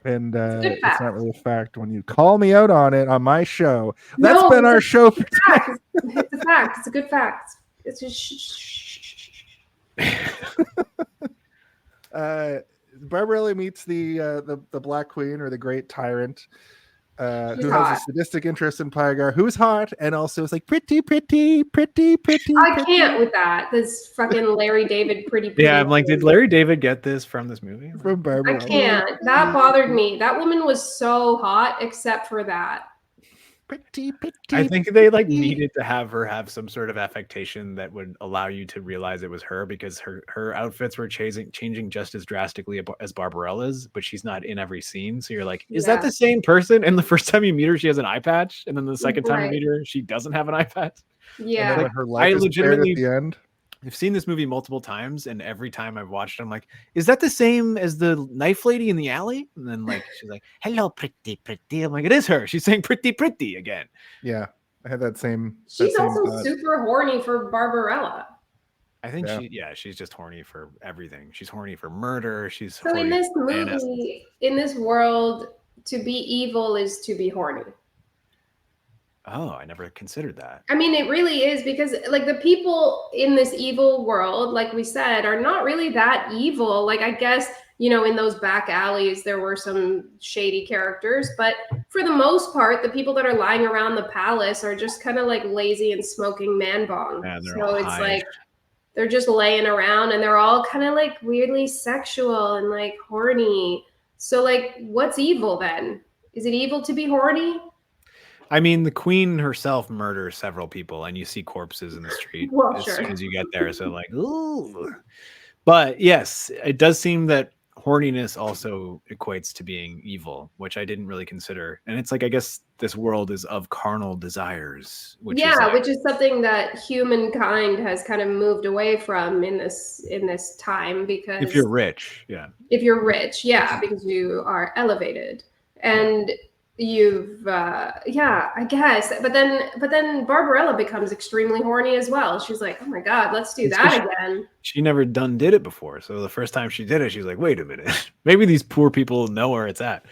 And It's a good it's fact. not really a fact when you call me out on it on my show. That's No, been our show for today. fact. It's a fact. It's a good fact. It's just Barbarella meets the Black Queen, or the Great Tyrant, She's who hot. has a sadistic interest in Pygar, who's hot and also is like pretty. I can't with that. This fucking Larry David pretty. Yeah, I'm like, did Larry David get this from this movie? From Barbarella. I can't. That bothered me. That woman was so hot, except for that. Pretty. I think they like needed to have her have some sort of affectation that would allow you to realize it was her, because her outfits were changing just as drastically as Barbarella's, but she's not in every scene. So you're like, is that the same person? And the first time you meet her, she has an eye patch, and then the second time you meet her, she doesn't have an eye patch. Yeah. And then her life is spared at the end. I've seen this movie multiple times, and every time I've watched it, I'm like, is that the same as the knife lady in the alley? And then like she's like, hello, pretty. I'm like, it is her. She's saying pretty again. Yeah, I had that same. She's that same also thought. super horny for Barbarella. I think she's just horny for everything. She's horny for murder. She's So in this movie, in this world, to be evil is to be horny. Oh, I never considered that. I mean, it really is, because like the people in this evil world, like we said, are not really that evil. Like, I guess, you know, in those back alleys, there were some shady characters, but for the most part, the people that are lying around the palace are just kind of like lazy and smoking man bong. Yeah, so it's like they're just laying around, and they're all kind of like weirdly sexual and like horny. So like, what's evil then? Is it evil to be horny? I mean, the queen herself murders several people, and you see corpses in the street as soon as you get there. So like, ooh. But yes, it does seem that horniness also equates to being evil, which I didn't really consider. And it's like, I guess this world is of carnal desires, which is something that humankind has kind of moved away from in this time, because if you're rich, because you are elevated, and you've I guess, but then Barbarella becomes extremely horny as well. She's like, oh my god, let's do that again. She never did it before, so the first time she did it, she's like, wait a minute, maybe these poor people know where it's at.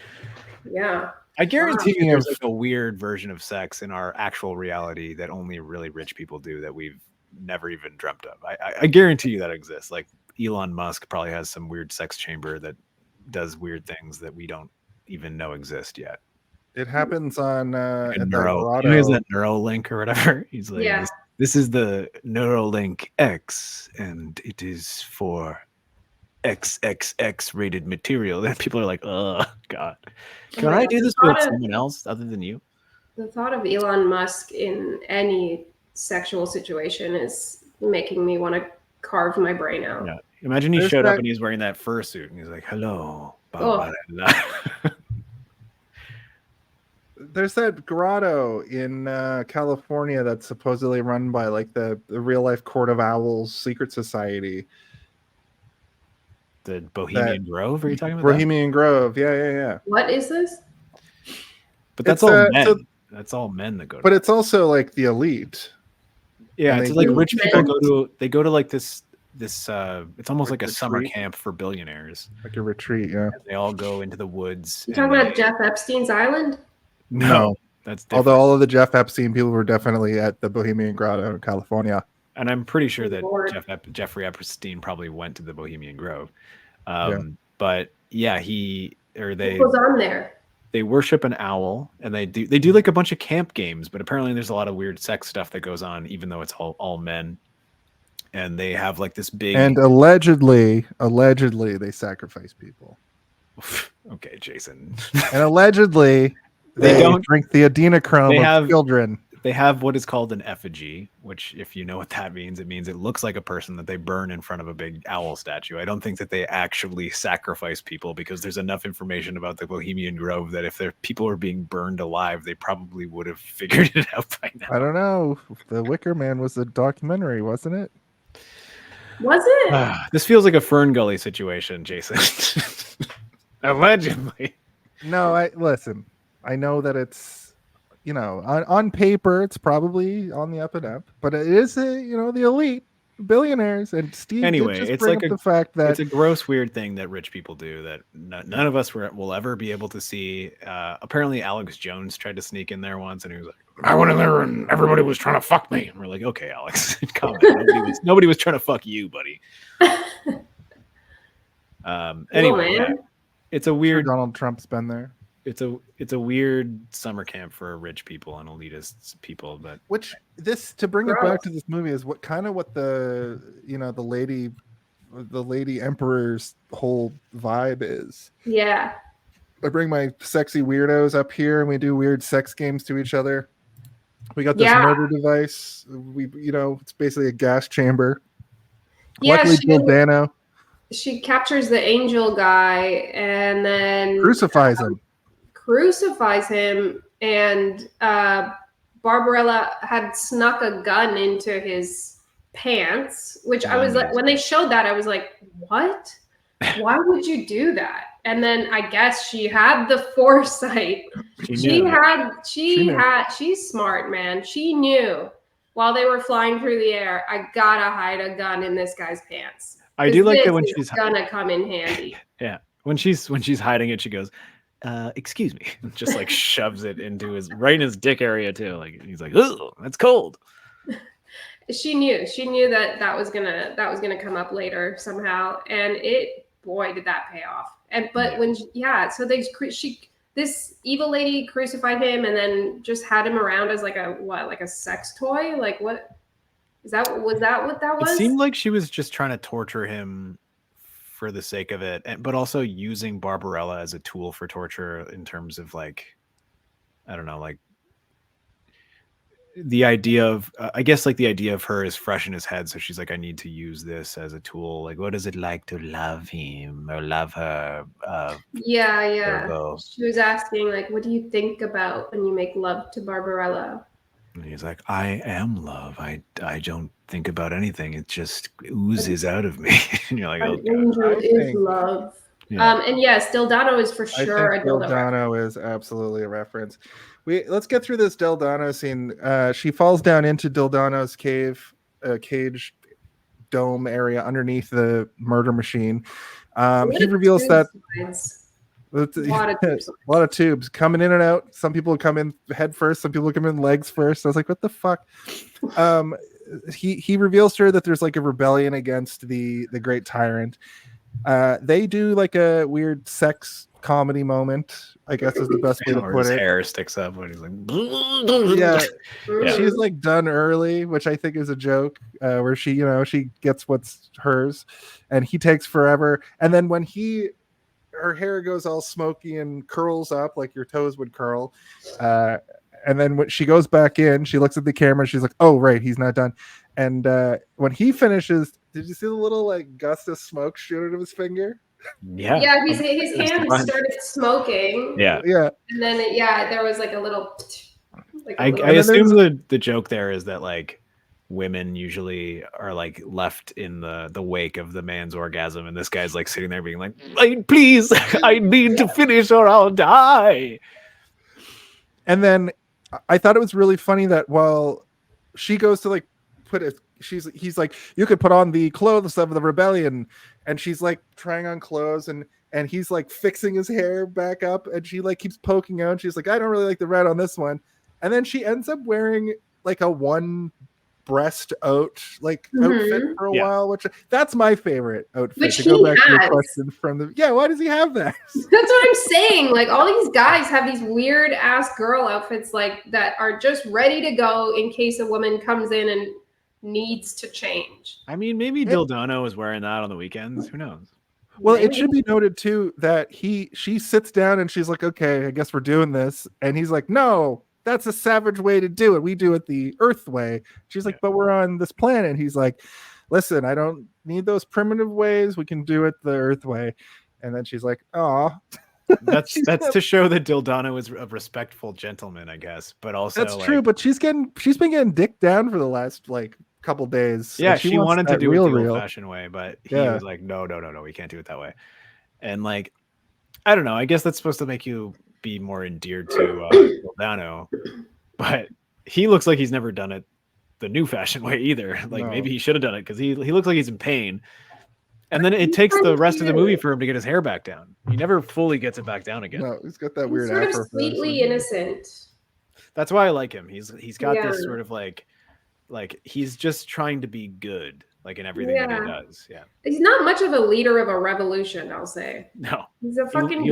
Yeah, I guarantee you there's like a weird version of sex in our actual reality that only really rich people do, that we've never even dreamt of. I guarantee you that exists. Like Elon Musk probably has some weird sex chamber that does weird things that we don't even know exist yet. It happens on like he has that Neuralink or whatever. He's like, this is the Neuralink X, and it is for XXX rated material. Then people are like, oh god, can I do this with someone else other than you? The thought of Elon Musk in any sexual situation is making me want to carve my brain out. Yeah. Imagine he showed up and he's wearing that fursuit and he's like, hello, Barbarella. There's that grotto in California that's supposedly run by like the real life Court of Owls secret society. The Bohemian Grove? Are you talking about Bohemian Grove? Yeah. What is this? But that's all men. That's all men that go to. But it's also like the elite. Yeah, it's like rich people go to like this it's almost like a summer camp for billionaires. Like a retreat, yeah. And they all go into the woods. You talking about Jeff Epstein's island? No, that's different. Although all of the Jeff Epstein people were definitely at the Bohemian Grotto in California. And I'm pretty sure that Jeffrey Epstein probably went to the Bohemian Grove. But yeah, what goes on there? They worship an owl, and they do like a bunch of camp games, but apparently there's a lot of weird sex stuff that goes on, even though it's all men. And they have like this big, and allegedly they sacrifice people. Okay, Jason. And allegedly they don't drink the adrenochrome of children. They have what is called an effigy, which, if you know what that means, it means it looks like a person that they burn in front of a big owl statue. I don't think that they actually sacrifice people, because there's enough information about the Bohemian Grove that if their people were being burned alive, they probably would have figured it out by now. I don't know. The Wicker Man was a documentary, wasn't it? Was it? This feels like a Fern Gully situation, Jason. Allegedly. No, listen. I know that it's on paper, it's probably on the up and up, but it is, the elite billionaires. And Steve Anyway, did just it's bring like up the fact that it's a gross, weird thing that rich people do that none of us will ever be able to see. Apparently, Alex Jones tried to sneak in there once, and he was like, I went in there and everybody was trying to fuck me. and we're like, okay, Alex, calm down. Nobody was trying to fuck you, buddy. Anyway, yeah, it's a weird. Donald Trump's been there. It's a weird summer camp for rich people and elitist people, but Which this, to bring it back to this movie, is what the lady emperor's whole vibe is. Yeah. I bring my sexy weirdos up here and we do weird sex games to each other. We got this murder device. It's basically a gas chamber. Yeah, Luckily, Jill Dano she captures the angel guy and then crucifies him. And Barbarella had snuck a gun into his pants, which I was like, when they showed that, I was like, what? Why would you do that? And then I guess she had the foresight. She's smart, man. She knew while they were flying through the air, I gotta hide a gun in this guy's pants. I do like that when she's gonna come in handy. Yeah. When she's hiding it, she goes, excuse me, just like shoves it right in his dick area too. Like he's like, oh, that's cold. She knew that was gonna come up later somehow, and boy did that pay off. This evil lady crucified him and then just had him around as like a sex toy. Like what was that what that was? It seemed like she was just trying to torture him for the sake of it, but also using Barbarella as a tool for torture in terms of like, I don't know, like the idea of the idea of her is fresh in his head, so she's like, I need to use this as a tool. Like, what is it like to love him or love her? Yeah. She was asking like, what do you think about when you make love to Barbarella? And he's like, I am love. I don't think about anything. It just oozes out of me. And you're like, oh, angel is love. Yeah. And yes, Dildano is for sure a dildo. Dildano is absolutely a reference. Let's get through this Dildano scene. She falls down into Dildano's cage dome area underneath the murder machine. He reveals that a lot of tubes coming in and out. Some people come in head first, some people come in legs first. I was like, what the fuck? He reveals to her that there's like a rebellion against the great tyrant. They do like a weird sex comedy moment, I guess is the best way to put his it. Hair sticks up when he's like, yeah. She's like done early, which I think is a joke, where she gets what's hers, and he takes forever. And then when her hair goes all smoky and curls up like your toes would curl, and then when she goes back in, she looks at the camera. She's like, "Oh, right, he's not done." And when he finishes, did you see the little like gust of smoke shoot out of his finger? Yeah, his hand started smoking. Yeah. And then there was like a little. I assume the joke there is that like women usually are like left in the wake of the man's orgasm, and this guy's like sitting there being like, please, I need to finish or I'll die. And then I thought it was really funny that while she goes to like he's like, you could put on the clothes of the rebellion, and she's like trying on clothes, and he's like fixing his hair back up, and she like keeps poking out. She's like, I don't really like the red on this one, and then she ends up wearing like a one breast outfit for a while, which that's my favorite outfit. Which to go back to the question from why does he have that? That's what I'm saying. Like all these guys have these weird ass girl outfits like that are just ready to go in case a woman comes in and needs to change. I mean, maybe Dildano is wearing that on the weekends. Who knows? Well, it should be noted too that she sits down and she's like, okay, I guess we're doing this. And he's like, no, that's a savage way to do it. We do it the Earth way. She's like, but we're on this planet. And he's like, listen, I don't need those primitive ways. We can do it the Earth way. And then she's like, oh. That's to show that Dildano is a respectful gentleman, I guess. But also that's true. But she's been getting dicked down for the last like couple days. Yeah, she wanted to do it the old-fashioned way, but he was like, no, we can't do it that way. And like, I don't know. I guess that's supposed to make you be more endeared to Dildano. but he looks like he's never done it the new fashion way either. Like maybe he should have done it because he looks like he's in pain. And then it takes the rest of the movie for him to get his hair back down. He never fully gets it back down again. No, he's got that weird sort afro. of sweetly innocent. That's why I like him. He's got this sort of like he's just trying to be good, like in everything that he does. Yeah. He's not much of a leader of a revolution, I'll say. No. He's a fucking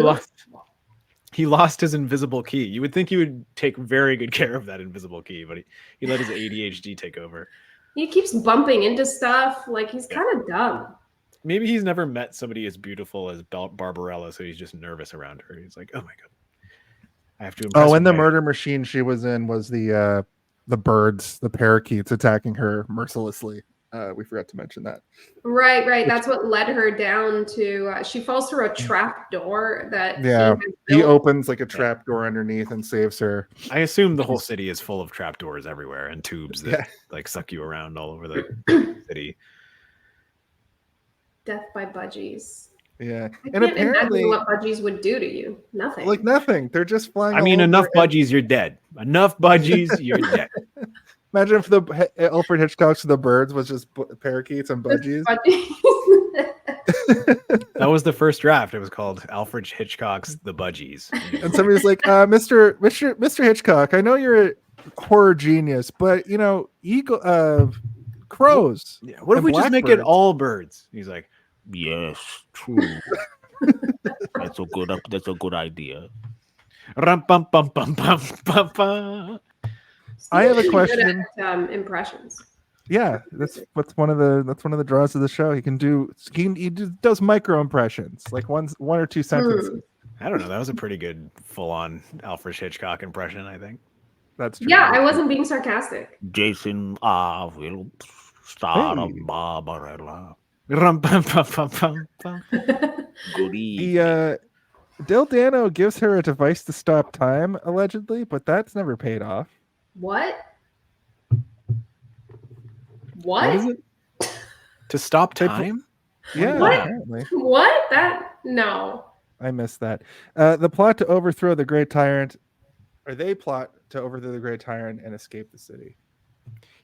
he lost his invisible key. You would think he would take very good care of that invisible key, but he let his ADHD take over. He keeps bumping into stuff. Like he's kind of dumb. Maybe he's never met somebody as beautiful as Barbarella, so he's just nervous around her. He's like, oh my god, I have to impress and the murder machine she was in was the birds, the parakeets attacking her mercilessly. We forgot to mention that. Right. That's what led her down to. She falls through a trap door that. He opens like a trap door underneath and saves her. I assume the whole city is full of trap doors everywhere and tubes that like suck you around all over the city. Death by budgies. Yeah, and apparently, what budgies would do to you? Nothing. Like nothing. They're just flying. I mean, enough budgies, you're dead. Enough budgies, you're dead. Imagine if the Alfred Hitchcock's The Birds was just parakeets and budgies. That was the first draft. It was called Alfred Hitchcock's The Budgies. And somebody's like, Mr. Hitchcock, I know you're a horror genius, but crows. Yeah. What if we just make it all birds? He's like, yes, true. That's a good idea. I have a question. Impressions. Yeah, that's one of the draws of the show. He does micro impressions, like one or two sentences. I don't know. That was a pretty good full-on Alfred Hitchcock impression, I think. That's true. Yeah, I wasn't being sarcastic. Jason Phillip, star of Barbarella. Goody. Del Dano gives her a device to stop time, allegedly, but that's never paid off. What? What is it? To stop time? Yeah. What? Apparently. What? No. I missed that. The plot to overthrow the Great Tyrant, or they plot to overthrow the Great Tyrant and escape the city.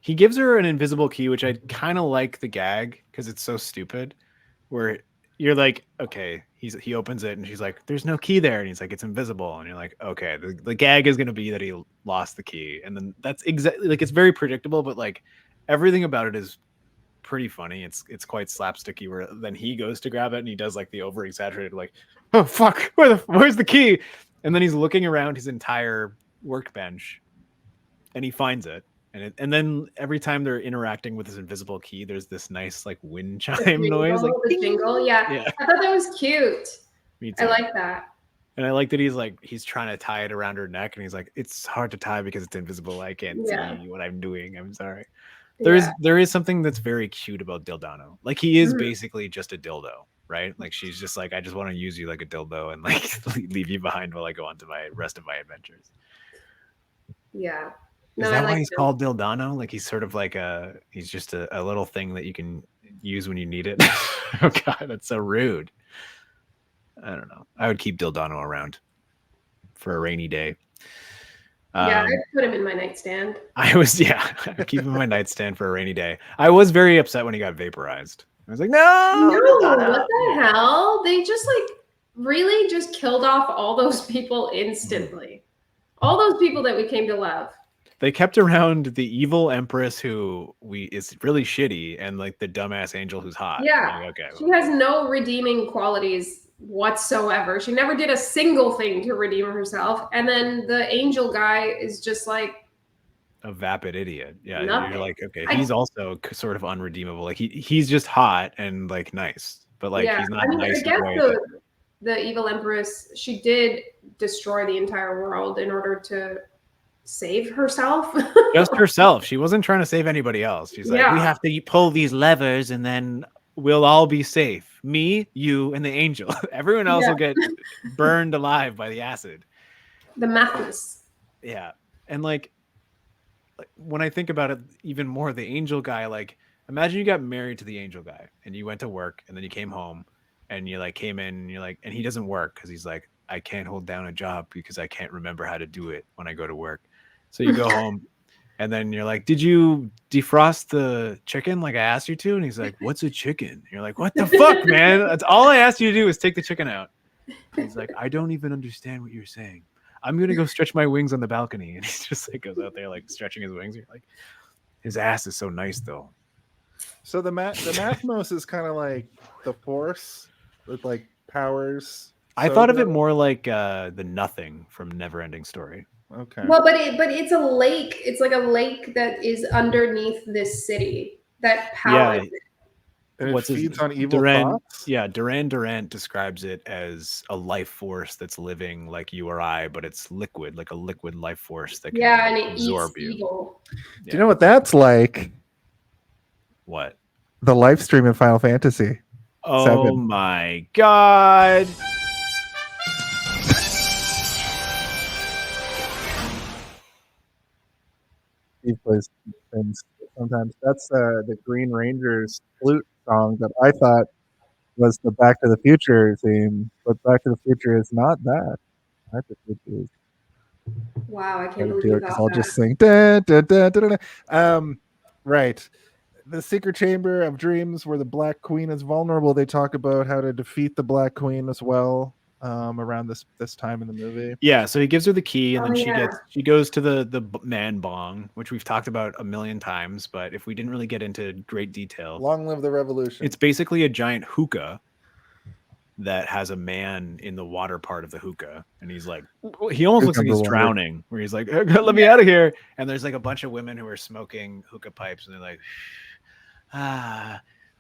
He gives her an invisible key, which I kind of like the gag because it's so stupid. Where you're like, okay, he opens it and she's like, "There's no key there," and he's like, "It's invisible," and you're like, okay, the gag is gonna be that he lost the key, and then that's exactly like it's very predictable, but like everything about it is pretty funny. It's quite slapsticky. Where then he goes to grab it and he does like the over exaggerated like, "Oh fuck, where's the key?" And then he's looking around his entire workbench, and he finds it. And then every time they're interacting with this invisible key, there's this nice like wind chime noise, like the jingle. Yeah, I thought that was cute. Me too. I like that. And I like that he's trying to tie it around her neck, and he's like, "It's hard to tie because it's invisible. I can't see what I'm doing. I'm sorry." There is something that's very cute about Dildano. Like he is basically just a dildo, right? Like she's just like, I just want to use you like a dildo and like leave you behind while I go on to my rest of my adventures. Yeah. Is that why he's called Dildano? Like he's sort of like he's just a little thing that you can use when you need it. Oh god, that's so rude. I don't know. I would keep Dildano around for a rainy day. Yeah, I'd put him in my nightstand. I would keep him in my nightstand for a rainy day. I was very upset when he got vaporized. I was like, no, what the hell? They just like really just killed off all those people instantly. All those people that we came to love. They kept around the evil empress who is really shitty and like the dumbass angel who's hot. Yeah. Like, okay. She has no redeeming qualities whatsoever. She never did a single thing to redeem herself. And then the angel guy is just like a vapid idiot. Yeah. Nothing. You're like, okay, he's also sort of unredeemable. Like he's just hot and like nice, but like he's not nice. I guess the evil empress, she did destroy the entire world in order to save herself. Just herself. She wasn't trying to save anybody else. She's like, we have to pull these levers and then we'll all be safe. Me, you, and the angel. Everyone else will get burned alive by the acid. The madness. Yeah. And like when I think about it even more, the angel guy, like imagine you got married to the angel guy and you went to work and then you came home and you like came in and you're like, and he doesn't work because he's like, I can't hold down a job because I can't remember how to do it when I go to work. So you go home, and then you're like, "Did you defrost the chicken like I asked you to?" And he's like, "What's a chicken?" And you're like, "What the fuck, man? That's all I asked you to do is take the chicken out." And he's like, "I don't even understand what you're saying. I'm gonna go stretch my wings on the balcony." And he just like goes out there like stretching his wings. You're like, his ass is so nice though. So the Mathmos is kind of like the Force with like powers. I thought of it more like the Nothing from Neverending Story. Okay. Well, but it's a lake. It's like a lake that is underneath this city that powers it. And it feeds on evil thoughts? Yeah, Duran Durant describes it as a life force that's living like you or I, but it's liquid, like a liquid life force that can and it absorb eats you. evil. Do you know what that's like? What? The live stream in Final Fantasy. Oh 7. my god. He plays things sometimes. That's the Green Ranger's flute song that I thought was the Back to the Future theme, but Back to the Future is not that. Back to the Future is. Wow, I can't I'll believe do you it because thought I'll that. just sing. Da, da, da, da, da, da. Right. The Secret Chamber of Dreams, where the Black Queen is vulnerable. They talk about how to defeat the Black Queen as well. Around this time in the movie. Yeah, so he gives her the key, and then yeah. she goes to the man bong, which we've talked about a million times, but if we didn't really get into great detail, Long live the revolution. it's basically a giant hookah that has a man in the water part of the hookah, and he's like, he almost looks like he's drowning, where he's like, let me out of here. And there's like a bunch of women who are smoking hookah pipes, and they're like,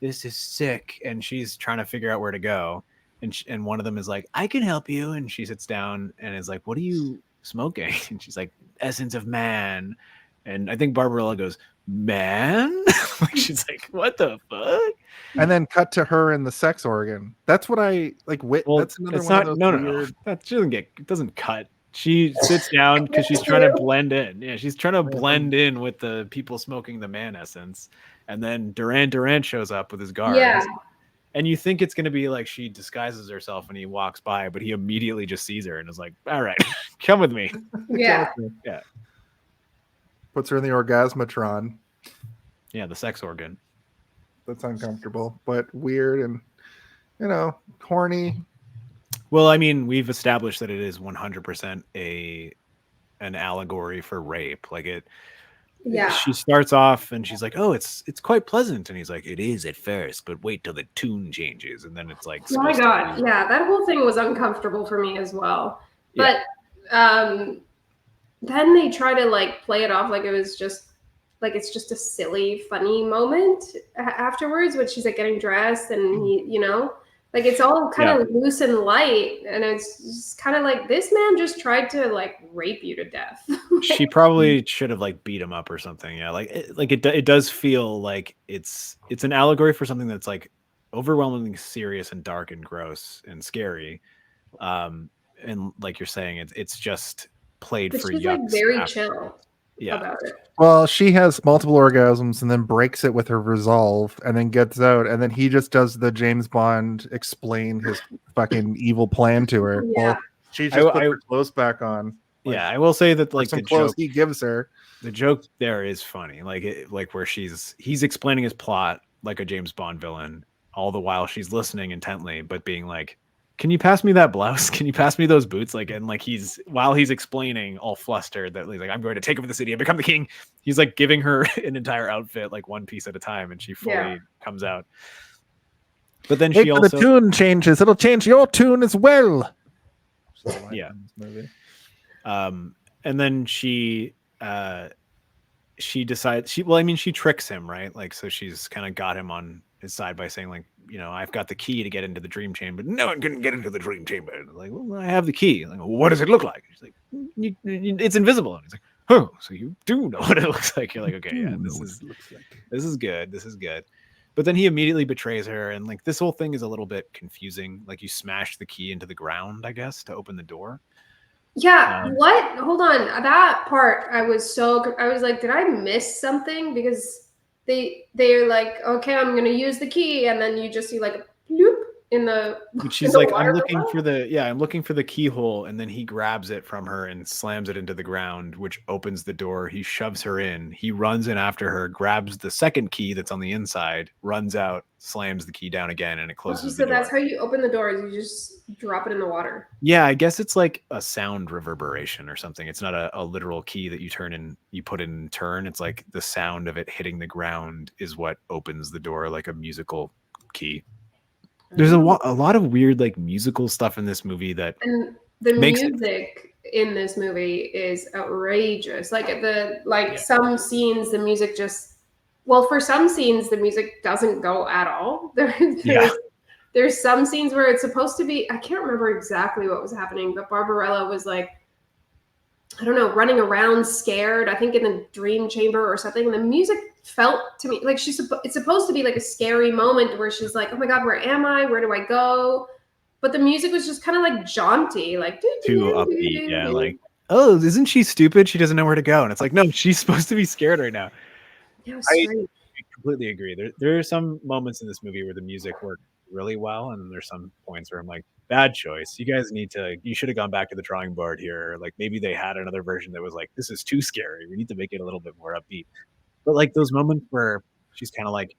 this is sick. And she's trying to figure out where to go. And one of them is like, I can help you. And she sits down and is like, what are you smoking? And she's like, essence of man. And I think Barbarella goes, man? Like, she's like, what the fuck? And then cut to her in the sex organ. That's what I like. That's another one of those weird. That it doesn't cut. She sits down because she's trying to blend in. Yeah, she's trying to blend in with the people smoking the man essence. And then Duran Durant shows up with his guards. Yeah. And you think it's going to be like she disguises herself and he walks by, but he immediately just sees her and is like, all right, come with me. Yeah. Yeah. Puts her in the orgasmatron. Yeah, the sex organ. That's uncomfortable, but weird and, horny. Well, I mean, we've established that it is 100% an allegory for rape. Like it. Yeah. She starts off and she's like, oh, it's quite pleasant. And he's like, it is at first, but wait till the tune changes. And then it's like, oh my God. Yeah. That whole thing was uncomfortable for me as well. But then they try to like play it off like it was just like, it's just a silly, funny moment afterwards, when she's like getting dressed and he, like it's all kind of loose and light, and it's just kind of like, this man just tried to like rape you to death. She probably should have like beat him up or something. Yeah, it does feel like it's an allegory for something that's like overwhelmingly serious and dark and gross and scary. And like you're saying, it's just played for she's yucks. Like very chill. Yeah. About it. Well, she has multiple orgasms and then breaks it with her resolve and then gets out, and then he just does the James Bond explain his fucking evil plan to her. Yeah. Well, she just put her clothes back on. I will say that like some clothes he gives her. The joke there is funny, like where he's explaining his plot like a James Bond villain, all the while she's listening intently, but being like, can you pass me that blouse? Can you pass me those boots? Like, and like while he's explaining, all flustered, that he's like, I'm going to take over the city and become the king. He's like giving her an entire outfit, like one piece at a time, and she fully comes out. But then she also, the tune changes, it'll change your tune as well. Yeah. And then she decides she tricks him, right? Like, so she's kind of got him on his side by saying like, I've got the key to get into the dream chamber. No one can get into the dream chamber. Like, well, I have the key. Like, well, what does it look like? She's like, it's invisible. And he's like, oh, so you do know what it looks like. You're like, okay, yeah, this is good. This is good. But then he immediately betrays her, and like this whole thing is a little bit confusing. Like, you smash the key into the ground, I guess, to open the door. Yeah. What? Hold on. That part, I was like, did I miss something? Because they're like, okay, I'm gonna use the key, and then you just see like a bloop, in the. She's like, I'm looking for the keyhole, and then he grabs it from her and slams it into the ground, which opens the door. He shoves her in. He runs in after her, grabs the second key that's on the inside, runs out, slams the key down again, and it closes the door. That's how you open the doors. You just drop it in the water. Yeah, I guess it's like a sound reverberation or something. It's not a literal key that you put in turn. It's like the sound of it hitting the ground is what opens the door, like a musical key. There's a lot of weird like musical stuff in this movie and the music in this movie is outrageous. Like some scenes, the music for some scenes the music doesn't go at all. There's some scenes where it's supposed to be. I can't remember exactly what was happening, but Barbarella was like, I don't know, running around scared. I think in the dream chamber or something. And the music felt to me like it's supposed to be like a scary moment where she's like, oh my God, where am I? Where do I go? But the music was just kind of like jaunty, like too upbeat. Yeah, like, oh, isn't she stupid? She doesn't know where to go. And it's like, no, she's supposed to be scared right now. Yeah, I completely agree. There are some moments in this movie where the music worked really well, and there's some points where I'm like, bad choice. You should have gone back to the drawing board here. Like maybe they had another version that was like, this is too scary. We need to make it a little bit more upbeat. But like those moments where she's kind of like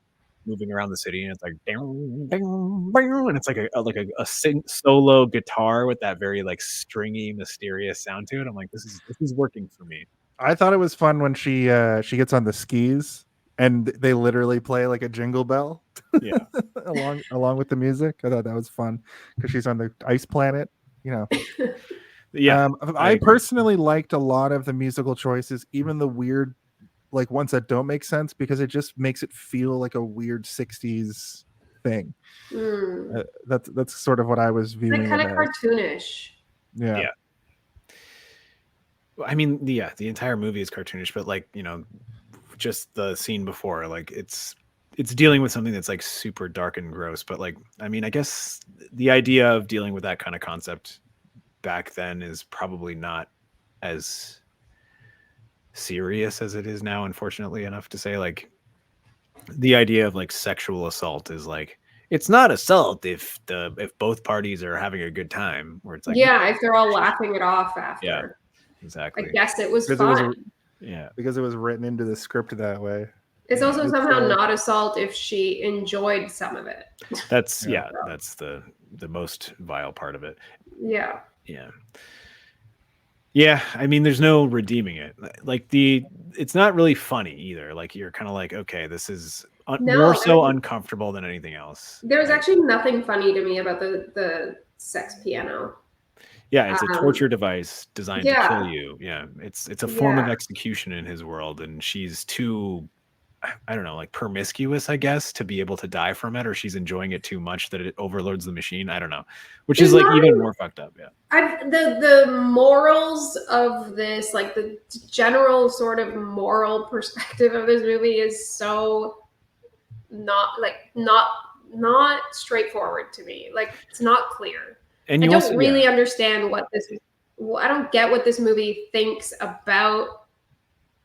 moving around the city and it's like, ding, ding, ding, and it's like a solo guitar with that very like stringy, mysterious sound to it. I'm like, this is working for me. I thought it was fun when she gets on the skis and they literally play like a jingle bell. Yeah. along with the music. I thought that was fun because she's on the ice planet, you know. Yeah. I personally liked a lot of the musical choices, even the weird like ones that don't make sense, because it just makes it feel like a weird 60s thing. That's sort of what I was viewing. Like kind of cartoonish. Yeah. I mean, the entire movie is cartoonish, but like, you know, just the scene before, like it's dealing with something that's like super dark and gross. But like, I mean, I guess the idea of dealing with that kind of concept back then is probably not as serious as it is now, unfortunately enough to say. Like the idea of like sexual assault is like, it's not assault if both parties are having a good time, where it's like, if they're all laughing it off after. Yeah, exactly. I guess it was fun. Because it was written into the script that way. It's also somehow not assault if she enjoyed some of it. That's that's the most vile part of it. Yeah. I mean, there's no redeeming it. Like it's not really funny either. Like you're kind of like, okay, this is more so uncomfortable than anything else. There was actually nothing funny to me about the sex piano. Yeah, it's a torture device designed to kill you. Yeah, it's a form of execution in his world, and she's too, I don't know, like promiscuous, I guess, to be able to die from it, or she's enjoying it too much that it overloads the machine. I don't know, which is like even more fucked up. Yeah, the morals of this, like the general sort of moral perspective of this movie, is so not straightforward to me. Like it's not clear. And I don't really understand I don't get what this movie thinks about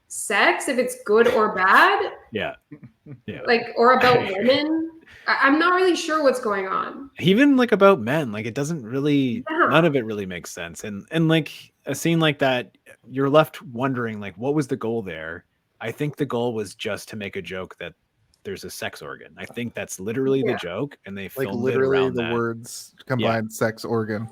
sex, if it's good or bad. Yeah. Like, or about women. I'm not really sure what's going on. Even like about men, like it doesn't really, none of it really makes sense. And like a scene like that, you're left wondering like, what was the goal there? I think the goal was just to make a joke that there's a sex organ. I think that's literally the joke, and they filmed literally it around the words combined, sex organ.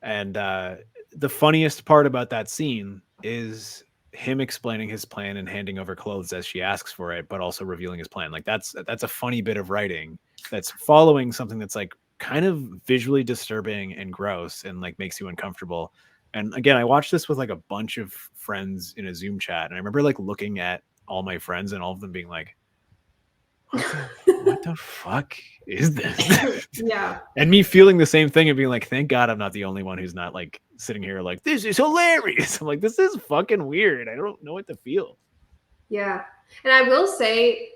And the funniest part about that scene is him explaining his plan and handing over clothes as she asks for it, but also revealing his plan. Like that's a funny bit of writing that's following something that's like kind of visually disturbing and gross and like makes you uncomfortable. And again, I watched this with like a bunch of friends in a Zoom chat, and I remember like looking at all my friends and all of them being like, what the fuck is this? Yeah. And me feeling the same thing and being like, thank God I'm not the only one who's not like sitting here like, this is hilarious. I'm like, this is fucking weird. I don't know what to feel. Yeah. And I will say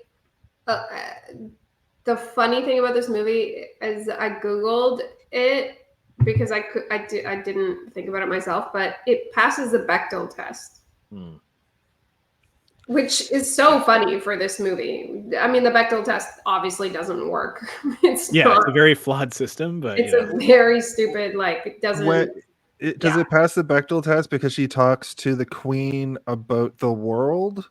the funny thing about this movie is I Googled it because I didn't think about it myself, but it passes the Bechdel test. which is so funny for this movie. I mean, the Bechdel test obviously doesn't work. It's It's a very flawed system, but it's a very stupid, like, it doesn't. Does it pass the Bechdel test because she talks to the queen about the world?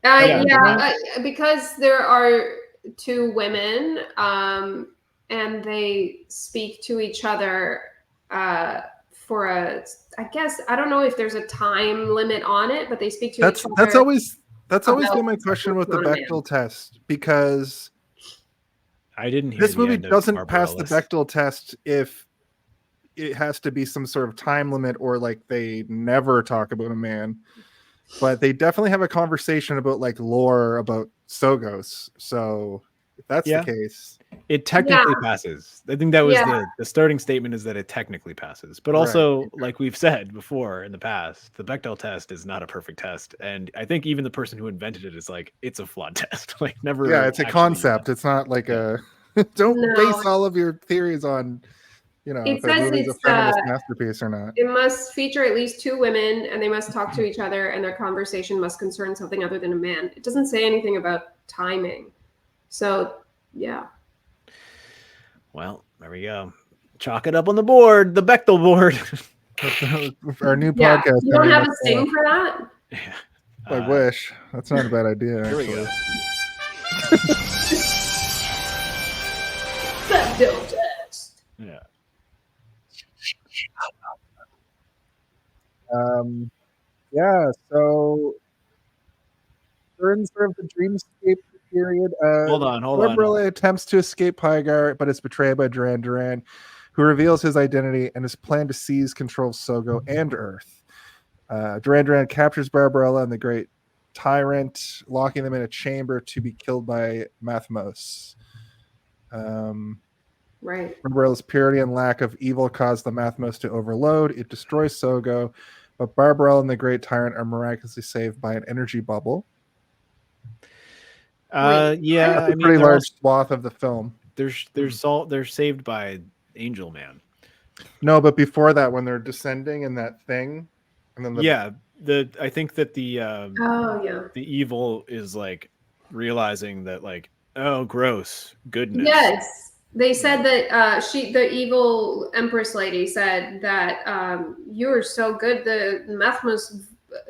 Because there are two women, and they speak to each other for I guess, I don't know if there's a time limit on it, but they speak to each other. That's always been my question with the Bechdel test, because I didn't hear this movie doesn't pass the Barbarella's. Bechdel test if it has to be some sort of time limit, or like they never talk about a man, but they definitely have a conversation about like lore about Sogos. So if that's the case, it technically passes. I think that was the starting statement, is that it technically passes. But also, like we've said before in the past, the Bechdel test is not a perfect test. And I think even the person who invented it is like, it's a flawed test. Like, never. Yeah, it's a concept. It's not like a don't base all of your theories on, you know, if a movie's a feminist masterpiece or not. It must feature at least two women, and they must talk to each other, and their conversation must concern something other than a man. It doesn't say anything about timing. So, yeah. Well, there we go. Chalk it up on the board, the Bechdel board. Our new podcast. You don't have a sting for that? Yeah. I wish. That's not a bad idea. Here we go. Bechdel test. Yeah. So during sort of the dreamscape period, hold on. Barbarella attempts to escape Pygar, but is betrayed by Duran Duran, who reveals his identity and his plan to seize control of Sogo and Earth. Duran Duran captures Barbarella and the Great Tyrant, locking them in a chamber to be killed by Mathmos. Right. Barbarella's purity and lack of evil cause the Mathmos to overload. It destroys Sogo, but Barbarella and the Great Tyrant are miraculously saved by an energy bubble. That's a pretty large swath of the film. They're saved by Angel Man. No, but before that, when they're descending in that thing, and then I think that the evil is like realizing that, like, oh, gross goodness. Yes, they said that the evil Empress lady said that you're so good.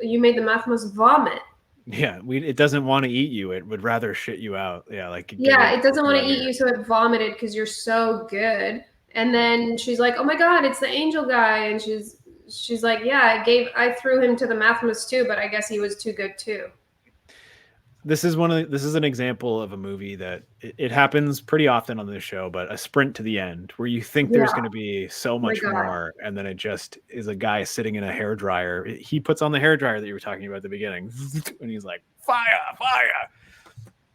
You made the Mathmos vomit. Yeah, it doesn't want to eat you. It would rather shit you out. Yeah, like it doesn't want to eat you, so it vomited because you're so good. And then she's like, "Oh my god, it's the angel guy!" And she's like, "Yeah, I threw him to the Mathmos too, but I guess he was too good too." This is an example of a movie that it happens pretty often on this show, but a sprint to the end where you think there's going to be so much more, and then it just is a guy sitting in a hairdryer. He puts on the hairdryer that you were talking about at the beginning, and he's like, fire,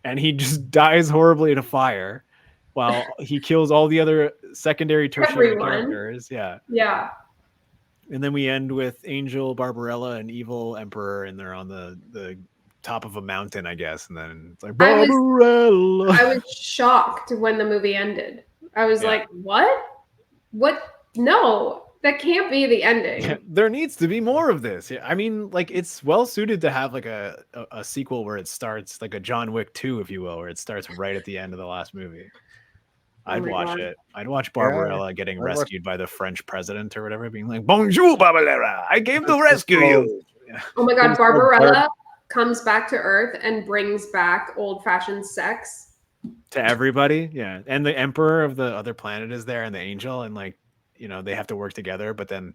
and he just dies horribly in a fire while he kills all the other secondary, tertiary characters. Yeah. And then we end with Angel, Barbarella, and Evil Emperor, and they're on the top of a mountain, I guess, and then it's like Barbarella. I was shocked when the movie ended. I was like, what? No, that can't be the ending. Yeah, there needs to be more of this. Yeah, I mean, like, it's well suited to have like a sequel where it starts like a John Wick 2, if you will, where it starts right at the end of the last movie. I'd watch it. I'd watch Barbarella getting rescued by the French president or whatever, being like, "Bonjour, Barbarella, I came to rescue you." Yeah. Oh my god, Barbarella comes back to Earth and brings back old-fashioned sex to everybody. Yeah, and the emperor of the other planet is there, and the angel, and like, you know, they have to work together. But then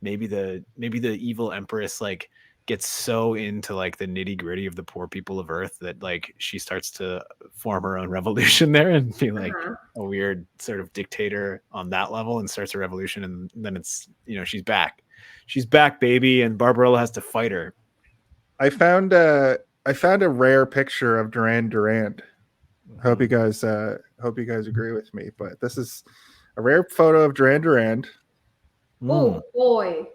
maybe the evil empress like gets so into like the nitty-gritty of the poor people of Earth that like she starts to form her own revolution there and be like a weird sort of dictator on that level, and starts a revolution. And then it's, you know, she's back, baby, and Barbarella has to fight her. I found a rare picture of Duran Duran. Hope you guys agree with me, but this is a rare photo of Duran Duran. Oh boy.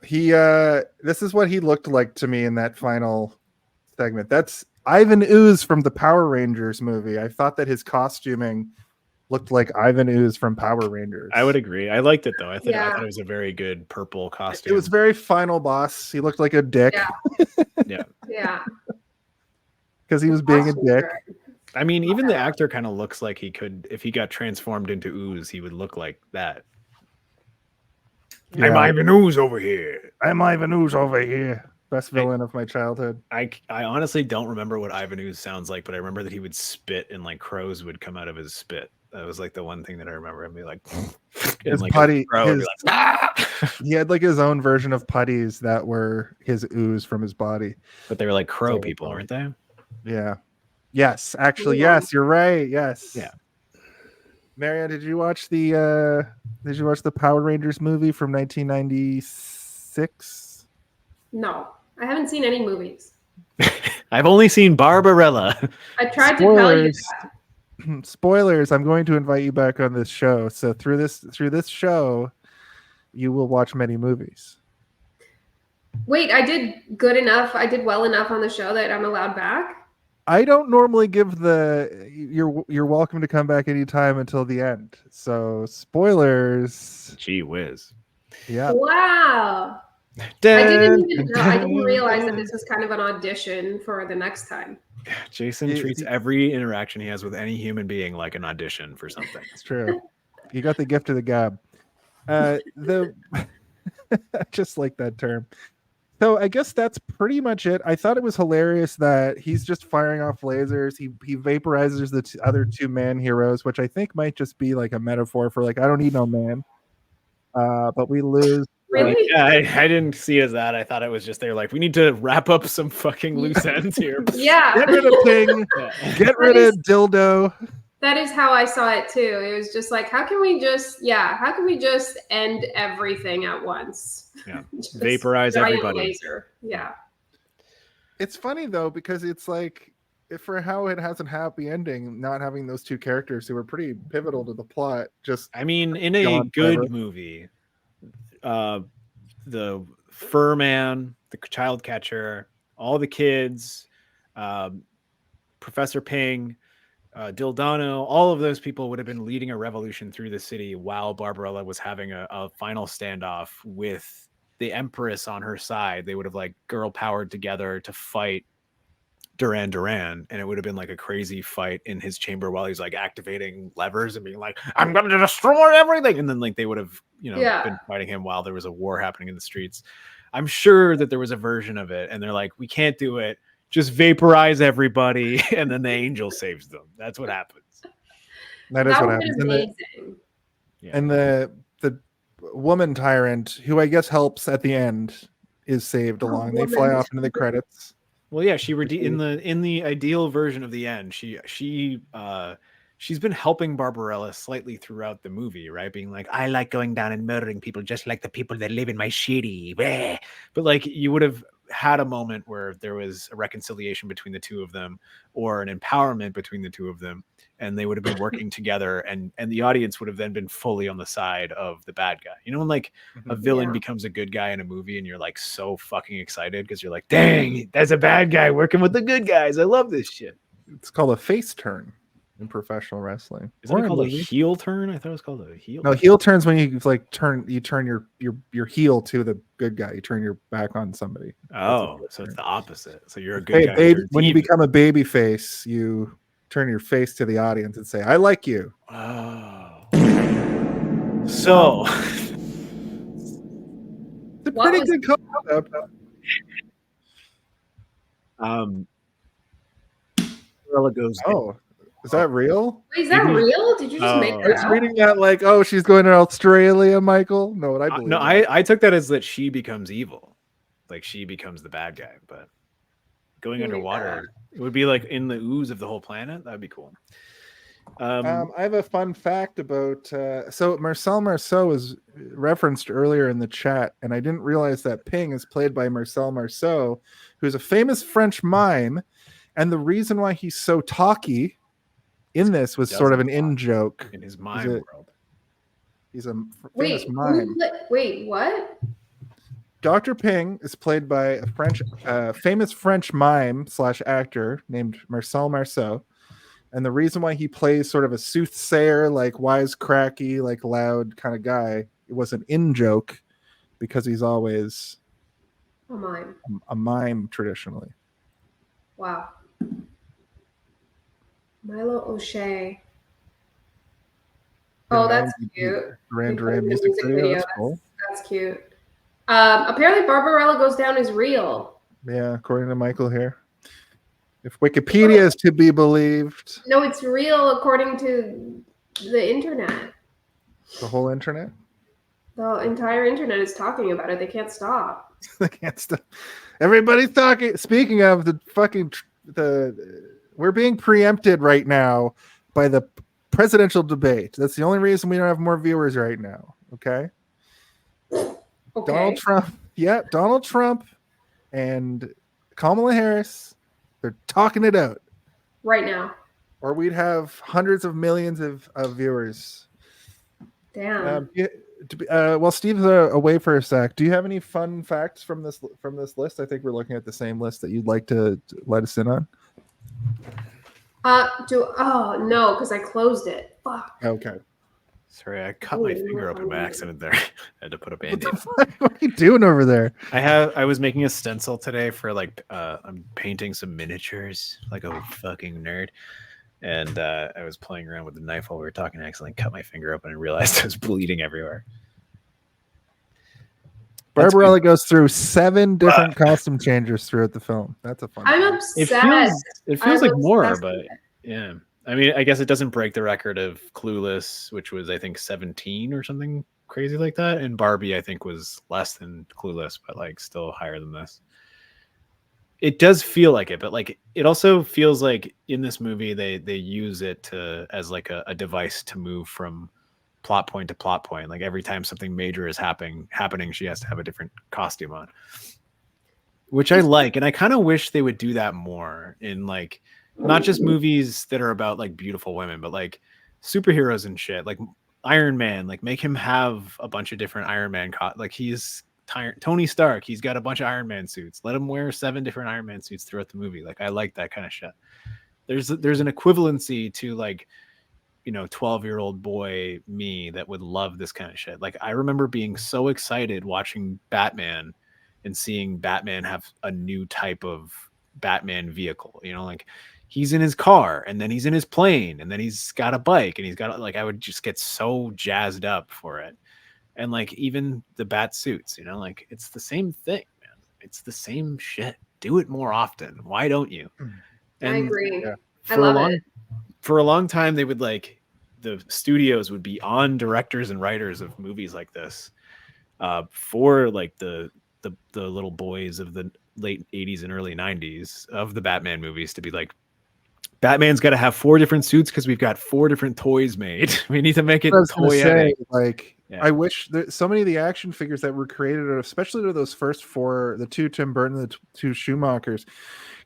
This is what he looked like to me in that final segment. That's Ivan Ooze from the Power Rangers movie. I thought that his costuming looked like Ivan Ooze from Power Rangers. I would agree. I liked it though. I thought it was a very good purple costume. It was very Final Boss. He looked like a dick. Yeah. because he was being a dick. I mean, even the actor kind of looks like he could, if he got transformed into ooze, he would look like that. Yeah. I'm Ivan Ooze over here. I'm Ivan Ooze over here. Best villain of my childhood. I honestly don't remember what Ivan Ooze sounds like, but I remember that he would spit and like crows would come out of his spit. That was like the one thing that I remember him be like, his like putty. He had like his own version of putties that were his ooze from his body. But they were like crow people, weren't they? Yeah. Yes, actually, yes, you're right. Yes. Yeah. Marianne, did you watch the Power Rangers movie from 1996? No, I haven't seen any movies. I've only seen Barbarella. I tried to tell you that. Spoilers, I'm going to invite you back on this show. So through this show, you will watch many movies. Wait, I did good enough. I did well enough on the show that I'm allowed back? I don't normally give you're welcome to come back anytime until the end. So spoilers. Gee whiz. Yeah. Wow. I didn't realize that this was kind of an audition for the next time. Jason treats every interaction he has with any human being like an audition for something. It's true. You got the gift of the gab. I just like that term. So I guess that's pretty much it. I thought it was hilarious that he's just firing off lasers. He vaporizes the other two man heroes, which I think might just be like a metaphor for like, I don't need no man. But we lose. Really? Yeah, I didn't see it as that. I thought it was just they're like, we need to wrap up some fucking loose ends here. Yeah. Get rid of Ping. Get rid of Dildo. That is how I saw it too. It was just like, how can we just end everything at once? Yeah. Vaporize everybody. Laser. Yeah. It's funny though, because it's like, for how it has a happy ending, not having those two characters who were pretty pivotal to the plot. I mean, in a good movie, the fur man, the child catcher, all the kids, Professor Ping, Dildano, all of those people would have been leading a revolution through the city while Barbarella was having a final standoff with the Empress on her side. They would have like girl powered together to fight Duran, and it would have been like a crazy fight in his chamber while he's like activating levers and being like, I'm going to destroy everything. And then like they would have, been fighting him while there was a war happening in the streets. I'm sure that there was a version of it and they're like, we can't do it. Just vaporize everybody. And then the angel saves them. That's what happens. That is what happens. And the woman tyrant, who I guess helps at the end, is saved along. They fly off into the credits. Well, yeah, in the ideal version of the end, she's been helping Barbarella slightly throughout the movie, right? Being like, I like going down and murdering people just like the people that live in my city. Bleh. But like, you would have had a moment where there was a reconciliation between the two of them, or an empowerment between the two of them, and they would have been working together, and the audience would have then been fully on the side of the bad guy. You know, when like a villain becomes a good guy in a movie and you're like so fucking excited because you're like, dang, that's a bad guy working with the good guys. I love this shit. It's called a face turn in professional wrestling. Isn't it called a heel turn? I thought it was called a heel. No, heel turns when you like turn your heel to the good guy. You turn your back on somebody. Oh, so it's the opposite. So you're a good guy. Baby, when you become a baby face, you turn your face to the audience and say, I like you. Oh. So it's a pretty good concept. Goes. Oh. Is that real? Wait, is that real? Did you just make that I was reading that like, oh, she's going to Australia, Michael. No, what I believe. No, I took that as that she becomes evil. Like she becomes the bad guy, but going underwater, it would be like in the ooze of the whole planet. That'd be cool. I have a fun fact about so Marceau was referenced earlier in the chat, and I didn't realize that Ping is played by Marcel, who's a famous French mime, and the reason why he's so talky in this was sort of an in-joke. In his mime world. He's a famous mime. Wait, what? Dr. Ping is played by a famous French mime / actor named Marceau. And the reason why he plays sort of a soothsayer, like wisecracky, like loud kind of guy, it was an in-joke because he's always a mime. A mime traditionally. Wow. Milo O'Shea. Oh, that's cute. Duran Duran music video. That's cool. That's cute. Apparently, Barbarella Goes Down is real. Yeah, according to Michael here. If Wikipedia is to be believed. No, it's real according to the internet. The whole internet? The entire internet is talking about it. They can't stop. They can't stop. Everybody's talking. Speaking of we're being preempted right now by the presidential debate. That's the only reason we don't have more viewers right now. Okay. Donald Trump. Yeah, Donald Trump and Kamala Harris. They're talking it out right now. Or we'd have hundreds of millions of viewers. Damn. Well, Steve's away for a sec. Do you have any fun facts from this list? I think we're looking at the same list that you'd like to let us in on. Oh no, because I closed it. Fuck. Okay. Sorry, I cut my finger open by accident there. I had to put a band-aid. What are you doing over there? I was making a stencil today for I'm painting some miniatures like a fucking nerd. And I was playing around with the knife while we were talking. I accidentally cut my finger open and realized I was bleeding everywhere. Barbarella goes through 7 different costume changers throughout the film. That's a fun. I'm obsessed. It feels like more, but yeah. I mean, I guess it doesn't break the record of Clueless, which was I think 17 or something crazy like that, and Barbie I think was less than Clueless, but like still higher than this. It does feel like it, but like it also feels like in this movie they use it as like a device to move from plot point to plot point. Like every time something major is happening, she has to have a different costume on, which I like, and I kind of wish they would do that more in like not just movies that are about like beautiful women, but like superheroes and shit, like Iron Man. Like make him have a bunch of different Iron Man like he's Tony Stark, he's got a bunch of Iron Man suits. Let him wear 7 different Iron Man suits throughout the movie. Like I like that kind of shit. There's an equivalency to like 12-year-old boy me that would love this kind of shit. Like I remember being so excited watching Batman and seeing Batman have a new type of Batman vehicle. Like he's in his car and then he's in his plane and then he's got a bike and he's got like I would just get so jazzed up for it. And like even the bat suits, like it's the same thing, man. It's the same shit. Do it more often. Why don't you? And I agree. Yeah. I love it. For a long time, they would like the studios would be on directors and writers of movies like this for like the little boys of the late 80s and early 90s of the Batman movies to be like, Batman's got to have 4 different suits because we've got 4 different toys made. We need to make it toy. I wish so many of the action figures that were created, especially to those first 4, the 2 Tim Burton, the 2 Schumachers,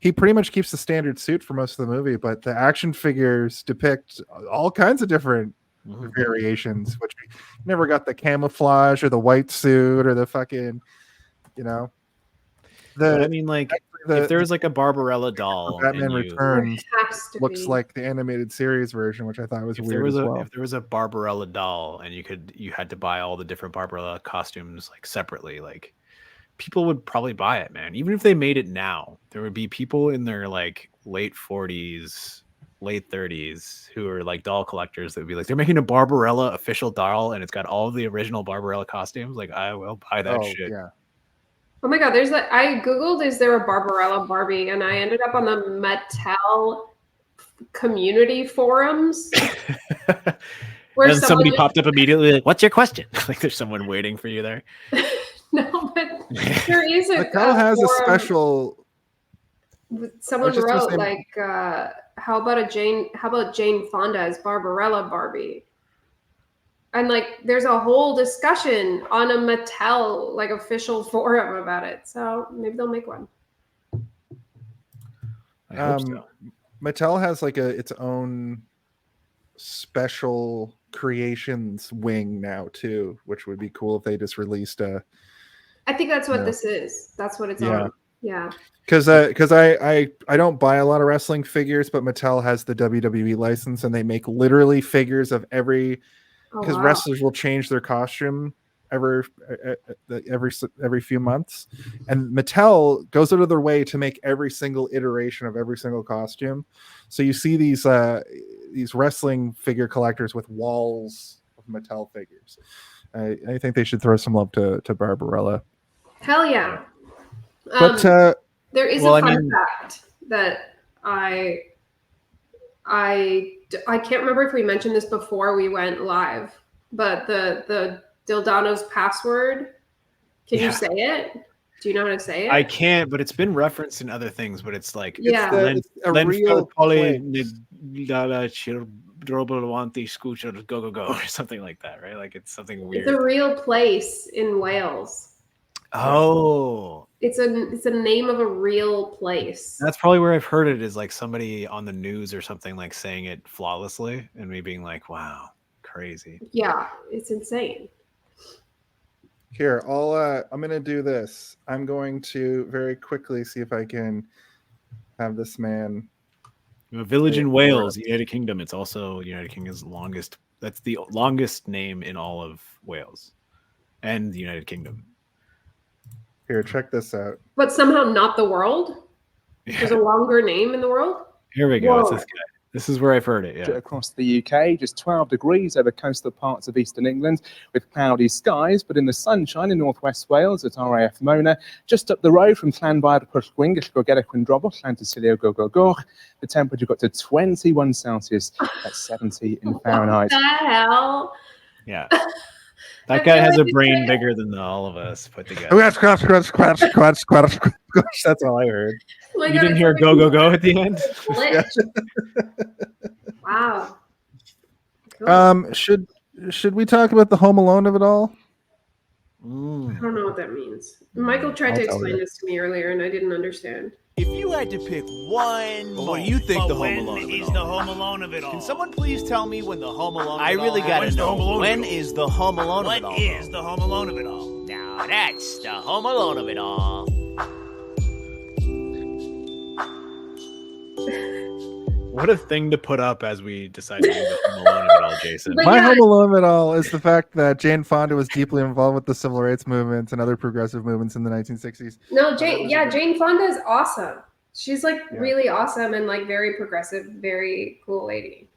he pretty much keeps the standard suit for most of the movie, but the action figures depict all kinds of different variations, which we never got the camouflage or the white suit or the fucking, But I mean, like, if there's like a Barbarella doll, Batman Returns looks like the animated series version, which I thought was weird as well. If there was a Barbarella doll and you had to buy all the different Barbarella costumes like separately, like people would probably buy it, man. Even if they made it now, there would be people in their like late 40s, late 30s who are like doll collectors that would be like, they're making a Barbarella official doll and it's got all of the original Barbarella costumes. Like, I will buy that shit. Yeah. Oh my god, I googled is there a Barbarella Barbie and I ended up on the Mattel community forums where somebody popped up immediately like, what's your question? Like there's someone waiting for you there. No, but there is a Mattel has a special. Someone wrote like how about Jane Fonda as Barbarella Barbie? And like, there's a whole discussion on a Mattel like official forum about it. So maybe they'll make one. I hope so. Mattel has like its own special creations wing now too, which would be cool if they just released a. I think that's what this is. That's what it's on. Yeah. Because I don't buy a lot of wrestling figures, but Mattel has the WWE license and they make literally figures of every. Because wrestlers will change their costume every few months, and Mattel goes out of their way to make every single iteration of every single costume. So you see these wrestling figure collectors with walls of Mattel figures. I think they should throw some love to Barbarella. Hell yeah. But there is a fun fact that I can't remember if we mentioned this before we went live, but the Dildano's password, can you say it? Do you know how to say it? I can't, but it's been referenced in other things, but it's like it's a real place. Go or something like that, right? Like it's something weird. It's a real place in Wales. Oh, it's a name of a real place. That's probably where I've heard it, is like somebody on the news or something like saying it flawlessly and me being like, wow, crazy. Yeah, it's insane. Here, I'm gonna do this. I'm going to very quickly see if I can have this man. A village in Wales, United Kingdom. It's also United Kingdom's longest. That's the longest name in all of Wales and the United Kingdom. Here, check this out. But somehow not the world? Yeah. There's a longer name in the world? Here we go. Whoa. It's this guy. This is where I've heard it. Yeah. Across the UK, just 12 degrees over coastal parts of eastern England with cloudy skies, but in the sunshine in northwest Wales at RAF Mona, just up the road from Llanfair Pwllgwyn, Gellgogera Quindrobol, Llantysilio Gogogoch, the temperature got to 21 Celsius at 70 in Fahrenheit. What the hell? Yeah. That guy has a brain bigger than all of us put together. That's all I heard. Oh you didn't hear go, go, go at the end? Wow. Cool. Should we talk about the Home Alone of it all? I don't know what that means. Michael tried to explain this to me earlier, and I didn't understand. If you had to pick one, what do you think the Home Alone of it all? Is the Home Alone of it all? Can someone please tell me when the Home Alone? I really gotta know. When is the Home Alone of it all? What is the Home Alone of it all? Now that's the Home Alone of it all. What a thing to put up as we decide to do the Home Alone of it all, Jason. My Home Alone of it all is the fact that Jane Fonda was deeply involved with the civil rights movement and other progressive movements in the 1960s. No, Jane Fonda is awesome. She's like really awesome and like very progressive, very cool lady.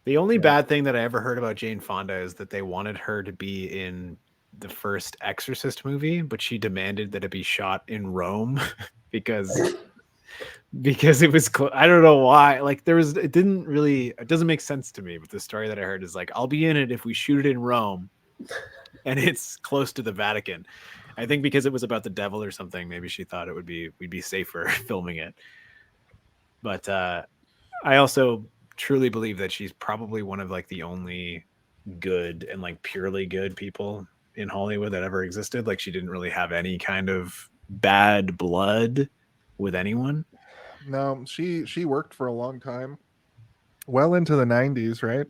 The only bad thing that I ever heard about Jane Fonda is that they wanted her to be in the first Exorcist movie, but she demanded that it be shot in Rome because it was I don't know why. Like it doesn't make sense to me. But the story that I heard is like, I'll be in it if we shoot it in Rome and it's close to the Vatican. I think because it was about the devil or something, maybe she thought we'd be safer filming it. But I also truly believe that she's probably one of like the only good and like purely good people in Hollywood that ever existed. Like she didn't really have any kind of bad blood with anyone. No, she worked for a long time, well into the 90s, right?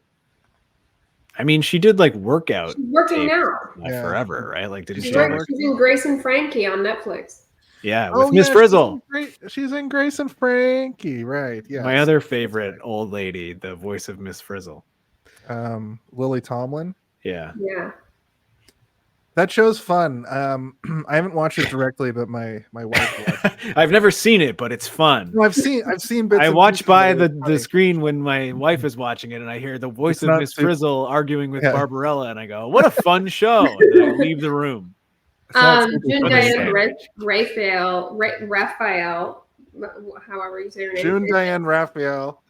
I mean, she did like workout. She's working now forever, right? Like, she's in Grace and Frankie on Netflix. Yeah, with Miss Frizzle. She's in Grace and Frankie, right? Yeah. My other favorite old lady, the voice of Miss Frizzle. Lily Tomlin. Yeah. Yeah. That show's fun. I haven't watched it directly, but my wife watched it. I've never seen it, but it's fun. No, I've seen bits. I watch by the screen when my wife is watching it, and I hear the voice of Miss Frizzle arguing with Barbarella, and I go, "What a fun show!" And then I leave the room. June Diane Raphael, however you say her name. June Diane Raphael.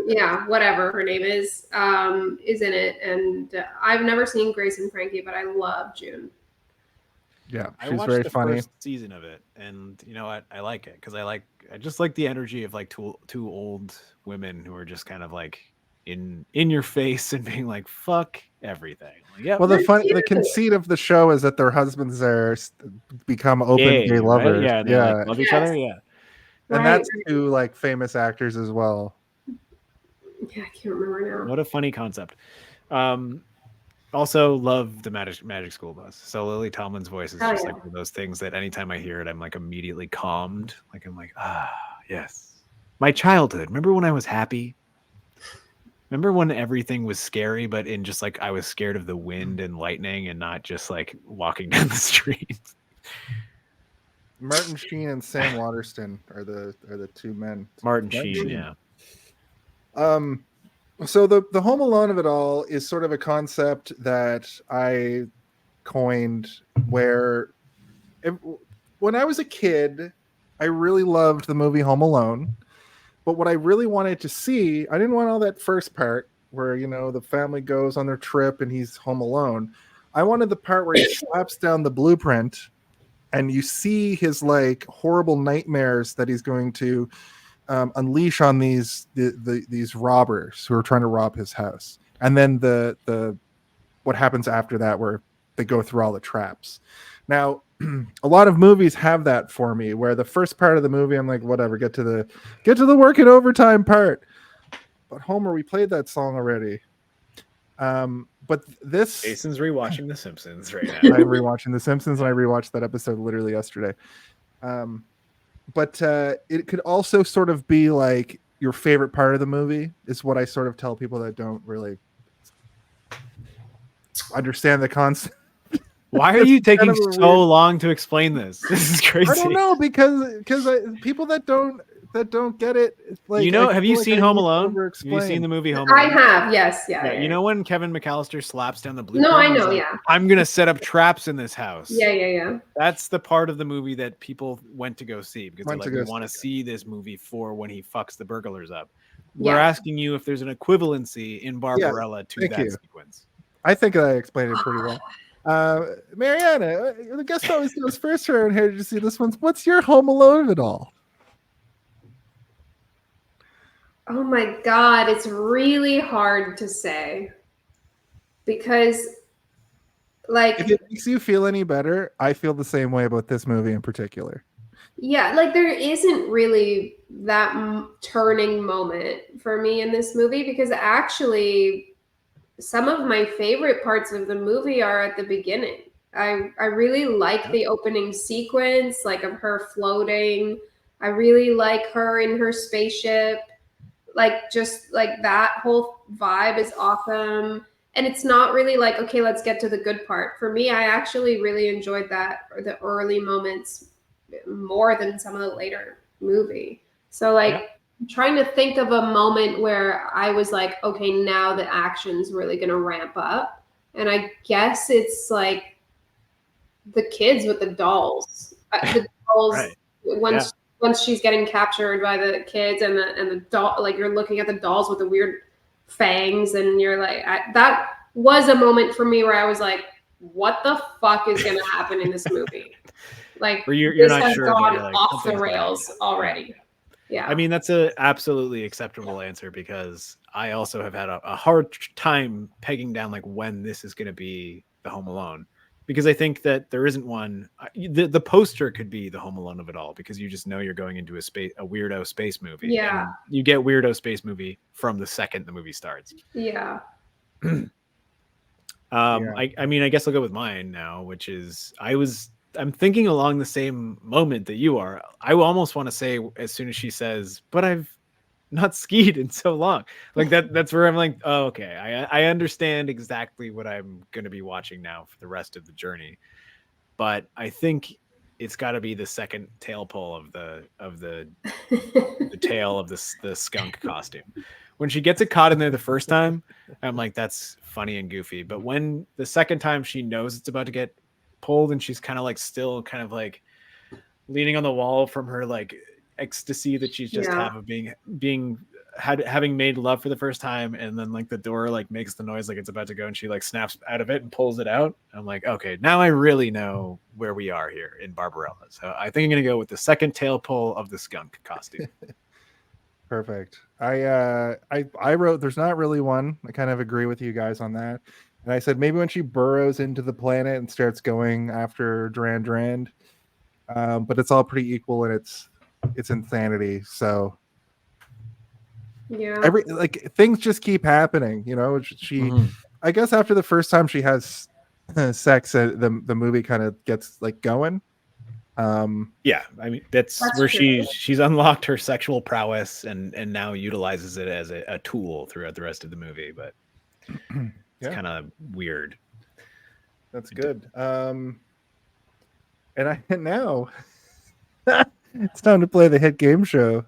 Yeah, whatever her name is in it, and I've never seen Grace and Frankie, but I love June. Yeah, she's very funny. First season of it, and you know what? I like it because I just like the energy of like two old women who are just kind of like in your face and being like fuck everything. Like, yeah. Well, the conceit of the show is that their husbands are become open gay lovers. Right? Yeah, like, love each other. Yeah, and that's two like famous actors as well. Yeah, I can't remember now. What a funny concept. Also love the Magic School Bus. So Lily Tomlin's voice is just like one of those things that anytime I hear it, I'm like immediately calmed. Like I'm like, yes. My childhood. Remember when I was happy? Remember when everything was scary, but in just like I was scared of the wind and lightning and not just like walking down the street. Martin Sheen and Sam Waterston are the two men. Martin Sheen, yeah. So the Home Alone of it all is sort of a concept that I coined where when I was a kid, I really loved the movie Home Alone. But what I really wanted to see, I didn't want all that first part where, you know, the family goes on their trip and he's home alone. I wanted the part where he slaps down the blueprint and you see his like horrible nightmares that he's going to unleash on these robbers who are trying to rob his house. And then the what happens after that where they go through all the traps. Now, a lot of movies have that for me where the first part of the movie I'm like, whatever, get to the working overtime part. But Homer, we played that song already. But this Jason's rewatching The Simpsons right now. I'm rewatching The Simpsons and I rewatched that episode literally yesterday. But it could also sort of be like your favorite part of the movie is what I sort of tell people that don't really understand the concept. Why are you taking so long to explain this? This is crazy. I don't know because people that don't get it, like, you know, have you seen Home Alone? Have you seen the movie Home Alone? I have, yes, yeah. You know when Kevin McAllister slaps down the blueprint? No, I know, like, yeah. I'm gonna set up traps in this house. Yeah. That's the part of the movie that people went to go see because Went they're to like, go we want to see this movie for when he fucks the burglars up. Yeah. We're asking you if there's an equivalency in Barbarella to thank that you. sequence. I think I explained it pretty well. Marianna, the guest always goes first around here to see this one. What's your Home Alone of it all? Oh my God, it's really hard to say because, like, If it makes you feel any better, I feel the same way about this movie in particular. yeah, like there isn't really that turning moment for me in this movie because actually some of my favorite parts of the movie are at the beginning. I really like the opening sequence, like of her floating. I really like her in her spaceship. Like just like that whole vibe is awesome. And it's not really like, okay, let's get to the good part. For me, I actually really enjoyed that, or the early moments more than some of the later movie. So like I'm trying to think of a moment where I was like, okay, now the action's really going to ramp up. And I guess it's like the kids with the dolls. The dolls Right. once she's getting captured by the kids and the doll, like you're looking at the dolls with the weird fangs and you're like, that was a moment for me where I was like, what the fuck is going to happen in this movie? Like You're this not has sure, gone but you're like, off the something's rails already. Yeah. I mean, that's a absolutely acceptable answer because I also have had a hard time pegging down like when this is going to be the Home Alone, because I think that there isn't one. The poster could be the Home Alone of it all because you just know you're going into a weirdo space movie. Yeah. And you get weirdo space movie from the second the movie starts. Yeah. I mean, I guess I'll go with mine now, which is I'm thinking along the same moment that you are. I almost want to say as soon as she says, but I've not skied in so long. Like that's where I'm like, oh, okay. I understand exactly what I'm going to be watching now for the rest of the journey. But I think it's got to be the second tail pull of the tail of the skunk costume. When she gets it caught in there the first time, I'm like, that's funny and goofy. But when the second time she knows it's about to get pulled and she's kind of like still kind of like leaning on the wall from her like ecstasy that she's just having made love for the first time, and then like the door like makes the noise like it's about to go and she like snaps out of it and pulls it out. I'm like, okay, now I really know where we are here in Barbarella. So I think I'm gonna go with the second tail pull of the skunk costume. Perfect. I wrote there's not really one. I kind of agree with you guys on that. And I said maybe when she burrows into the planet and starts going after Durand, but it's all pretty equal in its insanity. So Yeah. Things just keep happening. You know, I guess after the first time she has sex, the movie kind of gets like going. Yeah, I mean that's where true. she's unlocked her sexual prowess and now utilizes it as a tool throughout the rest of the movie, but it's kind of weird. That's good. And now it's time to play the hit game show.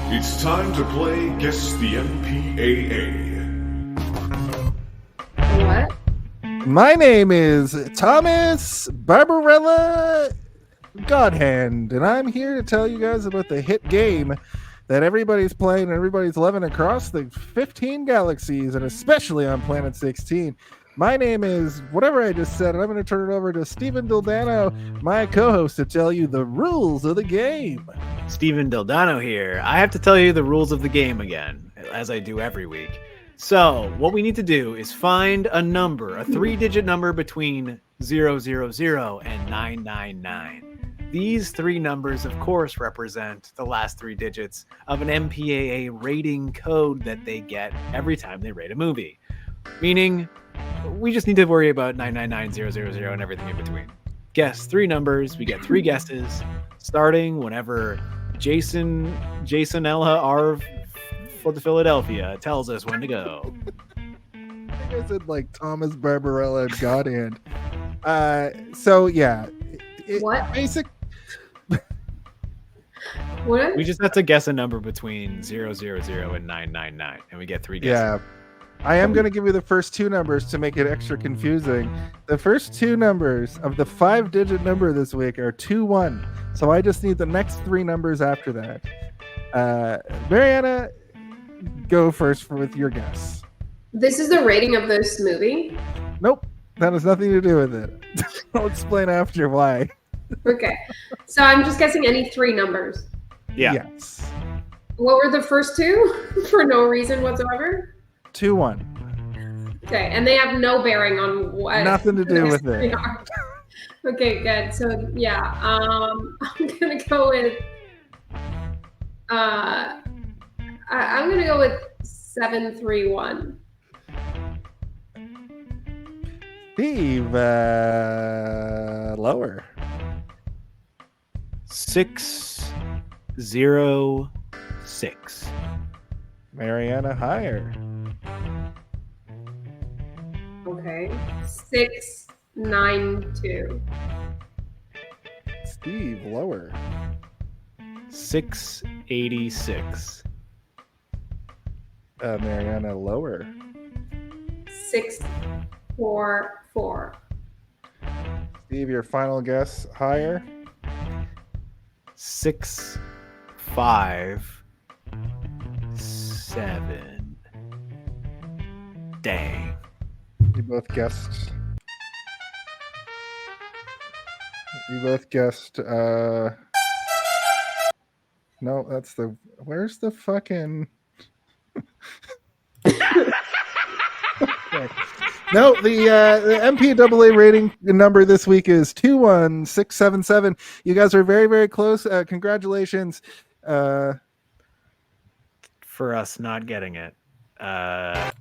It's time to play Guess the MPAA. What? My name is Thomas Barbarella Godhand, and I'm here to tell you guys about the hit game that everybody's playing and everybody's loving across the 15 galaxies, and especially on Planet 16. My name is whatever I just said, and I'm going to turn it over to Stephen Dildano, my co-host, to tell you the rules of the game. Stephen Dildano here. I have to tell you the rules of the game again, as I do every week. So what we need to do is find a number, a 3-digit number between 000 and 999. These 3 numbers, of course, represent the last 3 digits of an MPAA rating code that they get every time they rate a movie. Meaning, we just need to worry about 999000 and everything in between. Guess 3 numbers, we get 3 guesses, starting whenever Jason Elha Arv for the Philadelphia tells us when to go. I think I said like Thomas Barbarella and Godhand. So yeah. What? Basic. What? We just have to guess a number between 000 and 999, and we get 3 guesses. Yeah. I am going to give you the first 2 numbers to make it extra confusing. The first 2 numbers of the 5-digit number this week are 21. So I just need the next 3 numbers after that. Marianna, go first with your guess. This is the rating of this movie? Nope. That has nothing to do with it. I'll explain after why. Okay. So I'm just guessing any 3 numbers. Yeah. Yes. What were the first 2? For no reason whatsoever? 2-1. Okay. And they have no bearing on what. Nothing to do with it. Okay, good. So yeah, I'm gonna go with I'm gonna go with 731. Steve, lower. 606. Marianna, higher. Okay. 692. Steve, lower. 686. Marianna, lower. 644. Steve, your final guess, higher. 657. Dang. You both guessed. No, that's the. Where's the fucking? Okay. No, the MPAA rating number this week is 21677. You guys are very, very close. Congratulations. For us not getting it. The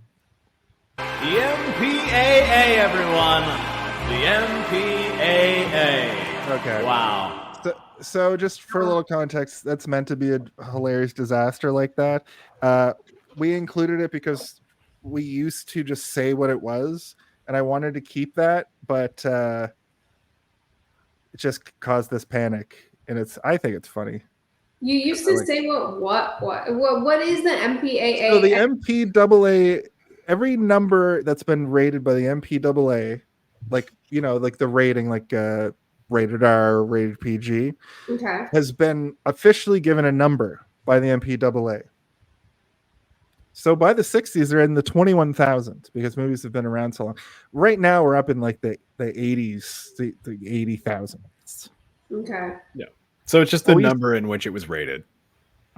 MPAA, everyone. The MPAA. Okay. Wow. So just for a little context, that's meant to be a hilarious disaster like that. We included it because we used to just say what it was, and I wanted to keep that, but it just caused this panic, and I think it's funny. You used to say what is the MPAA? So the MPAA, every number that's been rated by the MPAA, like the rating, like rated R, rated PG, okay, has been officially given a number by the MPAA. So by the 60s, they're in the 21,000s because movies have been around so long. Right now, we're up in like the 80s, the 80,000s. Okay. Yeah. So it's just the number in which it was rated.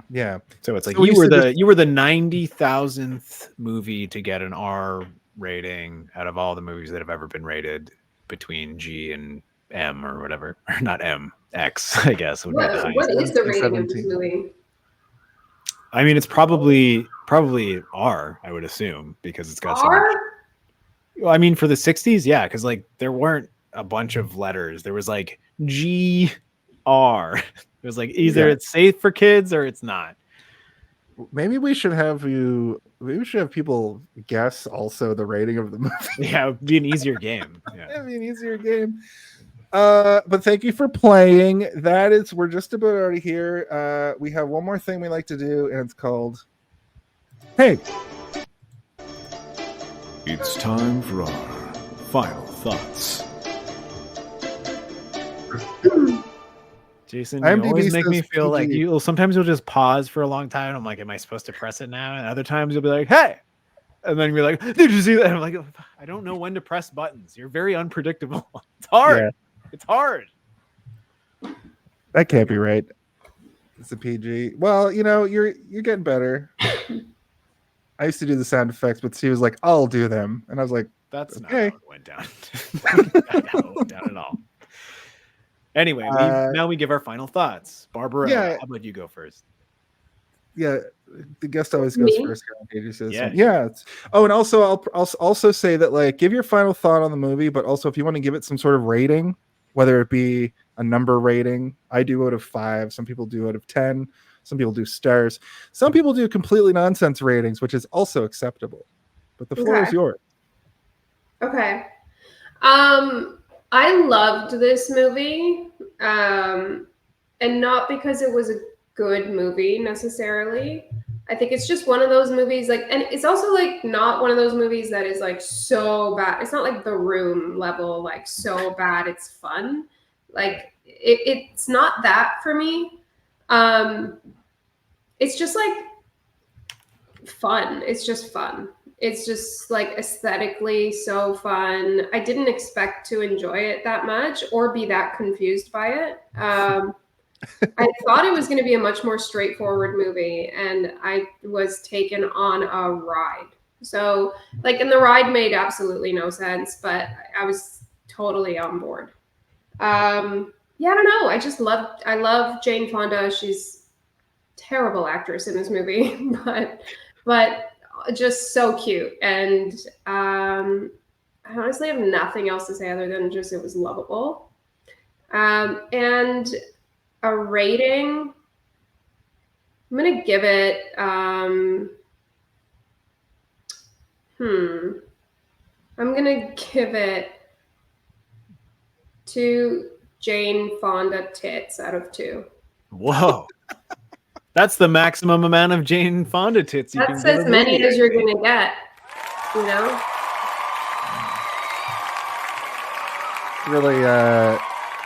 Yeah. So it's like you were the 90,000th movie to get an R rating out of all the movies that have ever been rated between G and M or whatever, or not M, X, I guess. What is the rating of this movie? I mean, it's probably R, I would assume, because it's got R? Well, I mean, for the 60s, yeah, because like there weren't a bunch of letters. There was like GR. It was like either it's safe for kids or it's not. Maybe we should have people guess also the rating of the movie. Yeah, it'd be an easier game. Yeah. It'd be an easier game. But thank you for playing. We're just about already here. We have one more thing we like to do, and it's called Hey. It's time for our final thoughts. Jason, you IMDb always make me says feel like PG. sometimes you'll just pause for a long time. I'm like, am I supposed to press it now? And other times you'll be like, hey. And then you're like, did you see that? And I'm like, I don't know when to press buttons. You're very unpredictable. It's hard. Yeah. It's hard. That can't be right. It's a PG. Well, you're getting better. I used to do the sound effects, but Steve was like, I'll do them. And I was like, That's okay. not how it went down. Not how it went down at all. Anyway, now we give our final thoughts. Barbarella, how about you go first? Yeah, the guest always goes Me? first. Yeah. Yeah. And also, I'll also say that, like, give your final thought on the movie, but also if you want to give it some sort of rating, whether it be a number rating, I do out of 5. Some people do out of 10. Some people do stars. Some people do completely nonsense ratings, which is also acceptable. But the floor is yours. Okay. I loved this movie, and not because it was a good movie necessarily. I think it's just one of those movies, like, and it's also like not one of those movies that is like so bad. It's not like The Room level, like so bad it's fun. Like it's not that for me. It's just like fun. It's just fun. It's just like aesthetically so fun. I didn't expect to enjoy it that much or be that confused by it. I thought it was going to be a much more straightforward movie, and I was taken on a ride. So, like, and the ride made absolutely no sense, but I was totally on board. Yeah, I don't know. I love Jane Fonda. She's a terrible actress in this movie, but just so cute. And I honestly have nothing else to say other than just it was lovable. And a rating, I'm gonna give it I'm gonna give it 2 Jane Fonda tits out of 2. Whoa. That's the maximum amount of Jane Fonda tits you That's can give as a many movie. as you're gonna get, you know?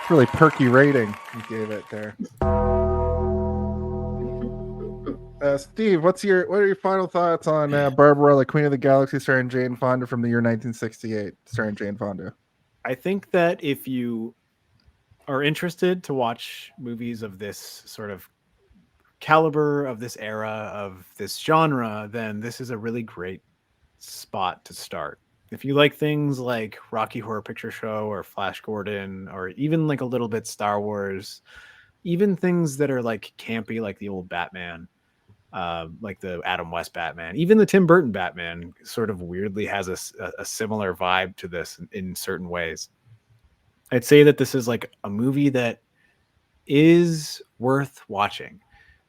Really perky rating you gave it there. Steve, what are your final thoughts on Barbarella, Queen of the Galaxy, starring Jane Fonda from the year 1968, starring Jane Fonda? I think that if you are interested to watch movies of this sort of caliber, of this era, of this genre, then this is a really great spot to start. If you like things like Rocky Horror Picture Show or Flash Gordon, or even like a little bit Star Wars, even things that are like campy, like the old Batman, like the Adam West Batman, even the Tim Burton Batman sort of weirdly has a similar vibe to this in certain ways. I'd say that this is like a movie that is worth watching.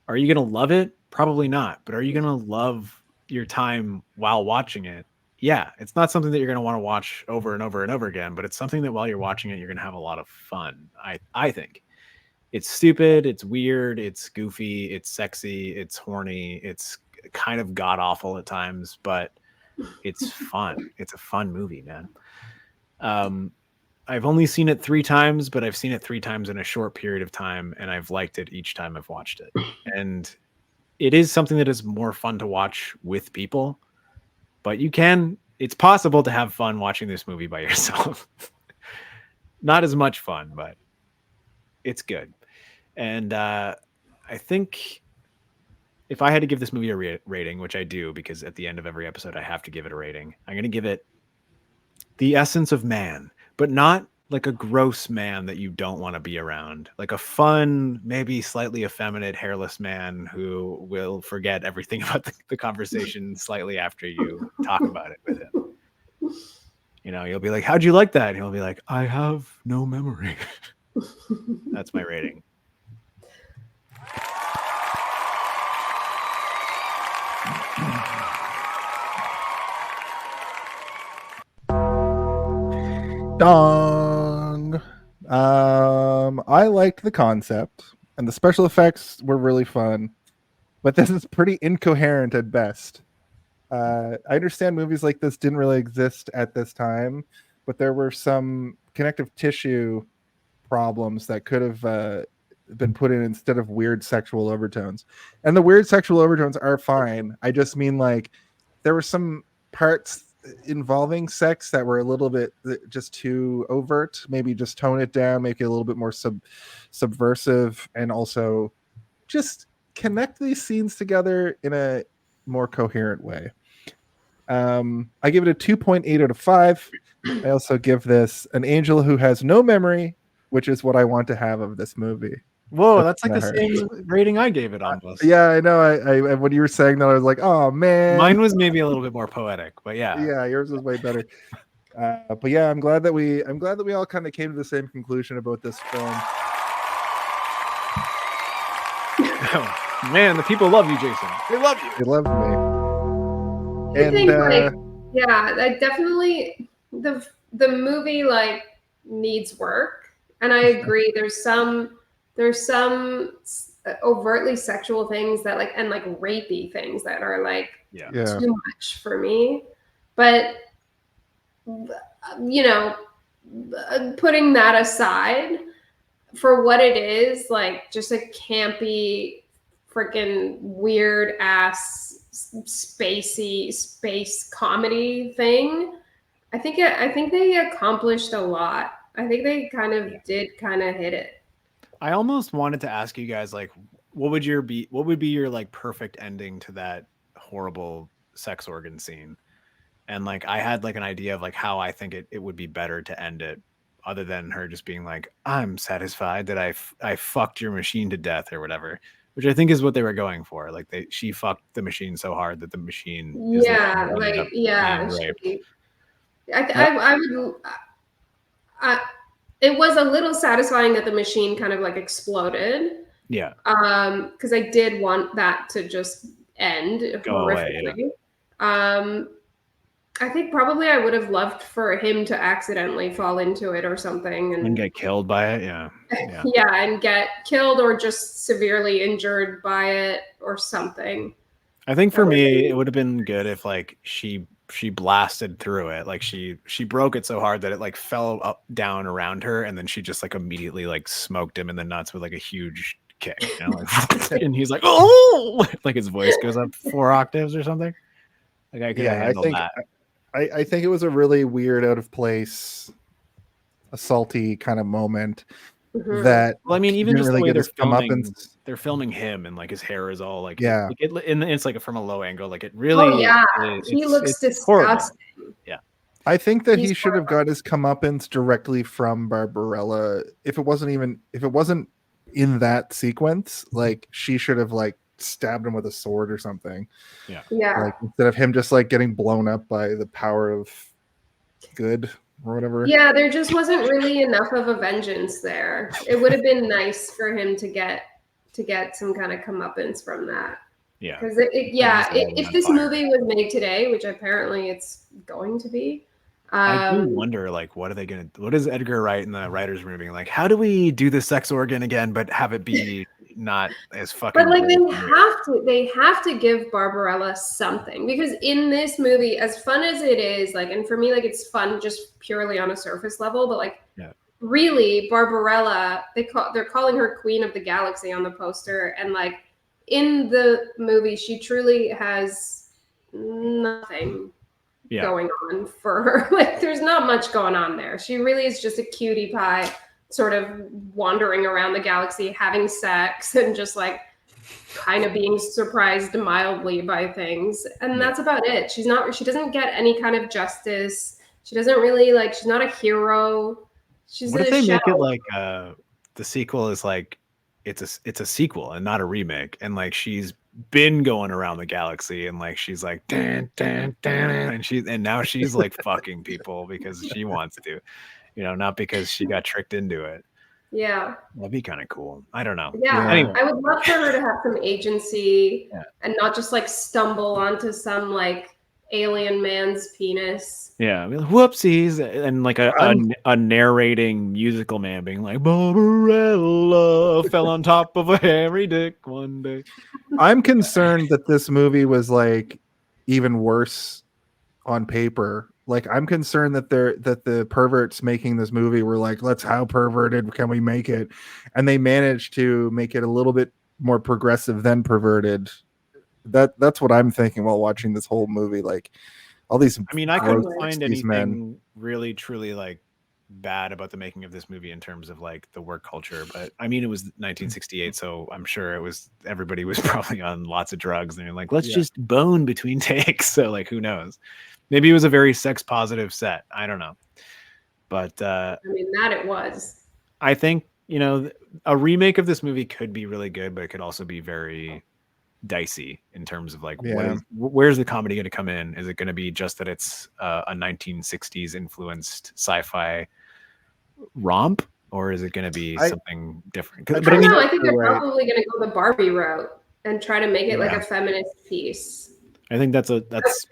Are you going to love it? Probably not. But are you going to love your time while watching it? Yeah, it's not something that you're going to want to watch over and over and over again, but it's something that while you're watching it, you're going to have a lot of fun. I think it's stupid. It's weird. It's goofy. It's sexy. It's horny. It's kind of god awful at times, but it's fun. It's a fun movie, man. I've only seen it 3 times, but I've seen it 3 times in a short period of time, and I've liked it each time I've watched it. And it is something that is more fun to watch with people, but it's possible to have fun watching this movie by yourself. Not as much fun, but it's good. And I think if I had to give this movie a rating, which I do, because at the end of every episode, I have to give it a rating, I'm going to give it the essence of man, but not like a gross man that you don't want to be around, like a fun, maybe slightly effeminate, hairless man who will forget everything about the conversation slightly after you talk about it with him. You know, you'll be like, how'd you like that? And he'll be like, I have no memory. That's my rating. Dong. I liked the concept, and the special effects were really fun, but this is pretty incoherent at best. I understand movies like this didn't really exist at this time, but there were some connective tissue problems that could have been put in instead of weird sexual overtones. And the weird sexual overtones are fine. I just mean, like, there were some parts involving sex that were a little bit just too overt. Maybe just tone it down, make it a little bit more subversive, and also just connect these scenes together in a more coherent way. I give it a 2.8 out of 5. I also give this an angel who has no memory, which is what I want to have of this movie. Whoa, that's like the same rating I gave it almost. Yeah, I know. I when you were saying that, I was like, oh man. Mine was maybe a little bit more poetic, but yeah. Yeah, yours was way better. But yeah, I'm glad that we all kind of came to the same conclusion about this film. Man, the people love you, Jason. They love you. They love me. I think, I definitely the movie like needs work, and I agree. There's some overtly sexual things that like, and like rapey things that are like too much for me. But you know, putting that aside, for what it is, like just a campy, freaking weird ass space comedy thing, I think they accomplished a lot. I think they kind of did hit it. I almost wanted to ask you guys, like, what would be your like perfect ending to that horrible sex organ scene? And like, I had like an idea of like how I think it would be better to end it, other than her just being like, I'm satisfied that I fucked your machine to death or whatever, which I think is what they were going for. Like she fucked the machine so hard that the machine it was a little satisfying that the machine kind of like exploded. Yeah. Because I did want that to just end horrifically. I think probably I would have loved for him to accidentally fall into it or something and get killed by it. Yeah. And get killed or just severely injured by it or something. I think for me, it would have been good if like she blasted through it. Like she broke it so hard that it like fell up down around her, and then she just like immediately like smoked him in the nuts with like a huge kick. You know, like, and he's like, oh, like his voice goes up 4 octaves or something. Like I could handle that. I think it was a really weird, out of place, assaulty kind of moment. Mm-hmm. That, well, I mean, even just really the way they're filming him, and like his hair is all like, and it's like from a low angle, like it really, he looks disgusting. Yeah, I think that he should have got his comeuppance directly from Barbarella. If it wasn't in that sequence, like she should have like stabbed him with a sword or something. Yeah. Like instead of him just like getting blown up by the power of good or whatever. Yeah, there just wasn't really enough of a vengeance there. It would have been nice for him to get some kind of comeuppance from that. Yeah. Because if this movie was made today, which apparently it's going to be, I do wonder, like, what is Edgar Wright in the writer's room being like, how do we do the sex organ again, but have it be not as fucking. But like they have to give Barbarella something, because in this movie, as fun as it is, like, and for me, like, it's fun just purely on a surface level, but like really Barbarella, they're calling her Queen of the Galaxy on the poster, and like in the movie she truly has nothing going on for her. Like there's not much going on there. She really is just a cutie pie, sort of wandering around the galaxy, having sex, and just like kind of being surprised mildly by things. And that's about it. She doesn't get any kind of justice. She doesn't really like, she's not a hero. What if they make it like the sequel is like, it's a sequel and not a remake, and like she's been going around the galaxy, and like she's like dan, dan, dan, and now she's like fucking people because she wants to, not because she got tricked into it. Yeah. That'd be kind of cool. I don't know. Yeah. Anyway. I would love for her to have some agency Yeah. and not just like stumble onto some like alien man's penis. Yeah, I mean, whoopsies, and like a narrating musical man being like, Barbarella fell on top of a hairy dick one day. I'm concerned that this movie was like even worse on paper. Like I'm concerned that the perverts making this movie were like, how perverted can we make it? And they managed to make it a little bit more progressive than perverted. That's what I'm thinking while watching this whole movie. Like all these, I mean, I couldn't find 60s anything men. really truly like bad about the making of this movie in terms of like the work culture, but I mean, it was 1968, so I'm sure everybody was probably on lots of drugs, and you're like, let's just bone between takes. So like, who knows? Maybe it was a very sex positive set. I don't know, but I mean, that it was. I think a remake of this movie could be really good, but it could also be very dicey in terms of like where's the comedy going to come in? Is it going to be just that it's a 1960s influenced sci-fi romp, or is it going to be something different? I don't know. I think they're probably going to go the Barbie route and try to make it like a feminist piece. I think that's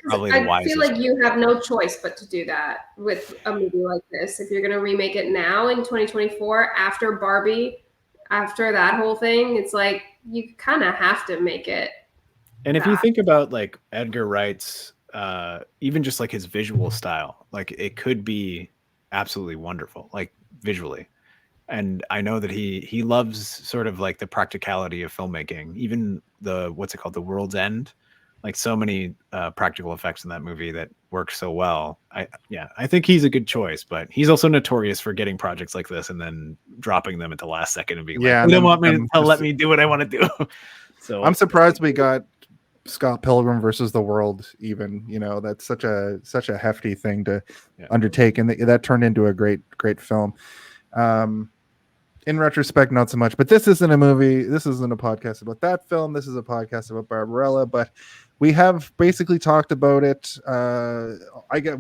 probably the wisest. I feel like you have no choice but to do that with a movie like this. If you're going to remake it now in 2024 after Barbie, after that whole thing, it's like you kind of have to make it. And if you think about like Edgar Wright's even just like his visual style, like it could be absolutely wonderful, like visually. And I know that he loves sort of like the practicality of filmmaking, even the The World's End, like so many practical effects in that movie that work so well. I think he's a good choice, but he's also notorious for getting projects like this and then dropping them at the last second and being like, "You don't want me to let me do what I want to do." So I'm surprised we got Scott Pilgrim versus the World. Even that's such a hefty thing to undertake, and that turned into a great film. In retrospect, not so much, but this isn't a movie. This isn't a podcast about that film. This is a podcast about Barbarella, but we have basically talked about it.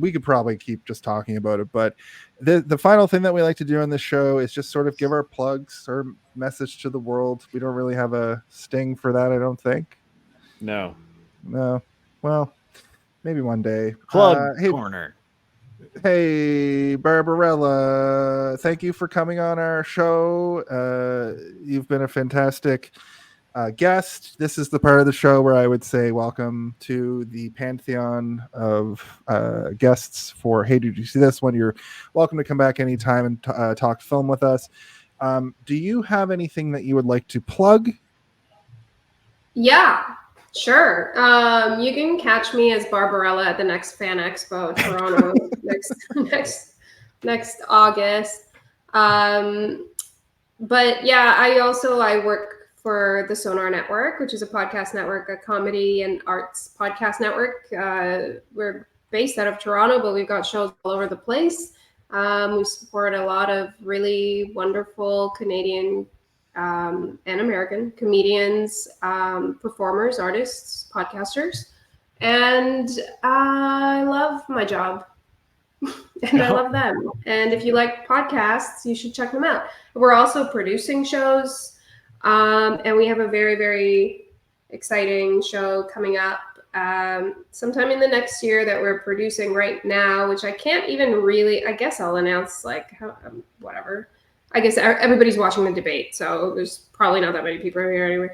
We could probably keep just talking about it, but the final thing that we like to do on this show is just sort of give our plugs or message to the world. We don't really have a sting for that, I don't think. No. Well, maybe one day. Plug corner. Hey, Barbarella, thank you for coming on our show. You've been a fantastic guest. This is the part of the show where I would say welcome to the pantheon of guests for Hey, Did You See This One? You're welcome to come back anytime and talk film with us. Do you have anything that you would like to plug? Yeah. Sure. You can catch me as Barbarella at the next Fan Expo Toronto next August. But yeah, I work for the Sonar Network, which is a podcast network, a comedy and arts podcast network. We're based out of Toronto, but we've got shows all over the place. We support a lot of really wonderful Canadian and American comedians, performers, artists, podcasters, and I love my job and I love them. And if you like podcasts, you should check them out. We're also producing shows, and we have a very, very exciting show coming up sometime in the next year that we're producing right now, which I can't even really, I guess I'll announce whatever. I guess everybody's watching the debate, so there's probably not that many people here anyway,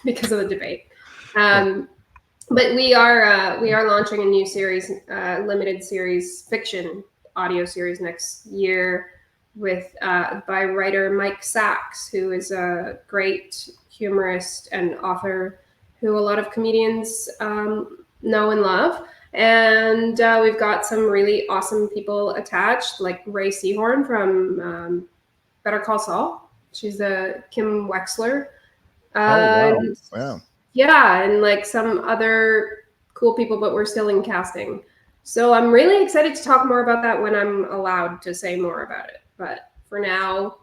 because of the debate. But we are launching a new series, limited series, fiction audio series next year by writer Mike Sachs, who is a great humorist and author who a lot of comedians know and love. And we've got some really awesome people attached, like Ray Seahorn from Better Call Saul. She's Kim Wexler. Wow. Yeah, and like some other cool people, but we're still in casting. So I'm really excited to talk more about that when I'm allowed to say more about it. But for now,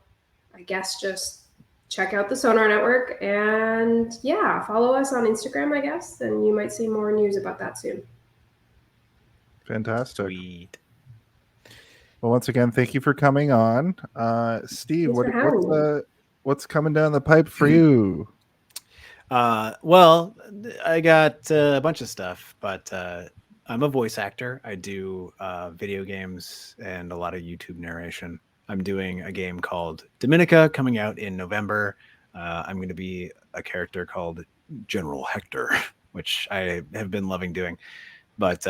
I guess just check out the Sonar Network, and yeah, follow us on Instagram, I guess, and you might see more news about that soon. Fantastic. Sweet. Well, once again, thank you for coming on. Steve, Thanks for having me. what's coming down the pipe for you? Well, I got a bunch of stuff, but I'm a voice actor. I do video games and a lot of YouTube narration. I'm doing a game called Dominica coming out in November. I'm going to be a character called General Hector, which I have been loving doing. But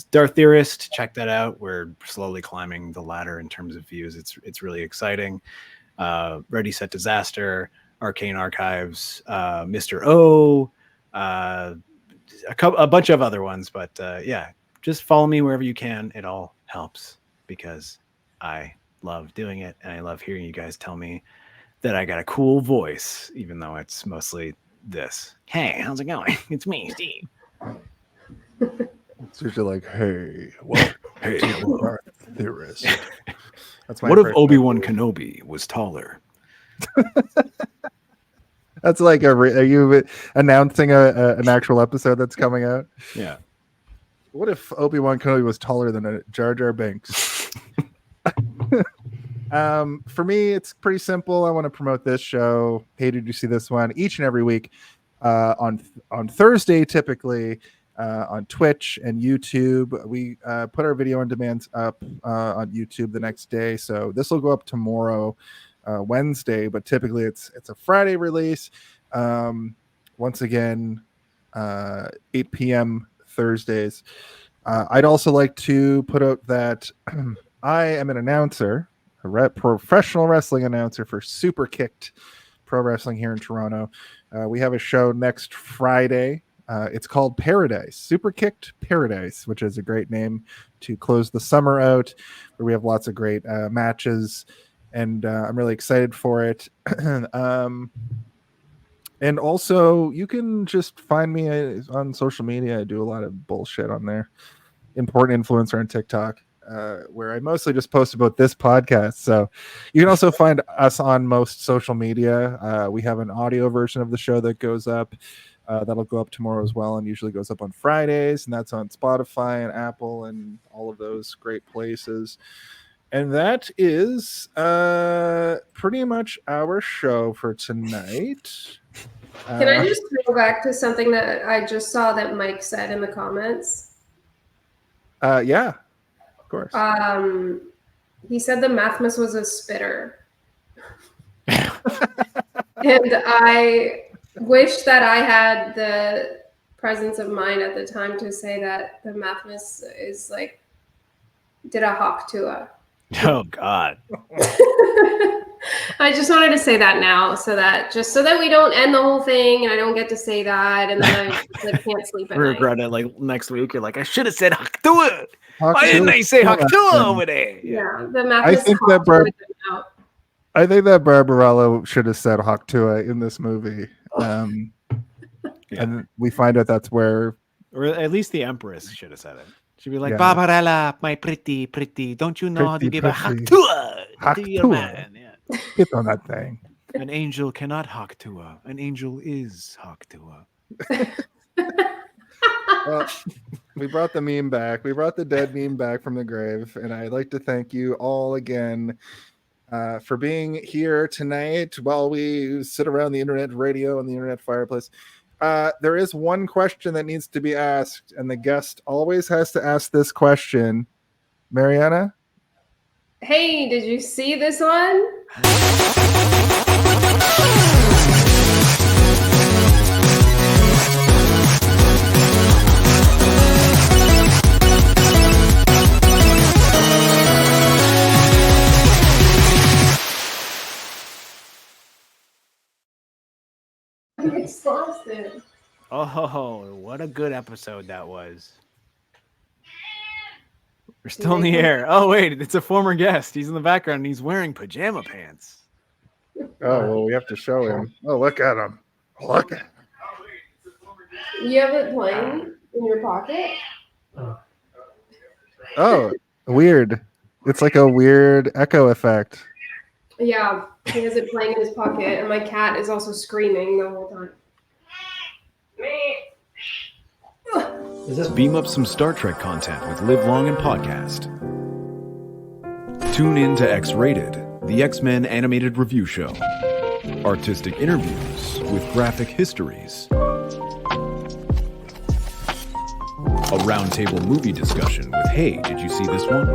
Darth Theorist, check that out. We're slowly climbing the ladder in terms of views. It's really exciting. Ready, Set, Disaster, Arcane Archives, Mr. O, a bunch of other ones. But yeah, just follow me wherever you can. It all helps because I love doing it, and I love hearing you guys tell me that I got a cool voice, even though it's mostly this. Hey, how's it going? It's me, Steve. It's usually like, hey, welcome Hey, to hello. Darth Theorist. That's my What if first Obi-Wan episode. Kenobi was taller? That's like are you announcing an actual episode that's coming out? Yeah. What if Obi-Wan Kenobi was taller than a Jar Jar Binks? For me, it's pretty simple. I want to promote this show. Hey, did you see this one? Each and every week on Thursday, typically on Twitch and YouTube. We put our video on demands up on YouTube the next day. So this will go up tomorrow, Wednesday, but typically it's a Friday release. Once again, 8 p.m. Thursdays. I'd also like to put out that I am an announcer, a professional wrestling announcer for Super Kicked Pro Wrestling here in Toronto. We have a show next Friday. It's called Paradise, Super Kicked Paradise, which is a great name to close the summer out, where we have lots of great matches, and I'm really excited for it. And also, you can just find me on social media. I do a lot of bullshit on there. Important influencer on TikTok, where I mostly just post about this podcast. So you can also find us on most social media. We have an audio version of the show that goes up. That'll go up tomorrow as well, and usually goes up on Fridays, and that's on Spotify and Apple and all of those great places. And that is pretty much our show for tonight. Can I just go back to something that I just saw that Mike said in the comments? Yeah, of course. He said the Mathmas was a spitter. And I wish that I had the presence of mind at the time to say that the Mathmas is like, did a hawk to a. Oh God. I just wanted to say that now, so that we don't end the whole thing, and I don't get to say that, and then I can't sleep at night. Regret it. Like next week, you're like, I should have said Haktua. Haktua. Why didn't I say Haktua over there? Yeah, the Mathmas. I think that Barbarella should have said Haktua in this movie. And we find out that's where, or at least the Empress should have said it. She'd be like, Yeah. Barbarella, my pretty, don't you know how to give a Haktua to your man? Yeah. Get on that thing. An angel cannot Haktua. An angel is Haktua. Well, we brought the meme back. We brought the dead meme back from the grave, and I'd like to thank you all again for being here tonight while we sit around the internet radio and the internet fireplace. There is one question that needs to be asked, and the guest always has to ask this question. Marianna? Hey, did you see this one? I'm exhausted. Oh, what a good episode that was. We're still in the air. Oh, wait, it's a former guest. He's in the background and he's wearing pajama pants. Oh, well, we have to show him. Oh, look at him. Look at him. You have it playing in your pocket? Oh, weird. It's like a weird echo effect. Yeah, he has it playing in his pocket, and my cat is also screaming the whole time. Beam up some Star Trek content with Live Long and Podcast. Tune in to X-Rated, the X-Men animated review show. Artistic interviews with graphic histories. A roundtable movie discussion with Hey, did you see this one?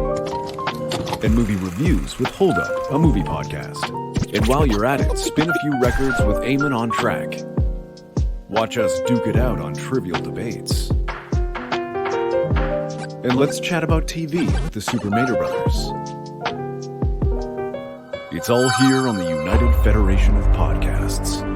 And movie reviews with Hold Up, a movie podcast. And while you're at it, spin a few records with Eamon on Track. Watch us duke it out on trivial debates. And let's chat about TV with the Super Mater Brothers. It's all here on the United Federation of Podcasts.